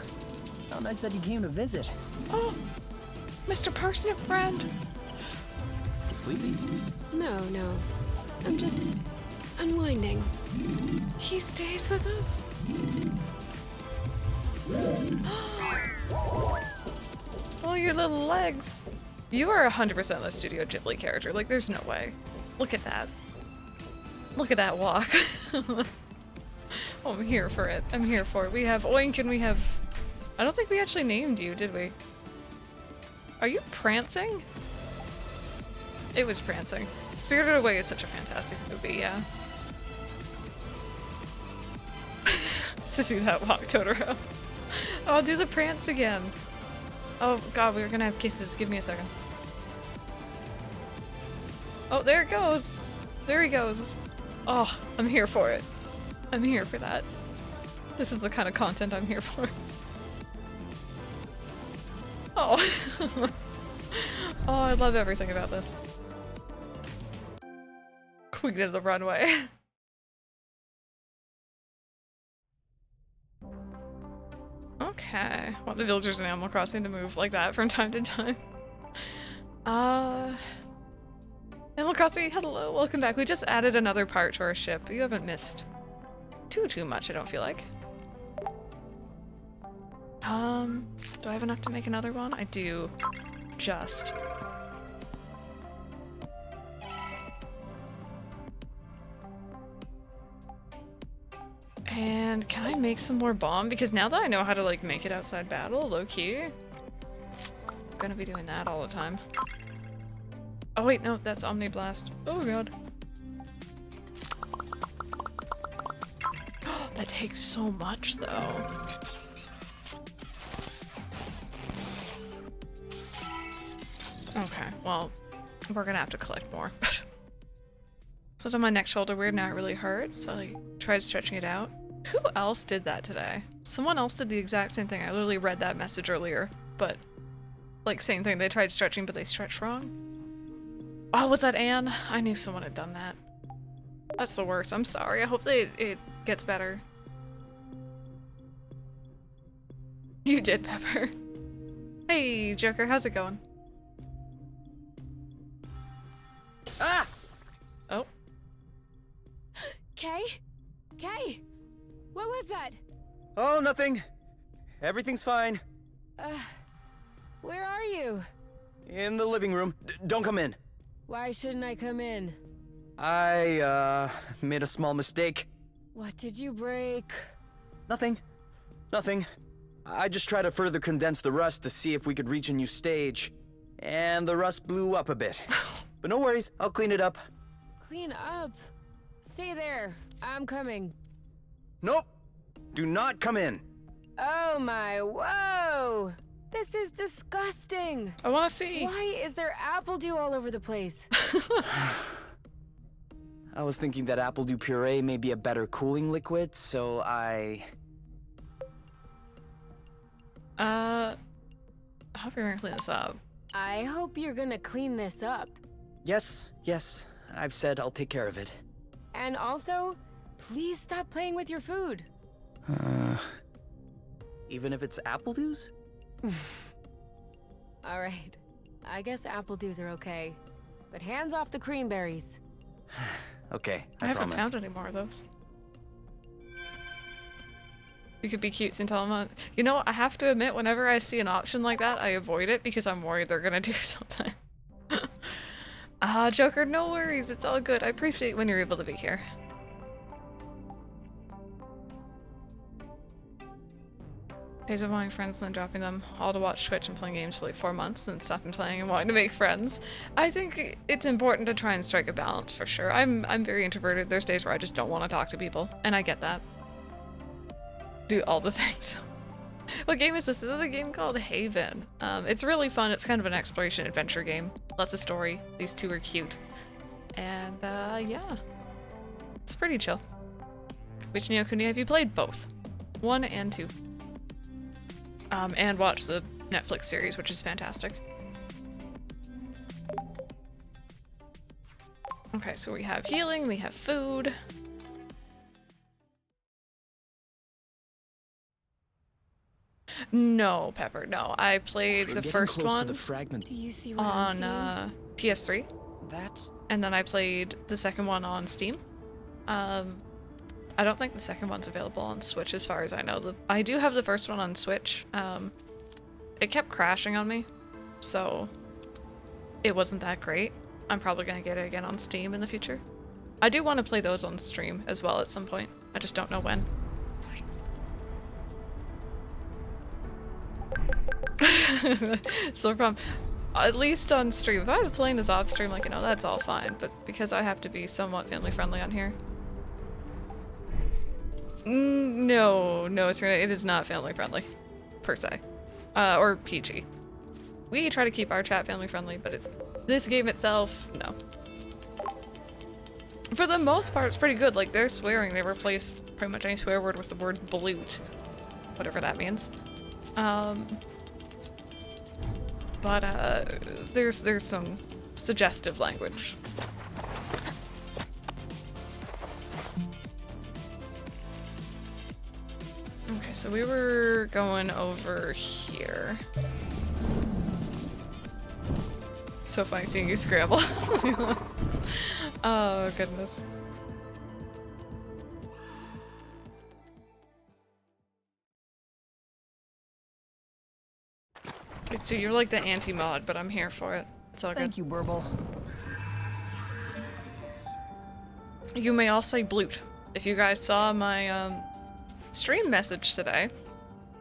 How nice that you came to visit. Oh, Mr. Parsnip friend. Sleepy? No. I'm just unwinding. He stays with us. Oh, your little legs. You are 100% a Studio Ghibli character. Like, there's no way. Look at that. Look at that walk. Oh, I'm here for it. I'm here for it. We have Oink and we have... I don't think we actually named you, did we? Are you prancing? It was prancing. Spirited Away is such a fantastic movie, yeah. To see that walk, Totoro. Oh, do the prance again. Oh god, we're gonna have kisses. Give me a second. Oh, there it goes. There he goes. Oh, I'm here for it. I'm here for that. This is the kind of content I'm here for. Oh. Oh, I love everything about this. Queen of the runway. Okay. Want the villagers in Animal Crossing to move like that from time to time. Animal Crossing, hello, welcome back. We just added another part to our ship. You haven't missed too much, I don't feel like. Do I have enough to make another one? I do. Just. And can I make some more bomb? Because now that I know how to like make it outside battle, low-key, I'm gonna be doing that all the time. Oh wait, no, that's Omni Blast. Oh god. That takes so much though. Okay, well, we're gonna have to collect more. So on my neck shoulder weird, now it really hurts. So I tried stretching it out. Who else did that today? Someone else did the exact same thing. I literally read that message earlier, but like same thing. They tried stretching, but they stretched wrong. Oh, was that Anne? I knew someone had done that. That's the worst. I'm sorry. I hope that it gets better. You did, Pepper. Hey, Joker, how's it going? Ah! Oh. Kay? Kay? What was that? Oh, nothing. Everything's fine. Where are you? In the living room. Don't come in. Why shouldn't I come in? I, made a small mistake. What did you break? Nothing. Nothing. I just tried to further condense the rust to see if we could reach a new stage. And the rust blew up a bit. But no worries, I'll clean it up. Clean up. Stay there. I'm coming. Nope. Do not come in. Oh my, whoa! This is disgusting! I want to see. Why is there apple dew all over the place? I was thinking that apple dew puree may be a better cooling liquid, so I... I hope you're gonna clean this up. I hope you're gonna clean this up. Yes, I've said I'll take care of it. And also, please stop playing with your food. Even if it's apple dews? Alright, I guess apple dews are okay. But hands off the cream berries. Okay, I haven't promise. found any more of those. You could be cute and tell them. You know, I have to admit, whenever I see an option like that, I avoid it because I'm worried they're gonna do something. Joker, no worries. It's all good. I appreciate when you're able to be here. Days of wanting friends and then dropping them, all to watch Twitch and playing games for like 4 months, then stopping playing and wanting to make friends. I think it's important to try and strike a balance for sure. I'm very introverted. There's days where I just don't want to talk to people, and I get that. Do all the things. What game is this? This is a game called Haven. It's really fun. It's kind of an exploration adventure game. Lots of story. These two are cute. And yeah. It's pretty chill. Which Neo Kuni have you played? Both. 1 and 2. And watched the Netflix series, which is fantastic. Okay, so we have healing, we have food. No, Pepper, no. I played the first one To the fragment. Do you see what on I'm PS3, That's and then I played the second one on Steam. I don't think the second one's available on Switch as far as I know. I do have the first one on Switch. It kept crashing on me, so it wasn't that great. I'm probably gonna get it again on Steam in the future. I do want to play those on stream as well at some point. I just don't know when. So the problem, at least on stream, if I was playing this off stream, like, you know, that's all fine, but because I have to be somewhat family friendly on here. No, Serena, it is not family friendly, per se. Or PG. We try to keep our chat family friendly, but it's this game itself, no. For the most part, it's pretty good. Like, they're swearing. They replace pretty much any swear word with the word blute. Whatever that means. But there's some suggestive language. Okay, so we were going over here. So funny seeing you scramble. Oh, goodness. So you're like the anti-mod, but I'm here for it. It's all good. Thank you, Burble. You may all say blute. If you guys saw my stream message today,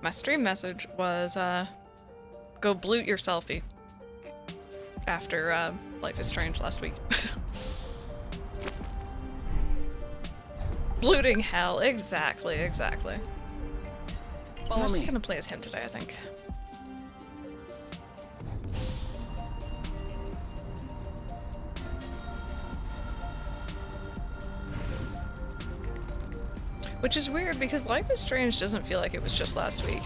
my stream message was go blute your selfie after Life is Strange last week. Bluting hell, exactly. I'm just gonna play as him today, I think. Which is weird because Life is Strange doesn't feel like it was just last week.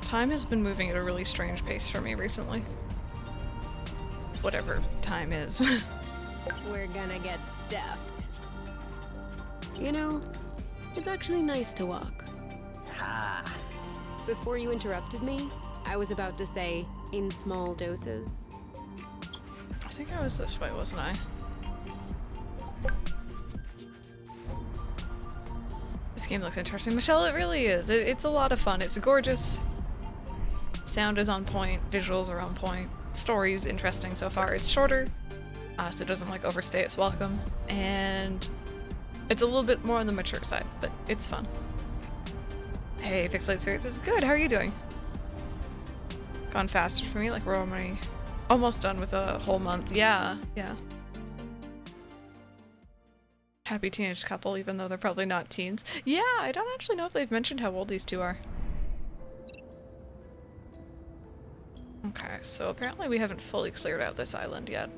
Time has been moving at a really strange pace for me recently. Whatever time is. We're gonna get stuffed. You know, it's actually nice to walk. Ha! Before you interrupted me, I was about to say, in small doses. I think I was this way, wasn't I? This game looks interesting. Michelle, it really is. It's a lot of fun. It's gorgeous. Sound is on point. Visuals are on point. Story's interesting so far. It's shorter, so it doesn't like overstay its welcome. And it's a little bit more on the mature side, but it's fun. Hey, Pixelate Spirits is good. How are you doing? Gone faster for me. Like we're almost done with a whole month. Yeah. Happy teenage couple, even though they're probably not teens. Yeah, I don't actually know if they've mentioned how old these two are. Okay, so apparently we haven't fully cleared out this island yet.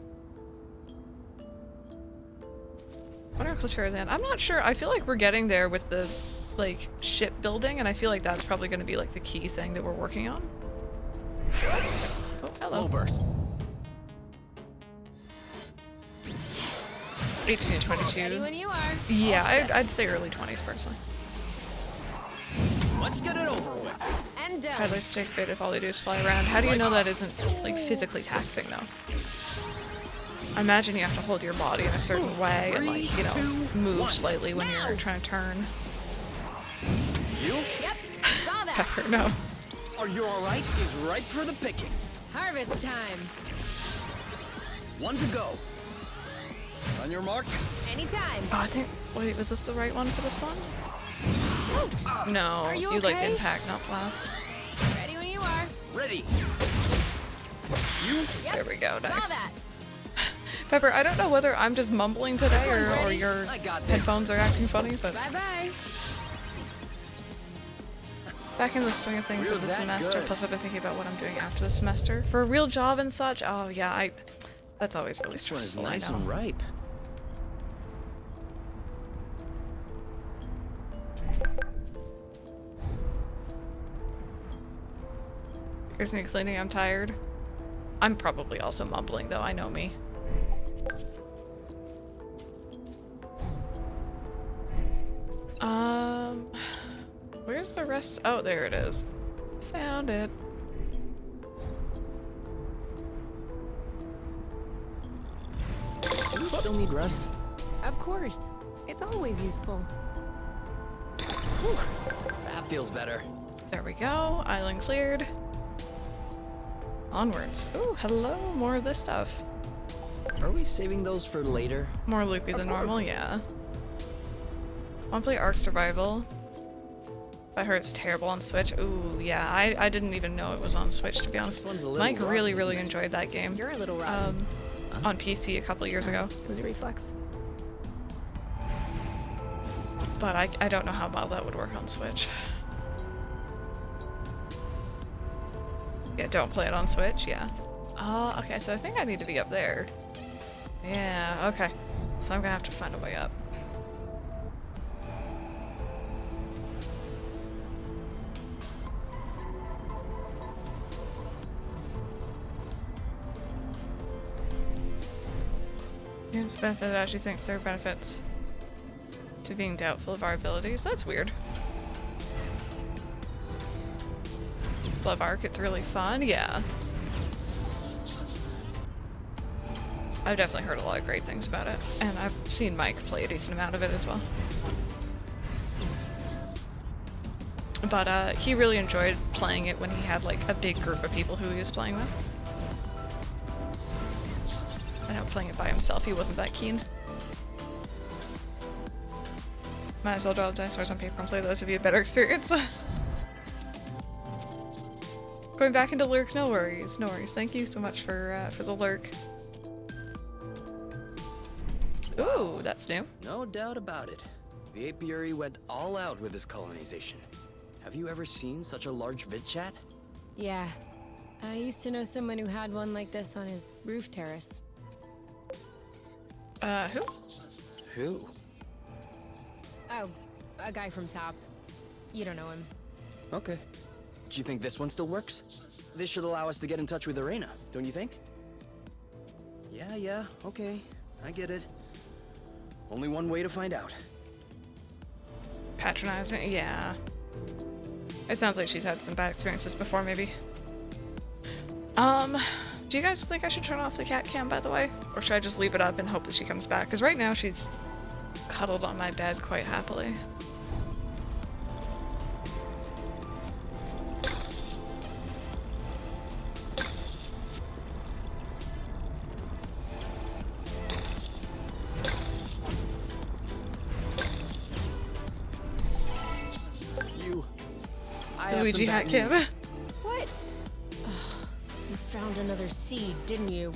Wonder how close we are to land. I'm not sure. I feel like we're getting there with the like shipbuilding, and I feel like that's probably going to be like the key thing that we're working on. Oh, hello. Flow burst. 18 to 22. Ready when you are. Yeah, I'd say early 20s personally. Let's get it over with. And done. Highlight stick fit if all they do is fly around. How do you know that isn't like physically taxing though? I imagine you have to hold your body in a certain way and like, you know, move slightly when you're trying to turn. You? Yep. Saw that. Pepper, no. Are you alright? Is ripe for the picking. Harvest time. One to go. On your mark. Anytime. Oh, I think. Wait, was this the right one for this one? No, Are you liked okay? impact, not blast. Ready when you are. Ready. You? Yep. There we go, Saw nice. that. Pepper, I don't know whether I'm just mumbling today or your I got this. headphones are acting funny, but Bye-bye. back in the swing of things We're with the that semester. good. Plus, I've been thinking about what I'm doing after the semester for a real job and such. Oh yeah, that's always really This one is stressful. nice I know. and ripe. Here's me explaining I'm tired. I'm probably also mumbling though. I know me. Where's the rest? Oh, there it is. Found it. Do we still need rest? Of course. It's always useful. That feels better. There we go. Island cleared. Onwards. Ooh, hello. More of this stuff. Are we saving those for later? More loopy than normal, yeah. Wanna play Ark Survival? I heard it's terrible on Switch. Ooh, yeah. I didn't even know it was on Switch, to be honest. one's a little Mike rotten, really isn't it? enjoyed that game. You're a little rotten. On PC a couple years ago. It was a reflex. But I don't know how well that would work on Switch. Yeah, don't play it on Switch, yeah. Okay, so I think I need to be up there. Yeah, okay. So I'm gonna have to find a way up. Games benefit actually thinks there are benefits to being doubtful of our abilities. That's weird. Love Ark, it's really fun, yeah. I've definitely heard a lot of great things about it, and I've seen Mike play a decent amount of it as well. But he really enjoyed playing it when he had like a big group of people who he was playing with. I know playing it by himself, he wasn't that keen. Might as well draw the dinosaurs on paper and play those if you had better experience. Going back into lurk, no worries, no worries. Thank you so much for the lurk. Ooh, that's new. No doubt about it. The apiary went all out with his colonization. Have you ever seen such a large vid chat? Yeah. I used to know someone who had one like this on his roof terrace. Who? Who? Oh, a guy from top. You don't know him. Okay. Do you think this one still works? This should allow us to get in touch with Arena, don't you think? Yeah, okay. I get it. Only one way to find out. Patronizing? Yeah. It sounds like she's had some bad experiences before, maybe. Do you guys think I should turn off the cat cam, by the way? Or should I just leave it up and hope that she comes back? Because right now she's cuddled on my bed quite happily. I have Luigi some hat bad cam. news. What? Ugh, you found another seed, didn't you?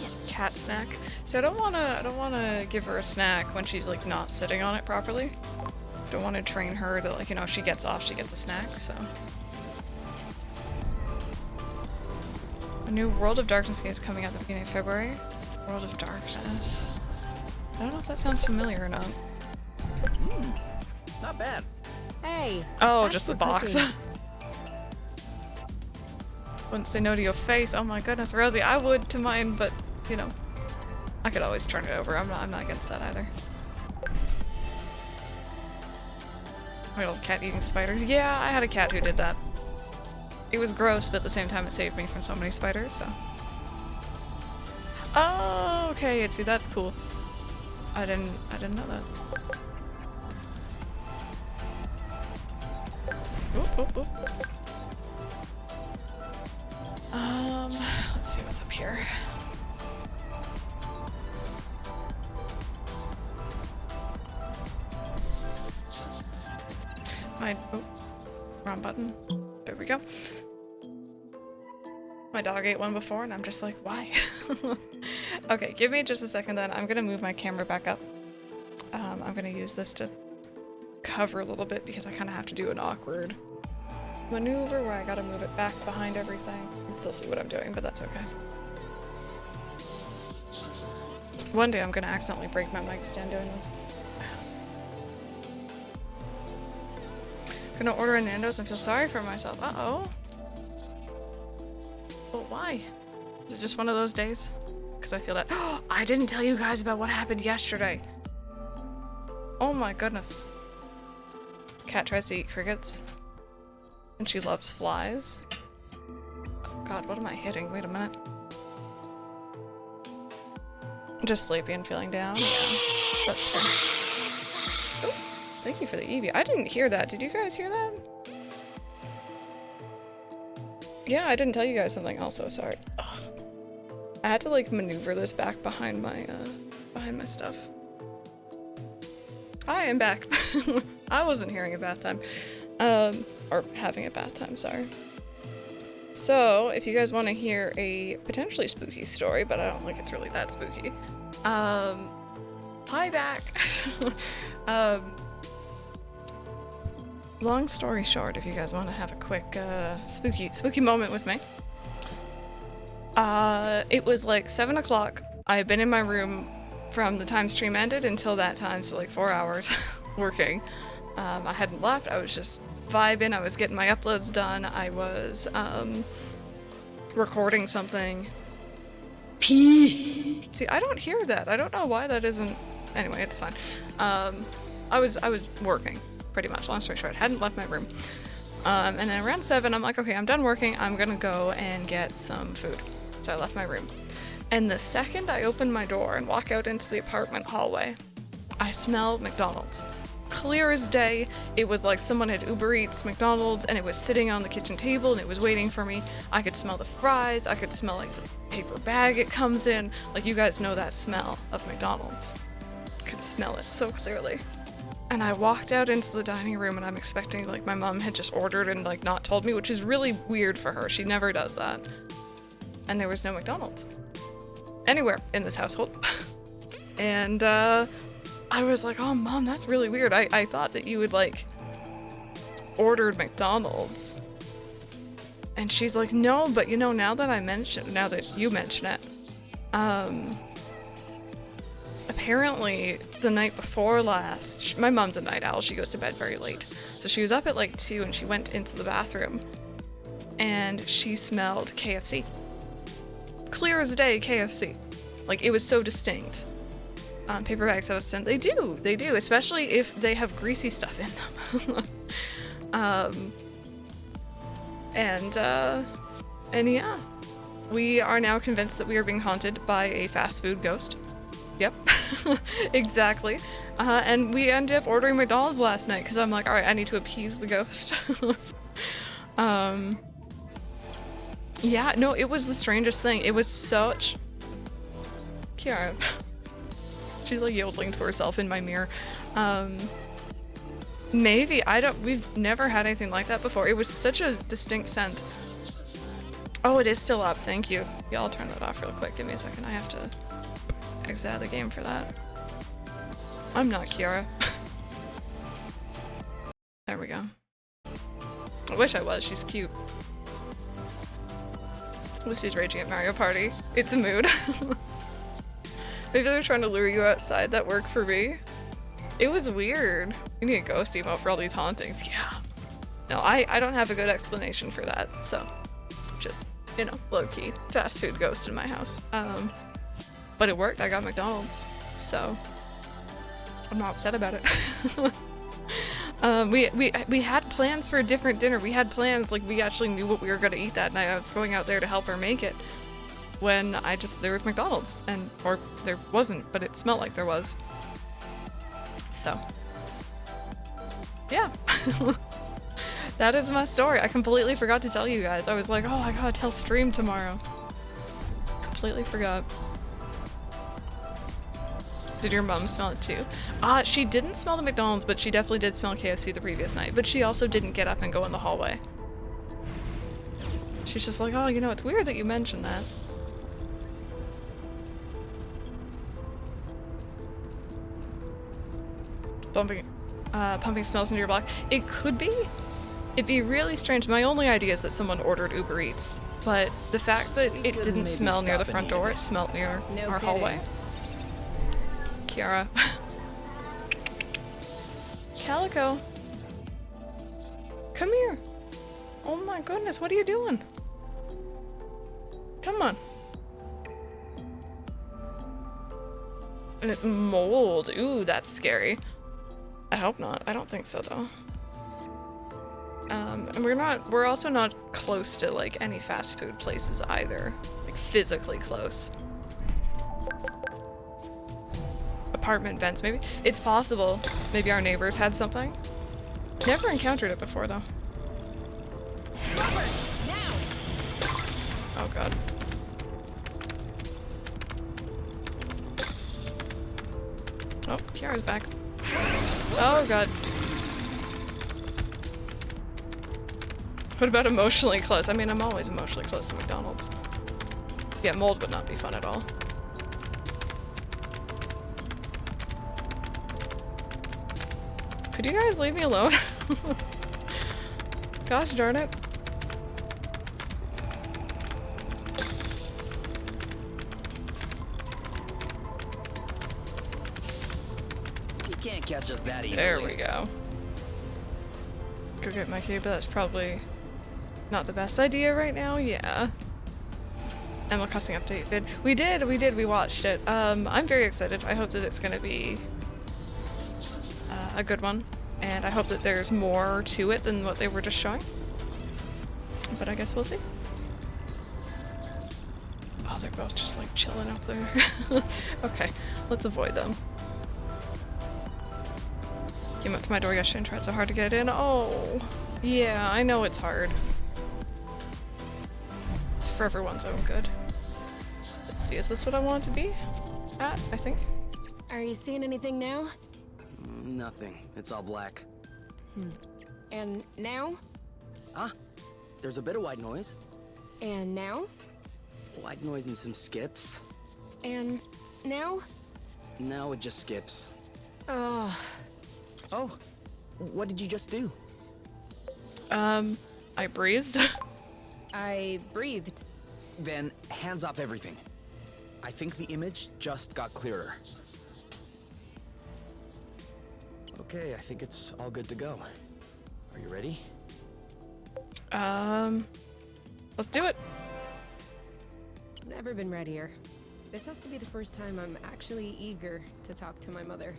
Yes. Cat snack. So I don't wanna give her a snack when she's like not sitting on it properly. Don't want to train her that, like, you know, if she gets off, she gets a snack, so. A new World of Darkness game is coming out at the beginning of February. World of Darkness. I don't know if that sounds familiar or not. Not bad. Hey. Oh, that's just the for box. cooking. Wouldn't say no to your face. Oh my goodness, Rosie, I would to mine, but you know, I could always turn it over. I'm not against that either. My old cat eating spiders. Yeah, I had a cat who did that. It was gross, but at the same time it saved me from so many spiders, so. Oh, okay, see, that's cool. I didn't know that. Oop, oop, oop. Let's see what's up here. Oh, wrong button. There we go. My dog ate one before and I'm just like, why? Okay, give me just a second then. I'm gonna move my camera back up. I'm gonna use this to cover a little bit because I kind of have to do an awkward maneuver where I gotta move it back behind everything. You can still see what I'm doing, but that's okay. One day I'm gonna accidentally break my mic stand doing this. Gonna order a Nando's and feel sorry for myself. Uh-oh. Well, why? Is it just one of those days? Because I feel that. Oh, I didn't tell you guys about what happened yesterday. Oh my goodness. Cat tries to eat crickets. And she loves flies. Oh god, what am I hitting? Wait a minute. Just sleepy and feeling down. Yeah, that's fair. Oh, thank you for the Eevee. I didn't hear that. Did you guys hear that? Yeah, I didn't tell you guys something also, sorry. Ugh. I had to like maneuver this back behind my stuff. I am back. I wasn't hearing a bath time. Or having a bath time, sorry. So, if you guys want to hear a potentially spooky story, but I don't think it's really that spooky. Hi back. Long story short, if you guys want to have a quick spooky moment with me. It was like 7 o'clock. I had been in my room from the time stream ended until that time, so like 4 hours working. I hadn't left, I was just vibing, I was getting my uploads done, I was recording something. Pee! See, I don't hear that. I don't know why that isn't. Anyway, it's fine. I was working, pretty much. Long story short, hadn't left my room. And then around 7, I'm like, okay, I'm done working. I'm gonna go and get some food. So I left my room. And the second I open my door and walk out into the apartment hallway, I smell McDonald's. Clear as day. It was like someone had Uber Eats McDonald's and it was sitting on the kitchen table and it was waiting for me. I could smell the fries. I could smell like the paper bag it comes in. Like, you guys know that smell of McDonald's. I could smell it so clearly. And I walked out into the dining room and I'm expecting like my mom had just ordered and like not told me, which is really weird for her. She never does that. And there was no McDonald's anywhere in this household. And I was like, oh mom, that's really weird. I thought that you had like ordered McDonald's. And she's like, no, but you know, now that you mention it, apparently the night before last, my mom's a night owl, she goes to bed very late. So she was up at like 2 and she went into the bathroom and she smelled KFC. Clear as day, KFC. Like, it was so distinct. Paper bags have a scent. They do, especially if they have greasy stuff in them. And yeah, we are now convinced that we are being haunted by a fast food ghost. Yep, exactly. And we ended up ordering McDonald's last night because I'm like, all right, I need to appease the ghost. Yeah, no, it was the strangest thing. It was such... Kiara. She's like yodeling to herself in my mirror. Maybe, we've never had anything like that before. It was such a distinct scent. Oh, it is still up, thank you. Yeah, I'll turn that off real quick. Give me a second, I have to exit out of the game for that. I'm not Kiara. There we go. I wish I was, she's cute. Lucy's raging at Mario Party. It's a mood. Maybe they're trying to lure you outside. That worked for me. It was weird. We need a ghost emote for all these hauntings. Yeah. No, I don't have a good explanation for that. So, just, you know, low-key fast food ghost in my house. But it worked. I got McDonald's. So, I'm not upset about it. We had plans for a different dinner. We had plans, like, we actually knew what we were going to eat that night. I was going out there to help her make it. When there was McDonald's, or there wasn't, but it smelled like there was. So, yeah. That is my story. I completely forgot to tell you guys. I was like, oh, I gotta tell stream tomorrow. Completely forgot. Did your mom smell it too? She didn't smell the McDonald's, but she definitely did smell KFC the previous night. But she also didn't get up and go in the hallway. She's just like, oh, you know, it's weird that you mentioned that. Pumping smells into your block. It could be. It'd be really strange. My only idea is that someone ordered Uber Eats, but the fact that it didn't smell near the front door, it smelled near our hallway. Kiara. Calico. Come here. Oh my goodness, what are you doing? Come on. And it's mold. Ooh, that's scary. I hope not. I don't think so though. And we're also not close to like any fast food places either. Like physically close. Apartment vents maybe? It's possible. Maybe our neighbors had something. Never encountered it before though. Oh god. Oh, Kiara's back. Oh god. What about emotionally close? I mean, I'm always emotionally close to McDonald's. Yeah, mold would not be fun at all. Could you guys leave me alone? Gosh darn it. You can't catch us that easily. There we go. Go get my key, but that's probably not the best idea right now. Yeah. Animal Crossing update vid. We did. We watched it. I'm very excited. I hope that it's gonna be a good one, and I hope that there's more to it than what they were just showing. But I guess we'll see. Oh, they're both just like chilling up there. Okay, let's avoid them. Came up to my door yesterday and tried so hard to get in. Oh, yeah, I know it's hard. It's for everyone's own good. Let's see, is this what I want to be at, I think? Are you seeing anything now? Nothing. It's all black. And now? There's a bit of white noise. And now? White noise and some skips. And now? Now it just skips. Oh. Oh, what did you just do? I breathed. I breathed. Then hands off everything. I think the image just got clearer. Okay, I think it's all good to go. Are you ready? Let's do it. Never been readier. This has to be the first time I'm actually eager to talk to my mother.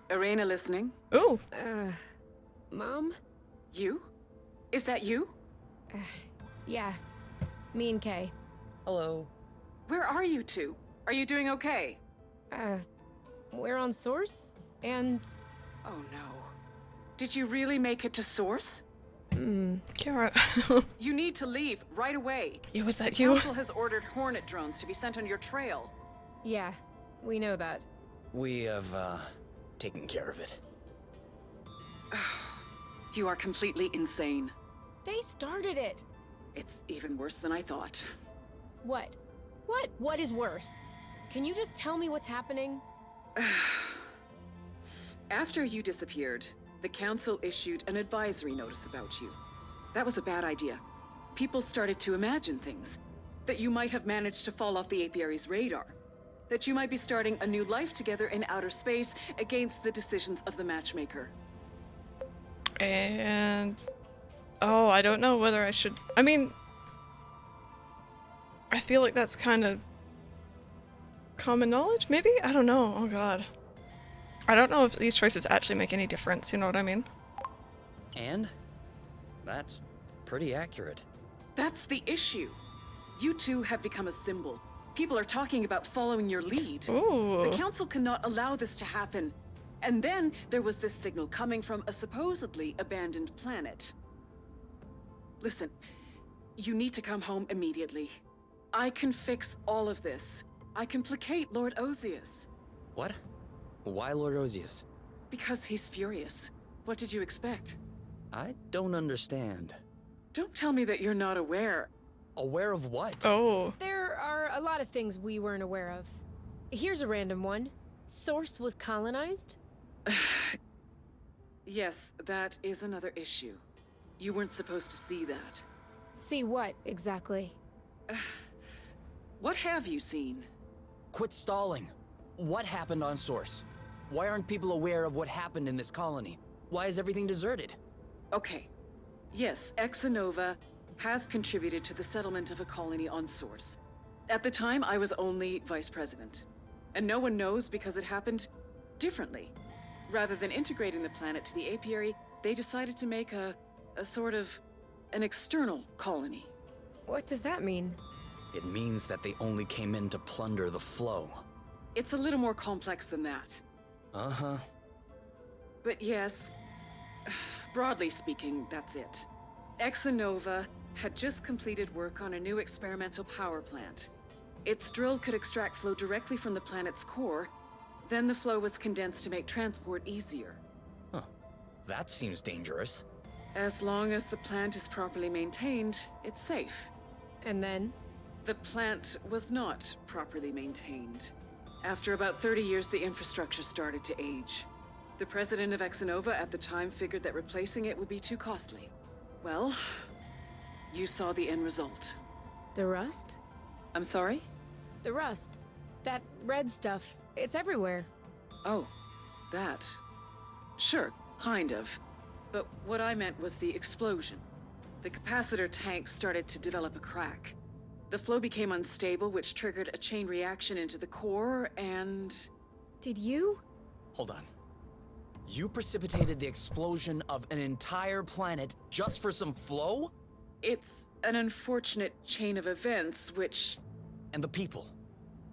Arena listening? Ooh. Mom? You? Is that you? Yeah. Me and Kay. Hello. Where are you two? Are you doing okay? We're on Source, and... Oh no. Did you really make it to Source? Kiara. You need to leave right away. Yeah, was that The you? Council has ordered Hornet drones to be sent on your trail. Yeah, we know that. We have, taken care of it. You are completely insane. They started it! It's even worse than I thought. What? What is worse? Can you just tell me what's happening? After you disappeared, the Council issued an advisory notice about you. That was a bad idea. People started to imagine things. That you might have managed to fall off the apiary's radar. That you might be starting a new life together in outer space against the decisions of the matchmaker. And... oh, I don't know whether I should... I mean... I feel like that's kind of... common knowledge, maybe? I don't know. Oh god. I don't know if these choices actually make any difference, you know what I mean? And? That's pretty accurate. That's the issue. You two have become a symbol. People are talking about following your lead. Ooh. The council cannot allow this to happen. And then there was this signal coming from a supposedly abandoned planet. Listen, you need to come home immediately. I can fix all of this. I can placate Lord Ozius. What? Why Lord Ozius? Because he's furious. What did you expect? I don't understand. Don't tell me that you're not aware. Aware of what? Oh. There are a lot of things we weren't aware of. Here's a random one. Source was colonized? Yes, that is another issue. You weren't supposed to see that. See what, exactly? What have you seen? Quit stalling. What happened on Source? Why aren't people aware of what happened in this colony? Why is everything deserted? Okay. Yes, Exanova has contributed to the settlement of a colony on Source. At the time, I was only vice president. And no one knows because it happened differently. Rather than integrating the planet to the apiary, they decided to make a sort of an external colony. What does that mean? It means that they only came in to plunder the flow. It's a little more complex than that. Uh-huh. But yes, broadly speaking, that's it. Exanova had just completed work on a new experimental power plant. Its drill could extract flow directly from the planet's core, then the flow was condensed to make transport easier. Huh. That seems dangerous. As long as the plant is properly maintained, it's safe. And then? The plant was not properly maintained. After about 30 years, the infrastructure started to age. The president of Exanova at the time figured that replacing it would be too costly. Well, you saw the end result. The rust? I'm sorry? The rust. That red stuff. It's everywhere. Oh, that. Sure, kind of. But what I meant was the explosion. The capacitor tank started to develop a crack. The flow became unstable, which triggered a chain reaction into the core, and... Did you? Hold on. You precipitated the explosion of an entire planet just for some flow? It's an unfortunate chain of events, which... And the people.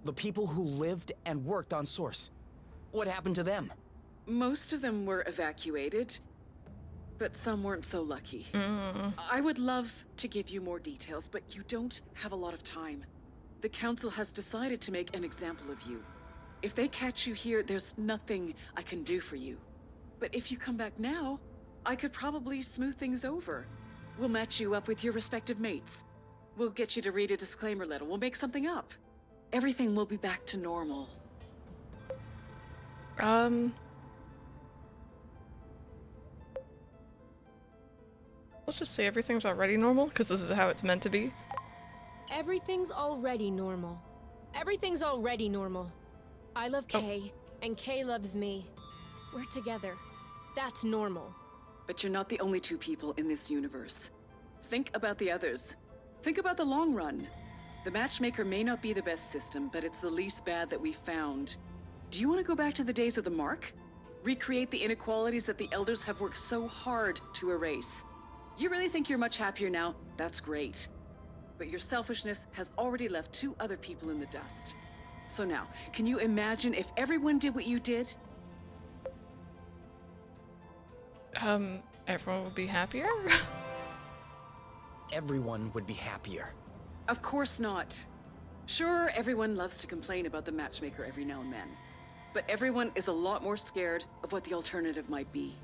The people who lived and worked on Source. What happened to them? Most of them were evacuated, but some weren't so lucky. I would love to give you more details, but you don't have a lot of time. The council has decided to make an example of you. If they catch you here, there's nothing I can do for you. But if you come back now, I could probably smooth things over. We'll match you up with your respective mates. We'll get you to read a disclaimer letter. We'll make something up. Everything will be back to normal. Let's just say everything's already normal, because this is how it's meant to be. Everything's already normal. Everything's already normal. I love Kay, and Kay loves me. We're together. That's normal. But you're not the only two people in this universe. Think about the others. Think about the long run. The matchmaker may not be the best system, but it's the least bad that we found. Do you want to go back to the days of the Mark? Recreate the inequalities that the Elders have worked so hard to erase? You really think you're much happier now? That's great. But your selfishness has already left 2 other people in the dust. So now, can you imagine if everyone did what you did? Everyone would be happier? Everyone would be happier. Of course not. Sure, everyone loves to complain about the matchmaker every now and then. But everyone is a lot more scared of what the alternative might be.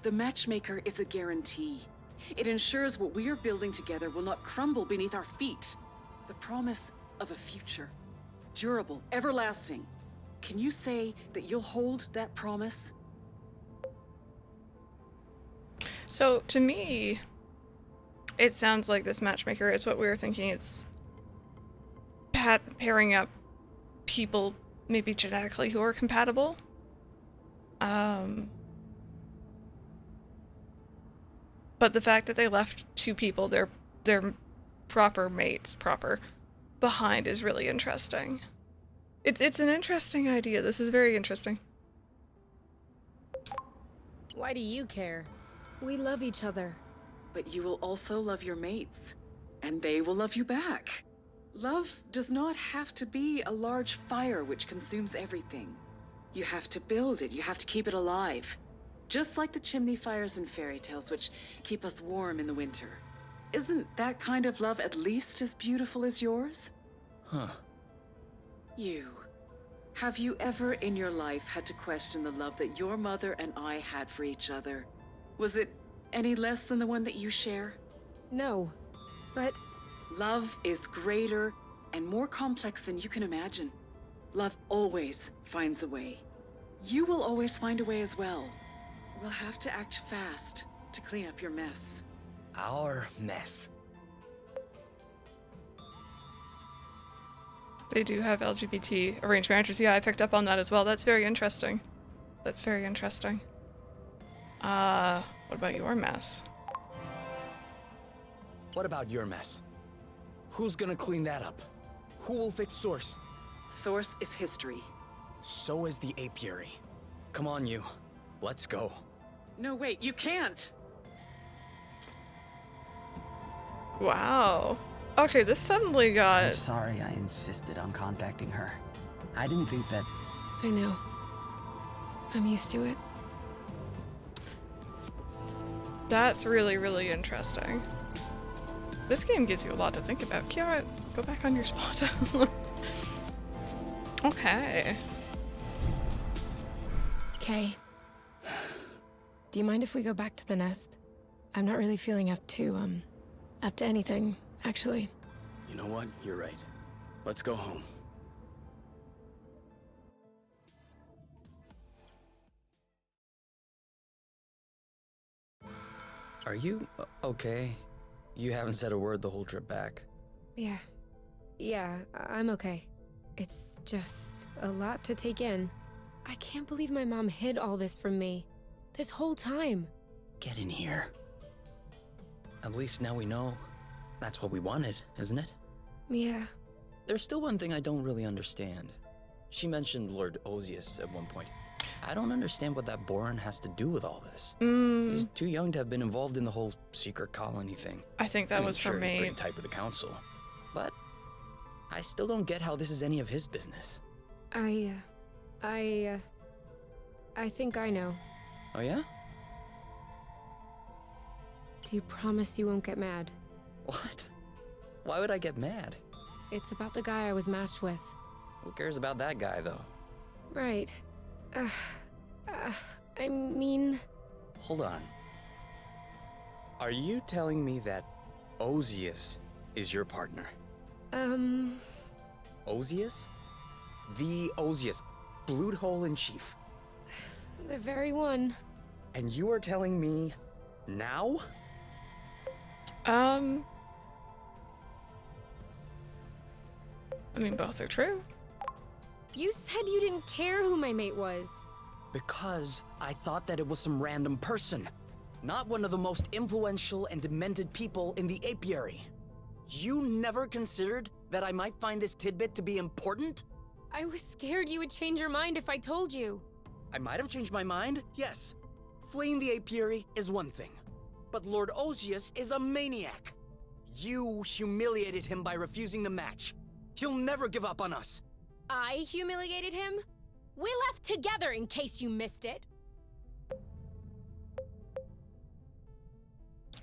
The matchmaker is a guarantee. It ensures what we are building together will not crumble beneath our feet. The promise of a future. Durable, everlasting. Can you say that you'll hold that promise? So, to me, it sounds like this matchmaker is what we were thinking it's pairing up people maybe genetically who are compatible. But the fact that they left two people, their proper mates, behind is really interesting. It's an interesting idea. This is very interesting. Why do you care? We love each other. But you will also love your mates, and they will love you back. Love does not have to be a large fire which consumes everything. You have to build it, you have to keep it alive. Just like the chimney fires in fairy tales which keep us warm in the winter. Isn't that kind of love at least as beautiful as yours? Huh. Have you ever in your life had to question the love that your mother and I had for each other? Was it any less than the one that you share? No, but... Love is greater and more complex than you can imagine. Love always finds a way. You will always find a way as well. We'll have to act fast to clean up your mess. Our mess. They do have LGBT arranged marriages. Yeah, I picked up on that as well. That's very interesting. That's very interesting. What about your mess? What about your mess? Who's gonna clean that up? Who will fix Source? Source is history. So is the apiary. Come on, you. Let's go. No, wait, you can't! Wow. Okay, this suddenly I'm got... sorry I insisted on contacting her. I didn't think that... I know. I'm used to it. That's really, really interesting. This game gives you a lot to think about. Kiara, go back on your spot. Okay. Okay. Do you mind if we go back to the nest? I'm not really feeling up to anything, actually. You know what? You're right. Let's go home. Are you okay? You haven't said a word the whole trip back. Yeah, I'm okay. It's just a lot to take in. I can't believe my mom hid all this from me. This whole time. Get in here. At least now we know. That's what we wanted, isn't it? Yeah. There's still one thing I don't really understand. She mentioned Lord Osius at one point. I don't understand what that Boron has to do with all this. He's too young to have been involved in the whole secret colony thing. I think that was sure, for he's me. pretty tight with the council. But I still don't get how this is any of his business. I think I know. Oh yeah? Do you promise you won't get mad? What? Why would I get mad? It's about the guy I was matched with. Who cares about that guy, though? Right. I mean... Hold on. Are you telling me that Osius is your partner? Osius? The Osius, Blood Hole in Chief. The very one. And you are telling me now? I mean, both are true. You said you didn't care who my mate was. Because I thought that it was some random person. Not one of the most influential and demented people in the apiary. You never considered that I might find this tidbit to be important? I was scared you would change your mind if I told you. I might have changed my mind, yes. Fleeing the apiary is one thing. But Lord Osius is a maniac. You humiliated him by refusing the match. He'll never give up on us. I humiliated him? We left together in case you missed it.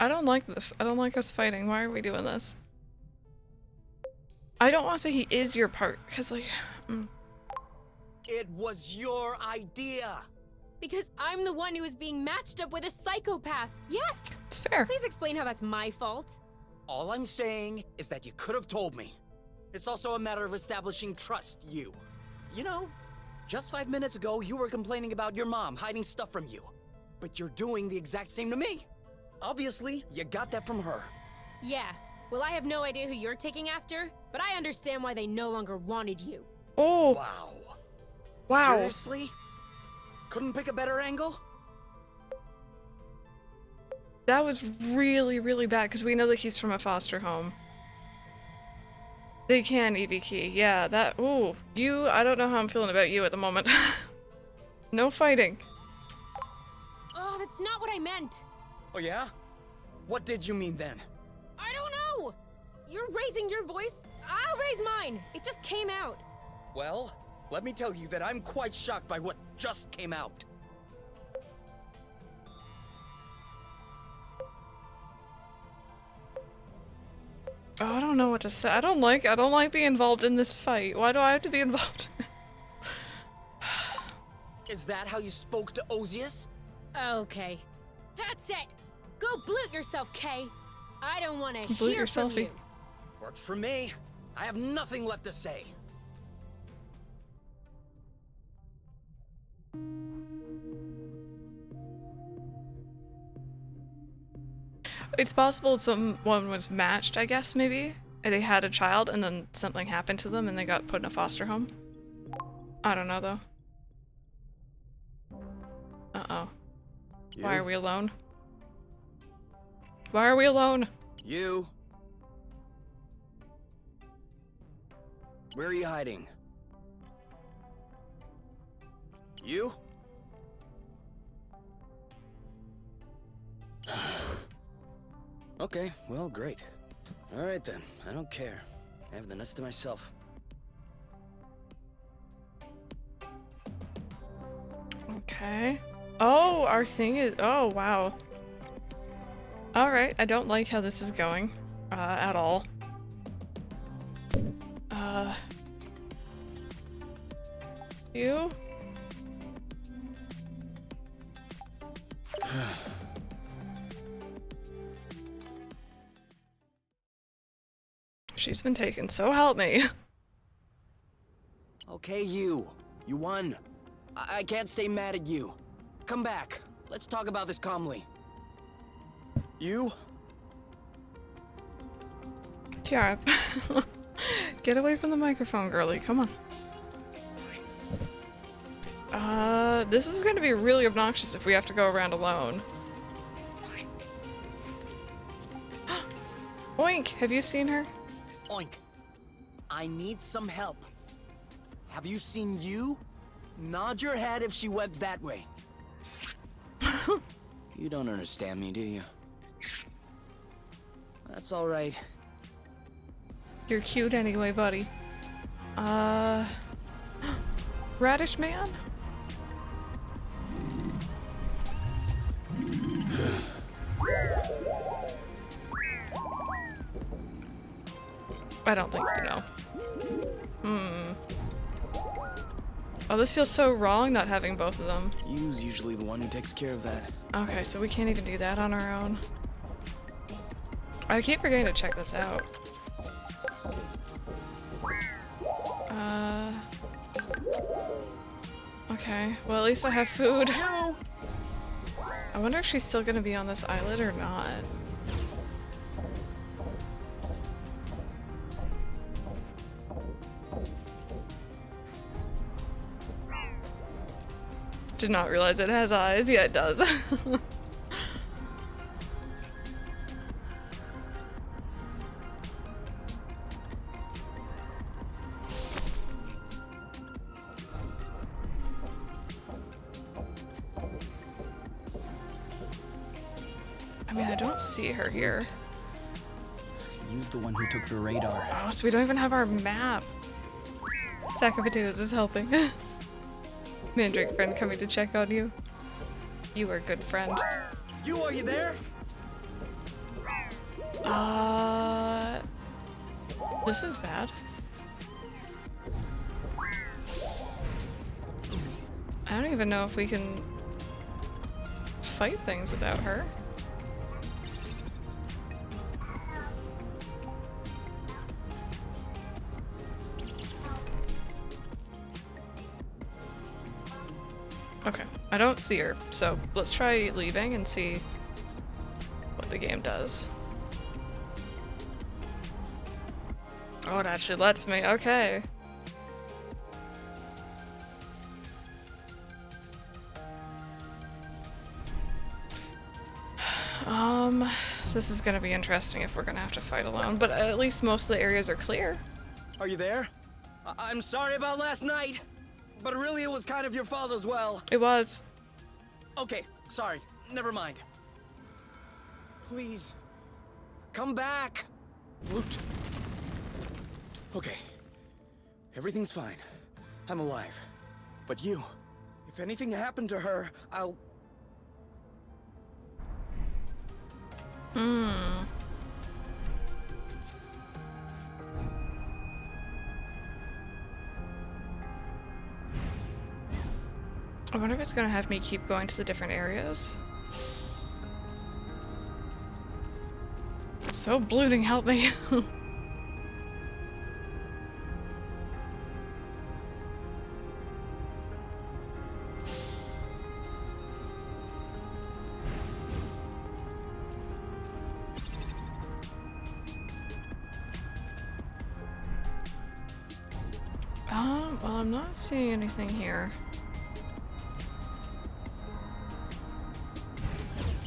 I don't like this. I don't like us fighting. Why are we doing this? I don't want to say he is your part, because like... It was your idea. Because I'm the one who was being matched up with a psychopath. Yes! It's fair. Please explain how that's my fault. All I'm saying is that you could have told me. It's also a matter of establishing trust, you. You know, just 5 minutes ago, you were complaining about your mom hiding stuff from you. But you're doing the exact same to me. Obviously, you got that from her. Yeah, Well, I have no idea who you're taking after, but I understand why they no longer wanted you. Oh, Wow. wow. Seriously? Couldn't pick a better angle? That was really, really bad because we know that he's from a foster home. They can EV key. Yeah, that. Ooh, you. I don't know how I'm feeling about you at the moment. No fighting. Oh, that's not what I meant. Oh yeah? What did you mean then? I don't know. You're raising your voice. I'll raise mine. It just came out. Well, let me tell you that I'm quite shocked by what just came out. Oh, I don't know what to say. I don't like being involved in this fight. Why do I have to be involved? Is that how you spoke to Ozius? Okay. That's it. Go blute yourself, Kay. I don't want to Blute hear your from selfie. you. Works for me. I have nothing left to say. It's possible someone was matched, I guess, maybe? And they had a child and then something happened to them and they got put in a foster home? I don't know, though. Uh-oh. Why are we alone? Why are we alone? You? Where are you hiding? You? Okay, well, great. Alright then, I don't care. I have the nuts to myself. Okay. Oh, our thing is... Oh, wow. Alright, I don't like how this is going. At all. You? She's been taken, so help me. Okay, you. You won. I can't stay mad at you. Come back. Let's talk about this calmly. You? Kiara. Get away from the microphone, girly. Come on. This is gonna be really obnoxious if we have to go around alone. Oink! Have you seen her? Oink. I need some help. Have you seen you? Nod your head if she went that way. You don't understand me, do you? That's all right. You're cute anyway, buddy. Radish man? I don't think you know. Oh, this feels so wrong not having both of them. You's usually the one who takes care of that. Okay, so we can't even do that on our own. I keep forgetting to check this out. Okay, well at least I have food. I wonder if she's still gonna be on this islet or not. Did not realize it has eyes. Yeah, it does. I mean, I don't see her here. Use the one who took the radar. Oh, so we don't even have our map. Sack of potatoes is helping. Mandrake friend coming to check on you. You are a good friend. You, are you there? This is bad. I don't even know if we can fight things without her. Okay, I don't see her, so let's try leaving and see what the game does. Oh, it actually lets me. Okay. This is gonna be interesting if we're gonna have to fight alone, but at least most of the areas are clear. Are you there? I'm sorry about last night, but really it was kind of your fault as well. It was. Okay, sorry. Never mind. Please, come back. Brute. Okay. Everything's fine. I'm alive. But you, if anything happened to her, I'll... I wonder if it's gonna have me keep going to the different areas. So bloating, help me. Well, I'm not seeing anything here.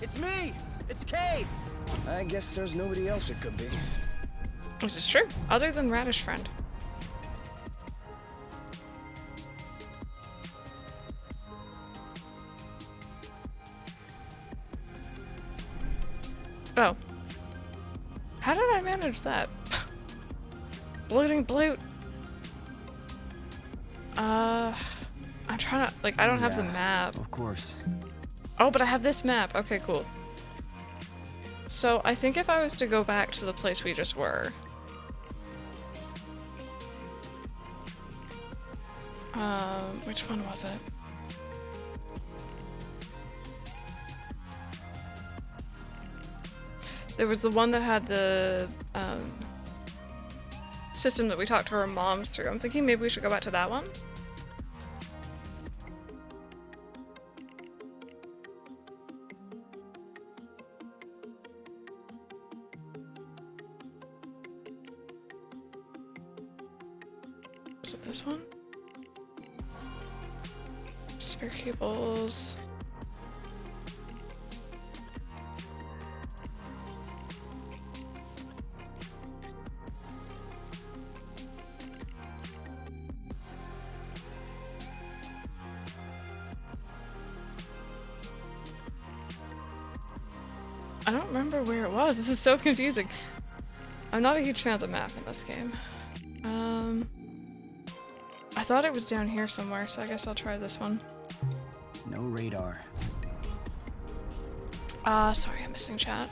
It's me! It's Kay! I guess there's nobody else it could be. This is true, other than Radish Friend. Oh. How did I manage that? Bloating bloat. I'm trying to, like, I don't have the map. Of course. Oh, but I have this map. Okay, cool. So I think if I was to go back to the place we just were, which one was it? There was the one that had the system that we talked to our moms through. I'm thinking maybe we should go back to that one. Was it this one? Spare cables. I don't remember where it was. This is so confusing. I'm not a huge fan of the map in this game. I thought it was down here somewhere, so I guess I'll try this one. No radar. Sorry, I'm missing chat.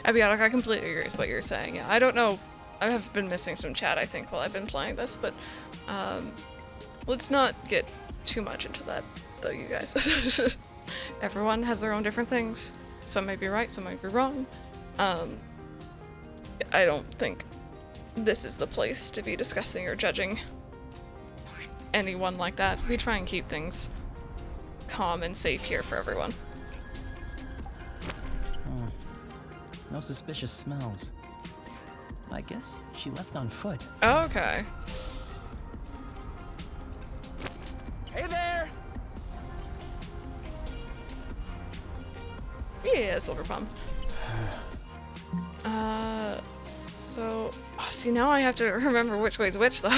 Abiotic, I completely agree with what you're saying. Yeah, I don't know. I have been missing some chat, I think, while I've been playing this, but let's not get too much into that, though, you guys. Everyone has their own different things. Some may be right, some might be wrong. I don't think this is the place to be discussing or judging anyone like that. We try and keep things calm and safe here for everyone. No suspicious smells. I guess she left on foot. Okay. Hey there! Yeah, Silver Pump. So... Oh, see, now I have to remember which way's which, though.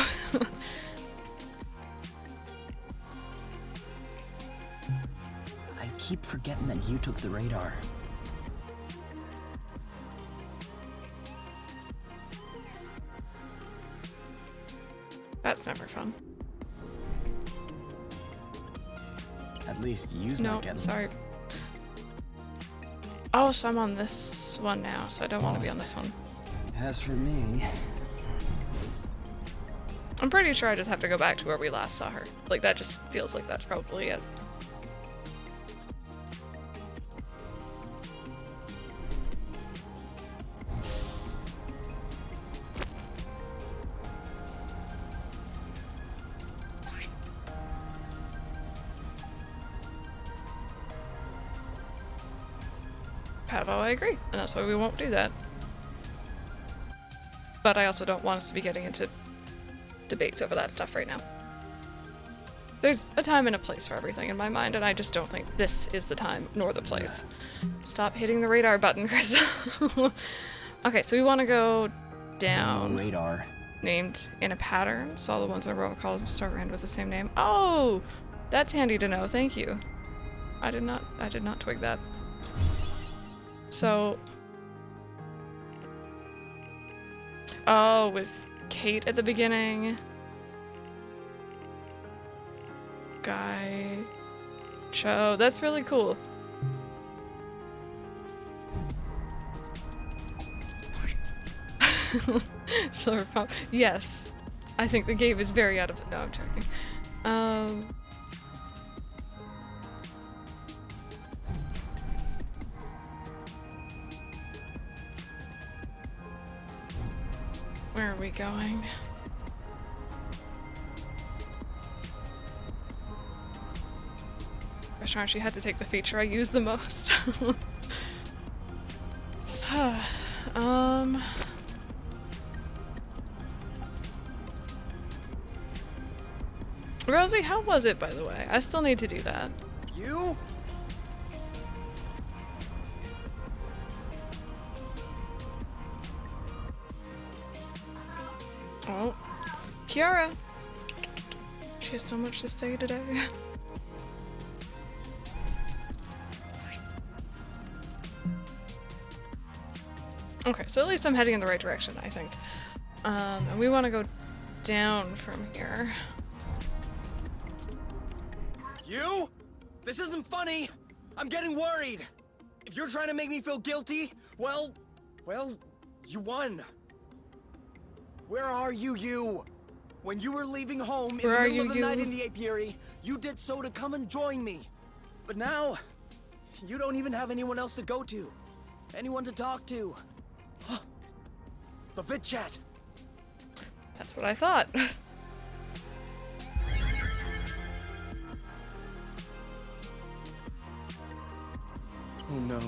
I keep forgetting that you took the radar. That's never fun. At least you's No, not getting. sorry. Oh, so I'm on this one now, so I don't want to be on this one. As for me, I'm pretty sure I just have to go back to where we last saw her. Like, that just feels like that's probably it. Pavo, I agree, and that's why we won't do that. But I also don't want us to be getting into debates over that stuff right now. There's a time and a place for everything in my mind, and I just don't think this is the time nor the place. Stop hitting the radar button, Chris. Okay, so we want to go down. Radar. Named in a pattern. Saw the ones in a row called start or end with the same name. Oh, that's handy to know. Thank you. I did not twig that. So, oh, with Kate at the beginning. Guy. Cho. That's really cool. Silver pop. Yes. I think the game is very out of it. No, I'm joking. Where are we going? Restaurant she had to take the feature I use the most. Rosie, how was it, by the way? I still need to do that. You? Oh. Kiara! She has so much to say today. Okay, so at least I'm heading in the right direction, I think. And we want to go down from here. You? This isn't funny! I'm getting worried! If you're trying to make me feel guilty, well, you won. Where are you? When you were leaving home in the middle of the night in the apiary, you did so to come and join me. But now, you don't even have anyone else to go to. Anyone to talk to. The vid chat. That's what I thought. Oh no.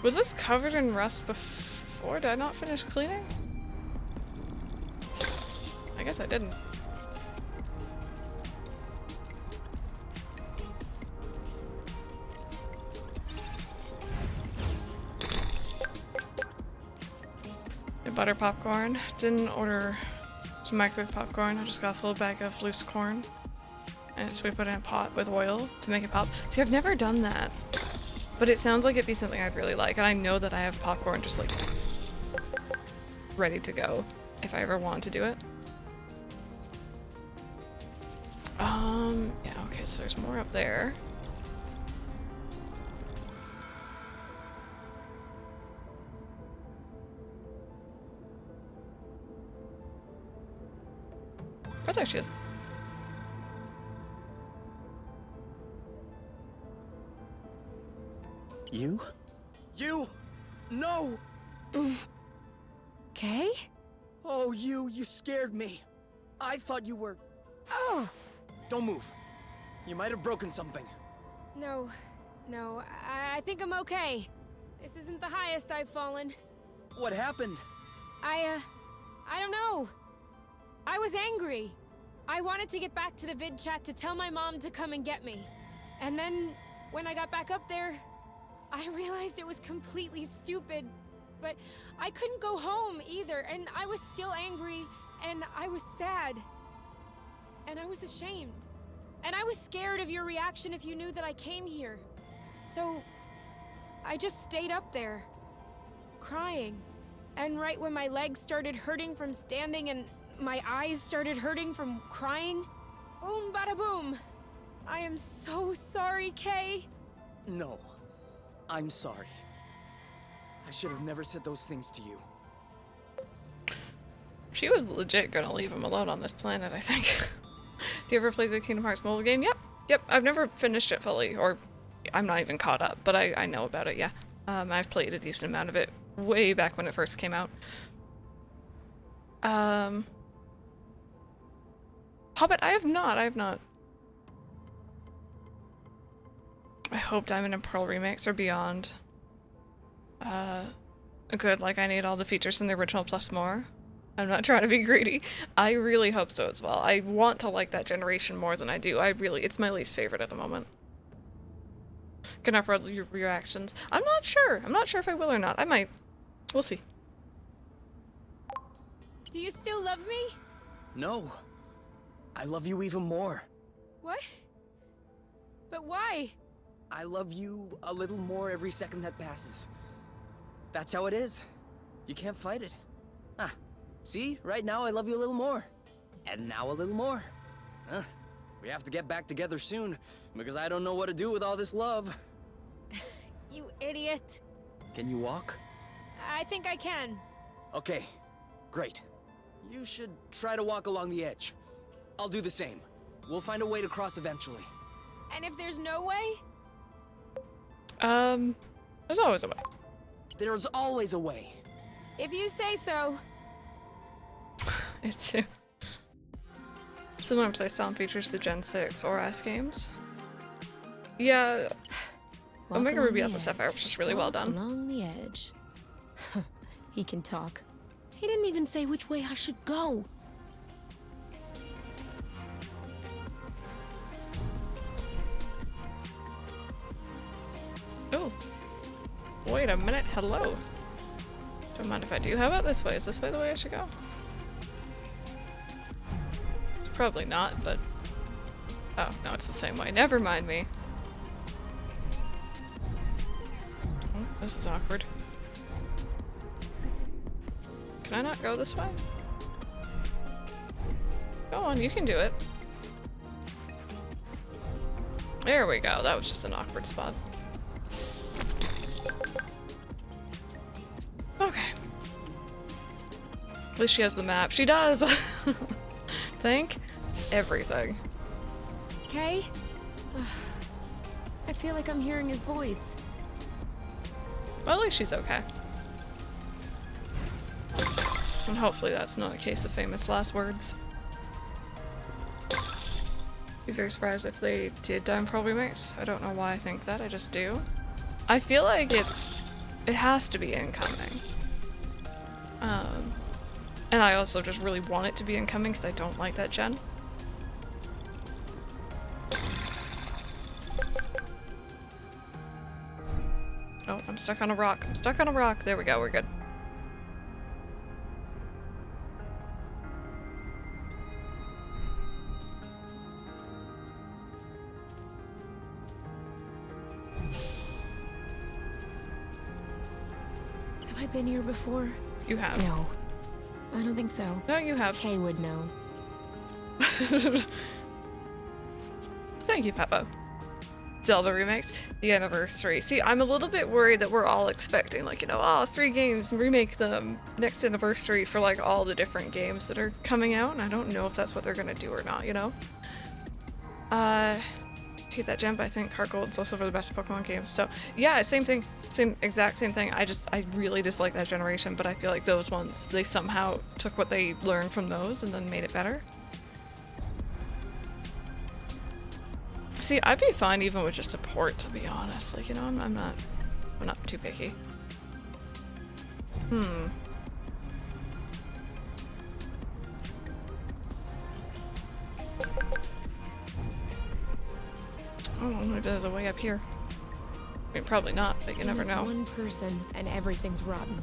Was this covered in rust before? Did I not finish cleaning? I guess I didn't. Butter popcorn. Didn't order some microwave popcorn. I just got a full bag of loose corn. And so we put it in a pot with oil to make it pop. See, I've never done that. But it sounds like it'd be something I'd really like. And I know that I have popcorn just like ready to go if I ever want to do it. Yeah, okay, so there's more up there. Oh, there she is. You? You! No! Kay? Oh, you scared me. I thought you were... Oh! Don't move. You might have broken something. No, I think I'm okay. This isn't the highest I've fallen. What happened? I don't know. I was angry. I wanted to get back to the vid chat to tell my mom to come and get me. And then, when I got back up there, I realized it was completely stupid. But I couldn't go home either, and I was still angry, and I was sad. And I was ashamed. And I was scared of your reaction if you knew that I came here. So, I just stayed up there, crying. And right when my legs started hurting from standing and my eyes started hurting from crying, boom bada boom. I am so sorry, Kay. No, I'm sorry. I should have never said those things to you. She was legit gonna leave him alone on this planet, I think. Do you ever play the Kingdom Hearts mobile game? Yep. I've never finished it fully, or I'm not even caught up, but I know about it, yeah. I've played a decent amount of it way back when it first came out. Hobbit, I have not. I hope Diamond and Pearl Remix are beyond good. Like, I need all the features in the original plus more. I'm not trying to be greedy. I really hope so as well. I want to like that generation more than I do. It's my least favorite at the moment. Can upload your reactions. I'm not sure. I'm not sure if I will or not. I might. We'll see. Do you still love me? No. I love you even more. What? But why? I love you a little more every second that passes. That's how it is. You can't fight it. Ah, see? Right now I love you a little more. And now a little more. We have to get back together soon, because I don't know what to do with all this love. You idiot. Can you walk? I think I can. Okay, great. You should try to walk along the edge. I'll do the same. We'll find a way to cross eventually. And if there's no way? There's always a way. There's always a way. If you say so. It's similar playstyle features the Gen 6 or S games. Yeah, Omega Ruby Alpha Sapphire was just really well done. Along the edge. He can talk. He didn't even say which way I should go. Oh. Wait a minute, hello. Don't mind if I do. How about this way? Is this way the way I should go? It's probably not, but... Oh, no, it's the same way. Never mind me. Oh, this is awkward. Can I not go this way? Go on, you can do it. There we go. That was just an awkward spot. Okay. At least she has the map. She does! Thank everything. Okay? I feel like I'm hearing his voice. Well, at least she's okay. And hopefully that's not a case of famous last words. Be very surprised if they did Diamond Pearl Remix. I don't know why I think that, I just do. I feel like it has to be incoming. And I also just really want it to be incoming because I don't like that gen. Oh, I'm stuck on a rock. I'm stuck on a rock. There we go, we're good. Have I been here before? You have. No. I don't think so. No, you have. Kay would know. Thank you, Peppo. Zelda remakes, the anniversary. See, I'm a little bit worried that we're all expecting, like, you know, oh, 3 games, remake them next anniversary for, like, all the different games that are coming out, and I don't know if that's what they're gonna do or not, you know? Hate that gen, but I think Heart Gold is also for the best Pokemon games, so, yeah, same thing. Exact same thing. I really dislike that generation, but I feel like those ones, they somehow took what they learned from those and then made it better. See, I'd be fine even with just a port, to be honest. Like, you know, I'm not too picky. Oh, maybe there's a way up here. I mean, probably not, but you never know. One person and everything's rotten.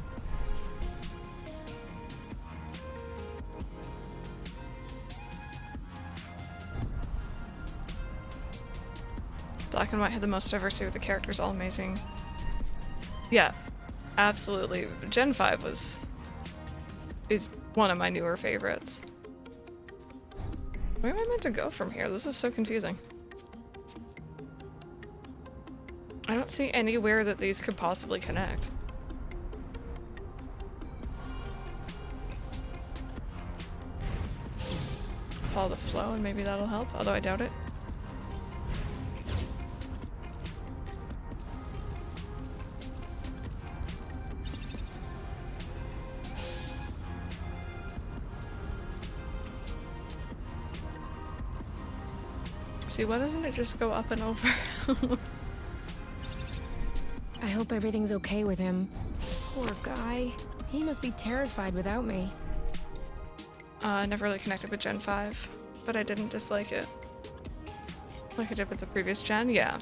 Black and White had the most diversity with the characters, all amazing. Yeah, absolutely. Gen 5 is one of my newer favorites. Where am I meant to go from here? This is so confusing. I don't see anywhere that these could possibly connect. Follow the flow and maybe that'll help, although I doubt it. See, why doesn't it just go up and over? hope everything's okay with him. Poor guy. He must be terrified without me. Never really connected with Gen 5, but I didn't dislike it. Like I did with the previous gen, yeah.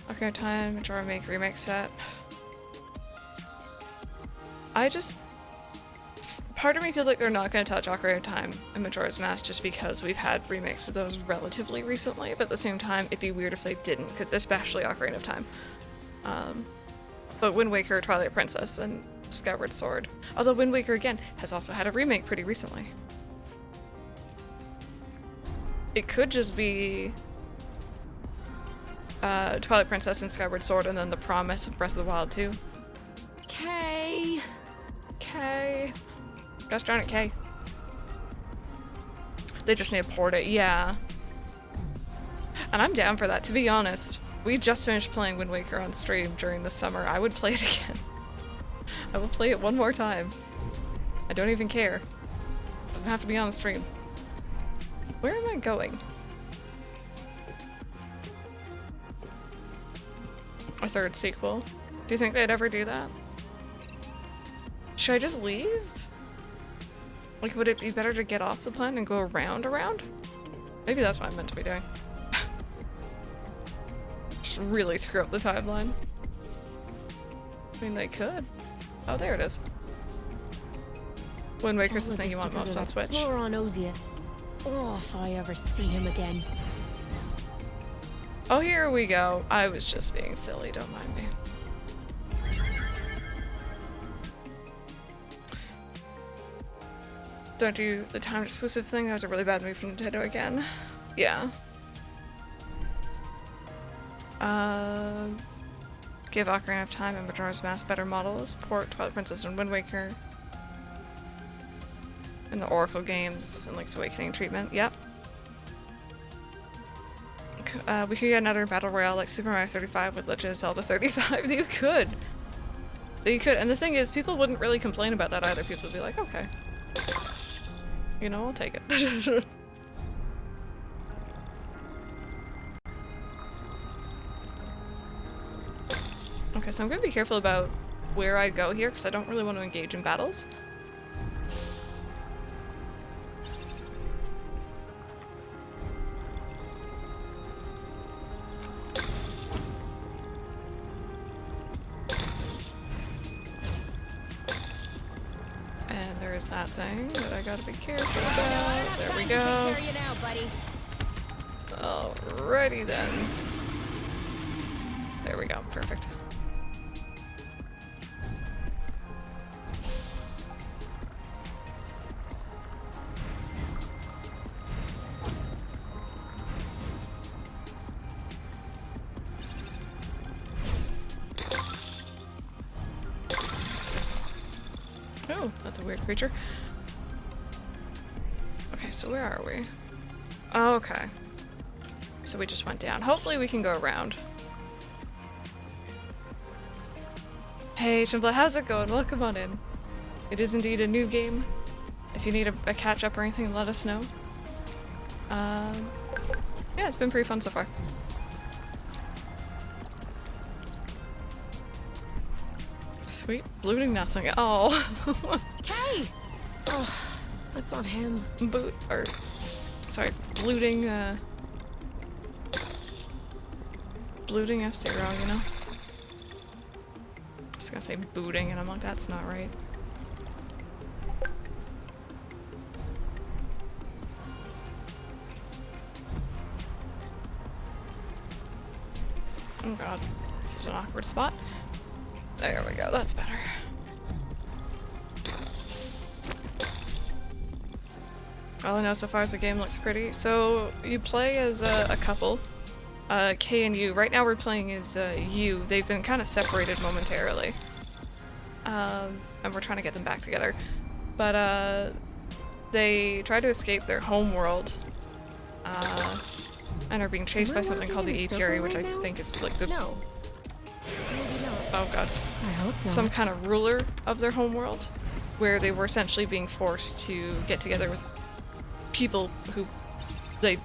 Ocarina of Time, Majora Make remake set. Part of me feels like they're not going to touch Ocarina of Time and Majora's Mask just because we've had remakes of those relatively recently, but at the same time, it'd be weird if they didn't, because especially Ocarina of Time. But Wind Waker, Twilight Princess, and Skyward Sword. Although Wind Waker, again, has also had a remake pretty recently. It could just be Twilight Princess and Skyward Sword, and then The Promise of Breath of the Wild 2. Kay. Gosh darn it, Kay. They just need to port it, yeah. And I'm down for that, to be honest. We just finished playing Wind Waker on stream during the summer. I would play it again. I will play it one more time. I don't even care. It doesn't have to be on the stream. Where am I going? A third sequel. Do you think they'd ever do that? Should I just leave? Like, would it be better to get off the planet and go around? Maybe that's what I'm meant to be doing. Just really screw up the timeline. I mean, they could. Oh, there it is. Wind Waker's the thing you want most on Switch. On Osius. Oh, if I ever see him again. Oh, here we go. I was just being silly, don't mind me. Don't do the timed exclusive thing. That was a really bad move from Nintendo again. Yeah. Give Ocarina of Time and Majora's Mask better models. Port Twilight Princess and Wind Waker. And the Oracle games and Link's Awakening treatment. Yep. We could get another battle royale like Super Mario 35 with Legend of Zelda 35. You could. You could. And the thing is, people wouldn't really complain about that either. People would be like, okay. You know, I'll take it. Okay, so I'm gonna be careful about where I go here because I don't really want to engage in battles. And there is that thing that I gotta be careful about. There we go. Alrighty then. There we go. Perfect. Oh, that's a weird creature. Okay, so where are we? Oh, okay. So we just went down. Hopefully we can go around. Hey, Shimbla, how's it going? Welcome on in. It is indeed a new game. If you need a catch-up or anything, let us know. Yeah, it's been pretty fun so far. Sweet. Looting nothing. Oh. Kay! Oh, that's on him. Sorry, looting, Blooting F-Zero, you know? I was gonna say booting, and I'm like, that's not right. Oh god, this is an awkward spot. There we go, that's better. All I know so far is the game looks pretty. So you play as a couple, K and U. Right now we're playing as U. They've been kind of separated momentarily. And we're trying to get them back together. But they try to escape their home world. And are being chased by something called the Apiary, which I think is like the... No. Oh god. I hope not. Some kind of ruler of their home world, where they were essentially being forced to get together with people who they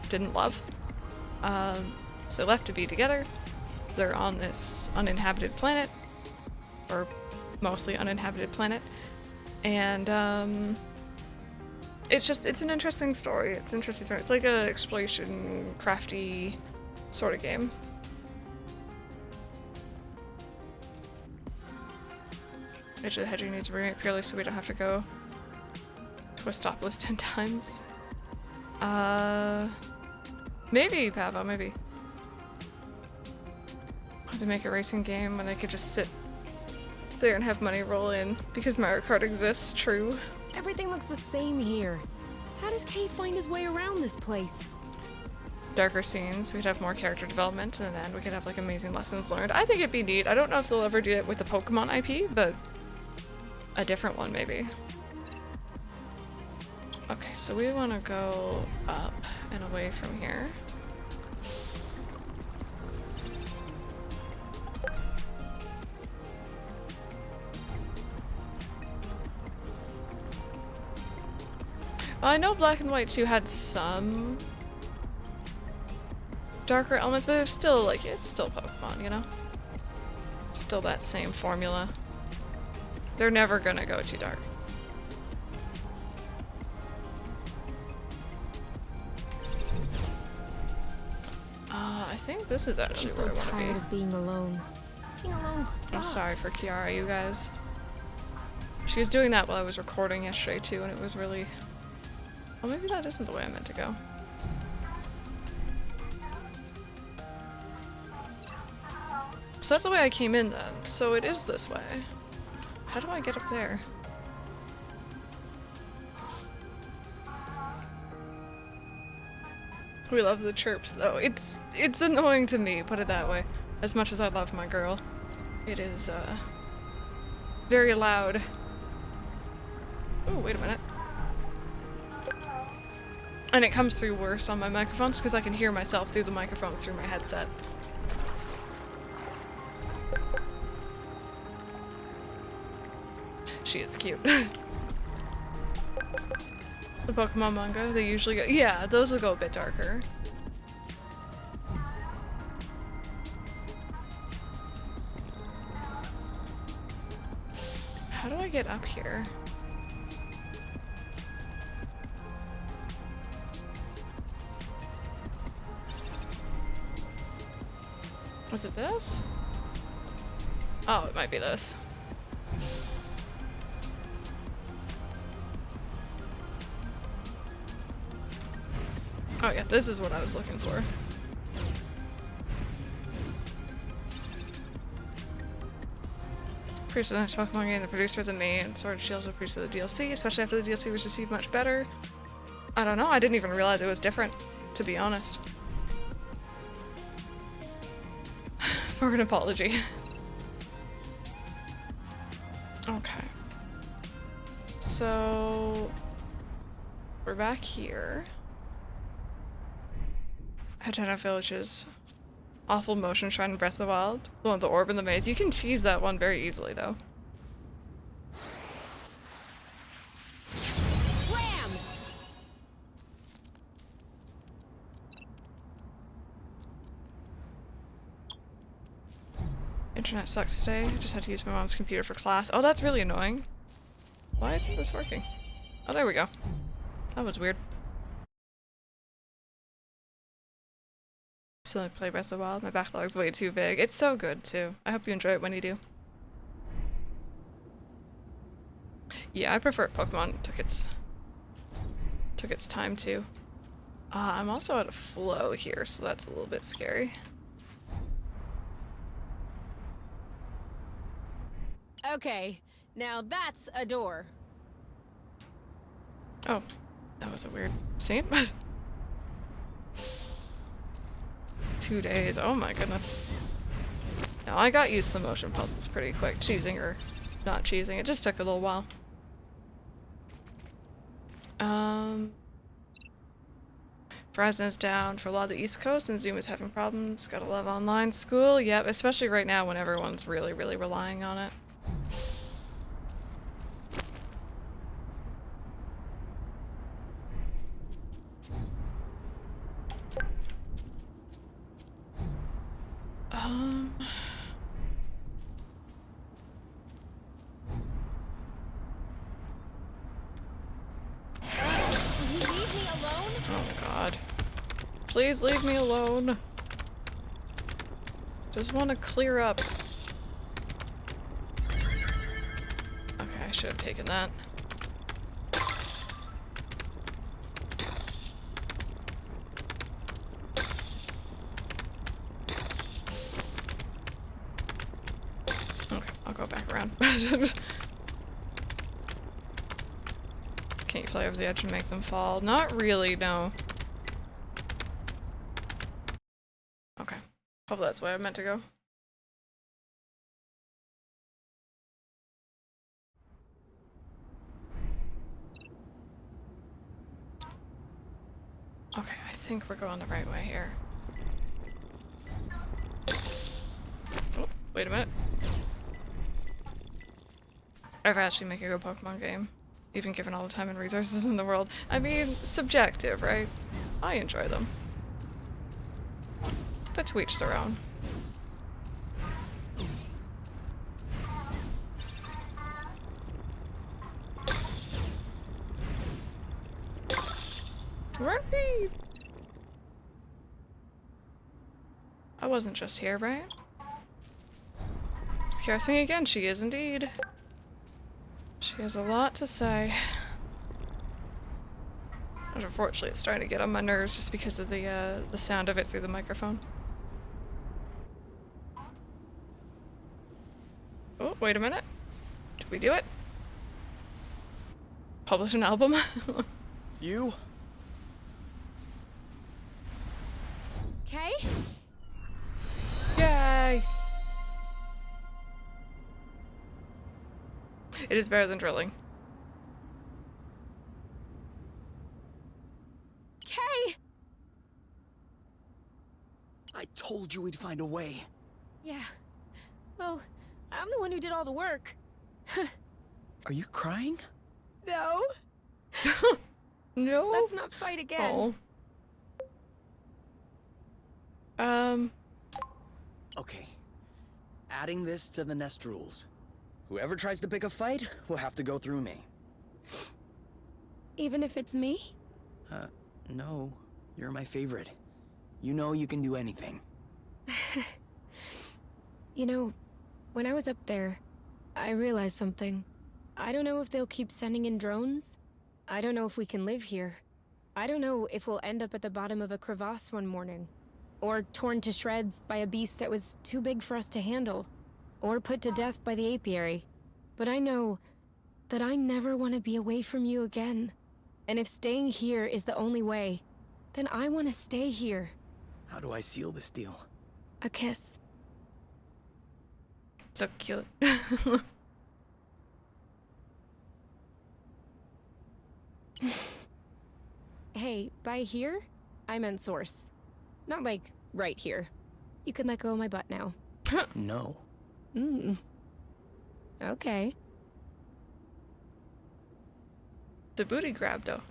didn't love. So they left to be together, They're on this uninhabited planet, or mostly uninhabited planet, and it's an interesting story. It's an interesting story. It's like a exploration crafty sort of game. Edge of the hedging needs to remake purely so we don't have to go Twistopolis 10 times. Maybe, Pavo, maybe. To make a racing game when they could just sit there and have money roll in because Mario Kart exists, true. Everything looks the same here. How does Kay find his way around this place? Darker scenes, we'd have more character development, and then we could have like amazing lessons learned. I think it'd be neat. I don't know if they'll ever do it with the Pokemon IP, but a different one maybe. Okay, so we want to go up and away from here. I know Black and White 2 had some darker elements, but it's still like, it's still Pokemon, you know? Still that same formula. They're never gonna go too dark. I think this is actually where I want to be. I'm so tired of being alone. Being alone sucks. I'm sorry for Kiara, you guys. She was doing that while I was recording yesterday too, and it was really... Well, maybe that isn't the way I meant to go. So that's the way I came in then. So it is this way. How do I get up there? We love the chirps though. It's annoying to me, put it that way. As much as I love my girl. It is very loud. Oh, wait a minute. And it comes through worse on my microphones because I can hear myself through the microphones through my headset. She is cute. The Pokemon manga, they usually go- yeah, those will go a bit darker. How do I get up here? Was it this? Oh, it might be this. Oh yeah, this is what I was looking for. Producer of the next Pokemon game, the producer of the main Sword and Shield, the producer of the DLC, especially after the DLC was received much better. I don't know, I didn't even realize it was different, to be honest. For an apology. Okay. So... we're back here. Hatena Villages. Awful Motion Shrine in Breath of the Wild. The one with the orb in the maze. You can cheese that one very easily, though. Wham! Internet sucks today. I just had to use my mom's computer for class. Oh, that's really annoying. Why isn't this working? Oh, there we go. That was weird. Still play Breath of the Wild. My backlog's way too big. It's so good too. I hope you enjoy it when you do. Yeah, I prefer Pokemon. Took its time too. I'm also out of flow here, so that's a little bit scary. Okay, now that's a door. Oh, that was a weird scene. 2 days. Oh my goodness. No, I got used to the motion puzzles pretty quick. Cheesing or not cheesing. It just took a little while. Verizon is down for a lot of the East Coast and Zoom is having problems. Gotta love online school. Yep, especially right now when everyone's really, really relying on it. Please leave me alone. Just want to clear up. Okay, I should have taken that. Okay, I'll go back around. Can't you fly over the edge and make them fall? Not really, no. Okay. Hopefully that's the way I meant to go. Okay, I think we're going the right way here. Oh, wait a minute. I'd actually make a good Pokemon game, even given all the time and resources in the world. I mean, subjective, right? I enjoy them. But to each their own. Right. I wasn't just here, right? Discussing again, she is indeed. She has a lot to say. Unfortunately, it's starting to get on my nerves just because of the sound of it through the microphone. Oh, wait a minute. Did we do it? Publish an album? You? Okay? Yay! It is better than drilling. Okay! I told you we'd find a way. Yeah. Well, I'm the one who did all the work. Are you crying? No. No. Let's not fight again. Oh. Okay. Adding this to the nest rules. Whoever tries to pick a fight will have to go through me. Even if it's me? No. You're my favorite. You know you can do anything. You know, when I was up there, I realized something. I don't know if they'll keep sending in drones. I don't know if we can live here. I don't know if we'll end up at the bottom of a crevasse one morning. Or torn to shreds by a beast that was too big for us to handle. Or put to death by the apiary. But I know that I never want to be away from you again. And if staying here is the only way, then I want to stay here. How do I seal this deal? A kiss. So cute. Hey, by here, I meant source. Not like right here. You can let go of my butt now. No. Okay. The booty grab, though.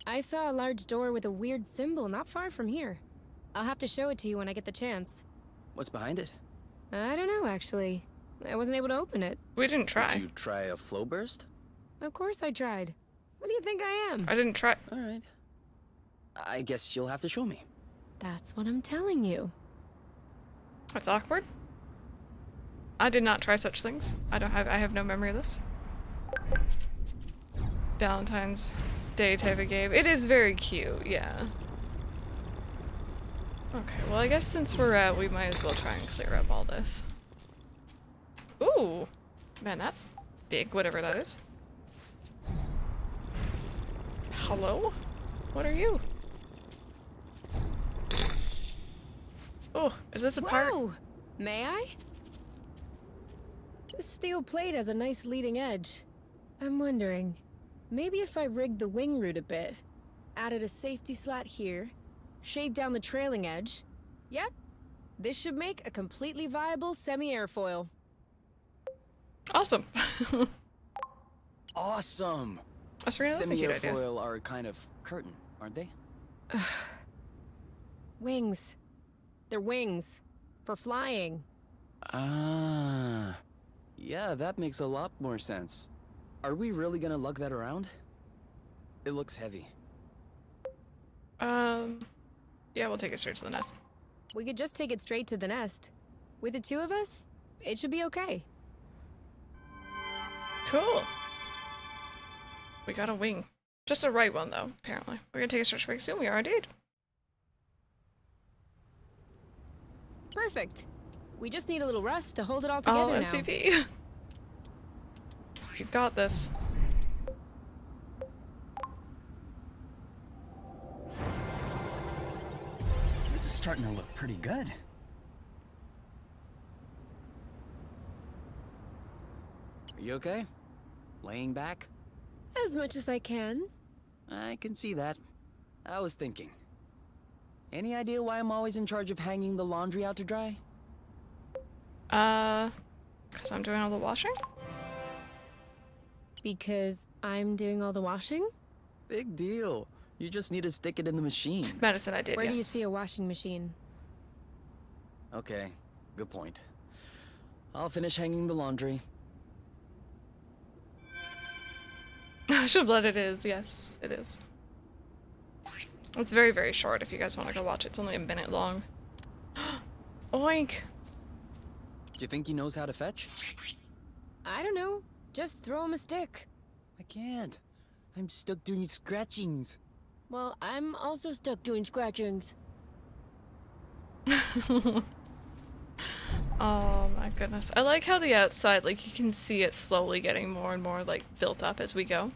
I saw a large door with a weird symbol not far from here. I'll have to show it to you when I get the chance. What's behind it? I don't know, actually. I wasn't able to open it. We didn't try. Did you try a flow burst? Of course I tried. What do you think I am? I didn't try. Alright. I guess you'll have to show me. That's what I'm telling you. That's awkward. I did not try such things. I have no memory of this. Valentine's Day type of game. It is very cute, yeah. Okay, well I guess since we're out, we might as well try and clear up all this. Ooh! Man, that's big, whatever that is. Hello? What are you? Oh, is this a part? Whoa! May I? This steel plate has a nice leading edge. I'm wondering, maybe if I rigged the wing root a bit, added a safety slat here, shaved down the trailing edge. Yep, this should make a completely viable semi-airfoil. Awesome. Awesome! Serena, that's a cute idea. Semi-airfoil are a kind of curtain, aren't they? Wings. They're wings. For flying. Ah. Yeah, that makes a lot more sense. Are we really gonna lug that around? It looks heavy. Yeah, we'll take it straight to the nest. We could just take it straight to the nest. With the two of us, it should be okay. Cool. We got a wing. Just a right one, though, apparently. We're gonna take a stretch break soon. We are indeed. Perfect. We just need a little rust to hold it all Oh, together now. MCP. You've got this. This is starting to look pretty good. Are you okay? Laying back? As much as I can. I can see that. I was thinking. Any idea why I'm always in charge of hanging the laundry out to dry? Because I'm doing all the washing? Because I'm doing all the washing? Big deal. You just need to stick it in the machine. Medicine I did, Where yes. do you see a washing machine? Okay, good point. I'll finish hanging the laundry. Blood it is, yes, it is. It's very, very short if you guys want to go watch it. It's only a minute long. Oink! Do you think he knows how to fetch? I don't know. Just throw him a stick. I can't. I'm stuck doing scratchings. Well, I'm also stuck doing scratchings. Oh my goodness. I like how the outside, like, you can see it slowly getting more and more, like, built up as we go.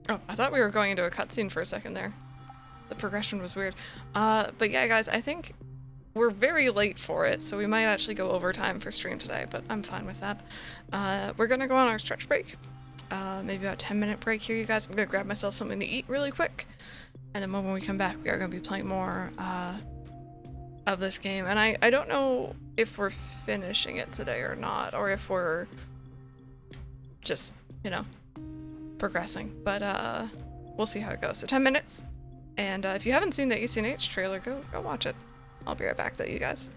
Oh, I thought we were going into a cutscene for a second there. The progression was weird. But yeah, guys, I think we're very late for it, so we might actually go overtime for stream today, but I'm fine with that. We're gonna go on our stretch break. Maybe about a 10-minute break here, you guys. I'm gonna grab myself something to eat really quick. And then when we come back, we are gonna be playing more of this game. And I don't know if we're finishing it today or not, or if we're just, you know, progressing. But we'll see how it goes. So 10 minutes. And if you haven't seen the ECNH trailer, go watch it. I'll be right back though, you guys.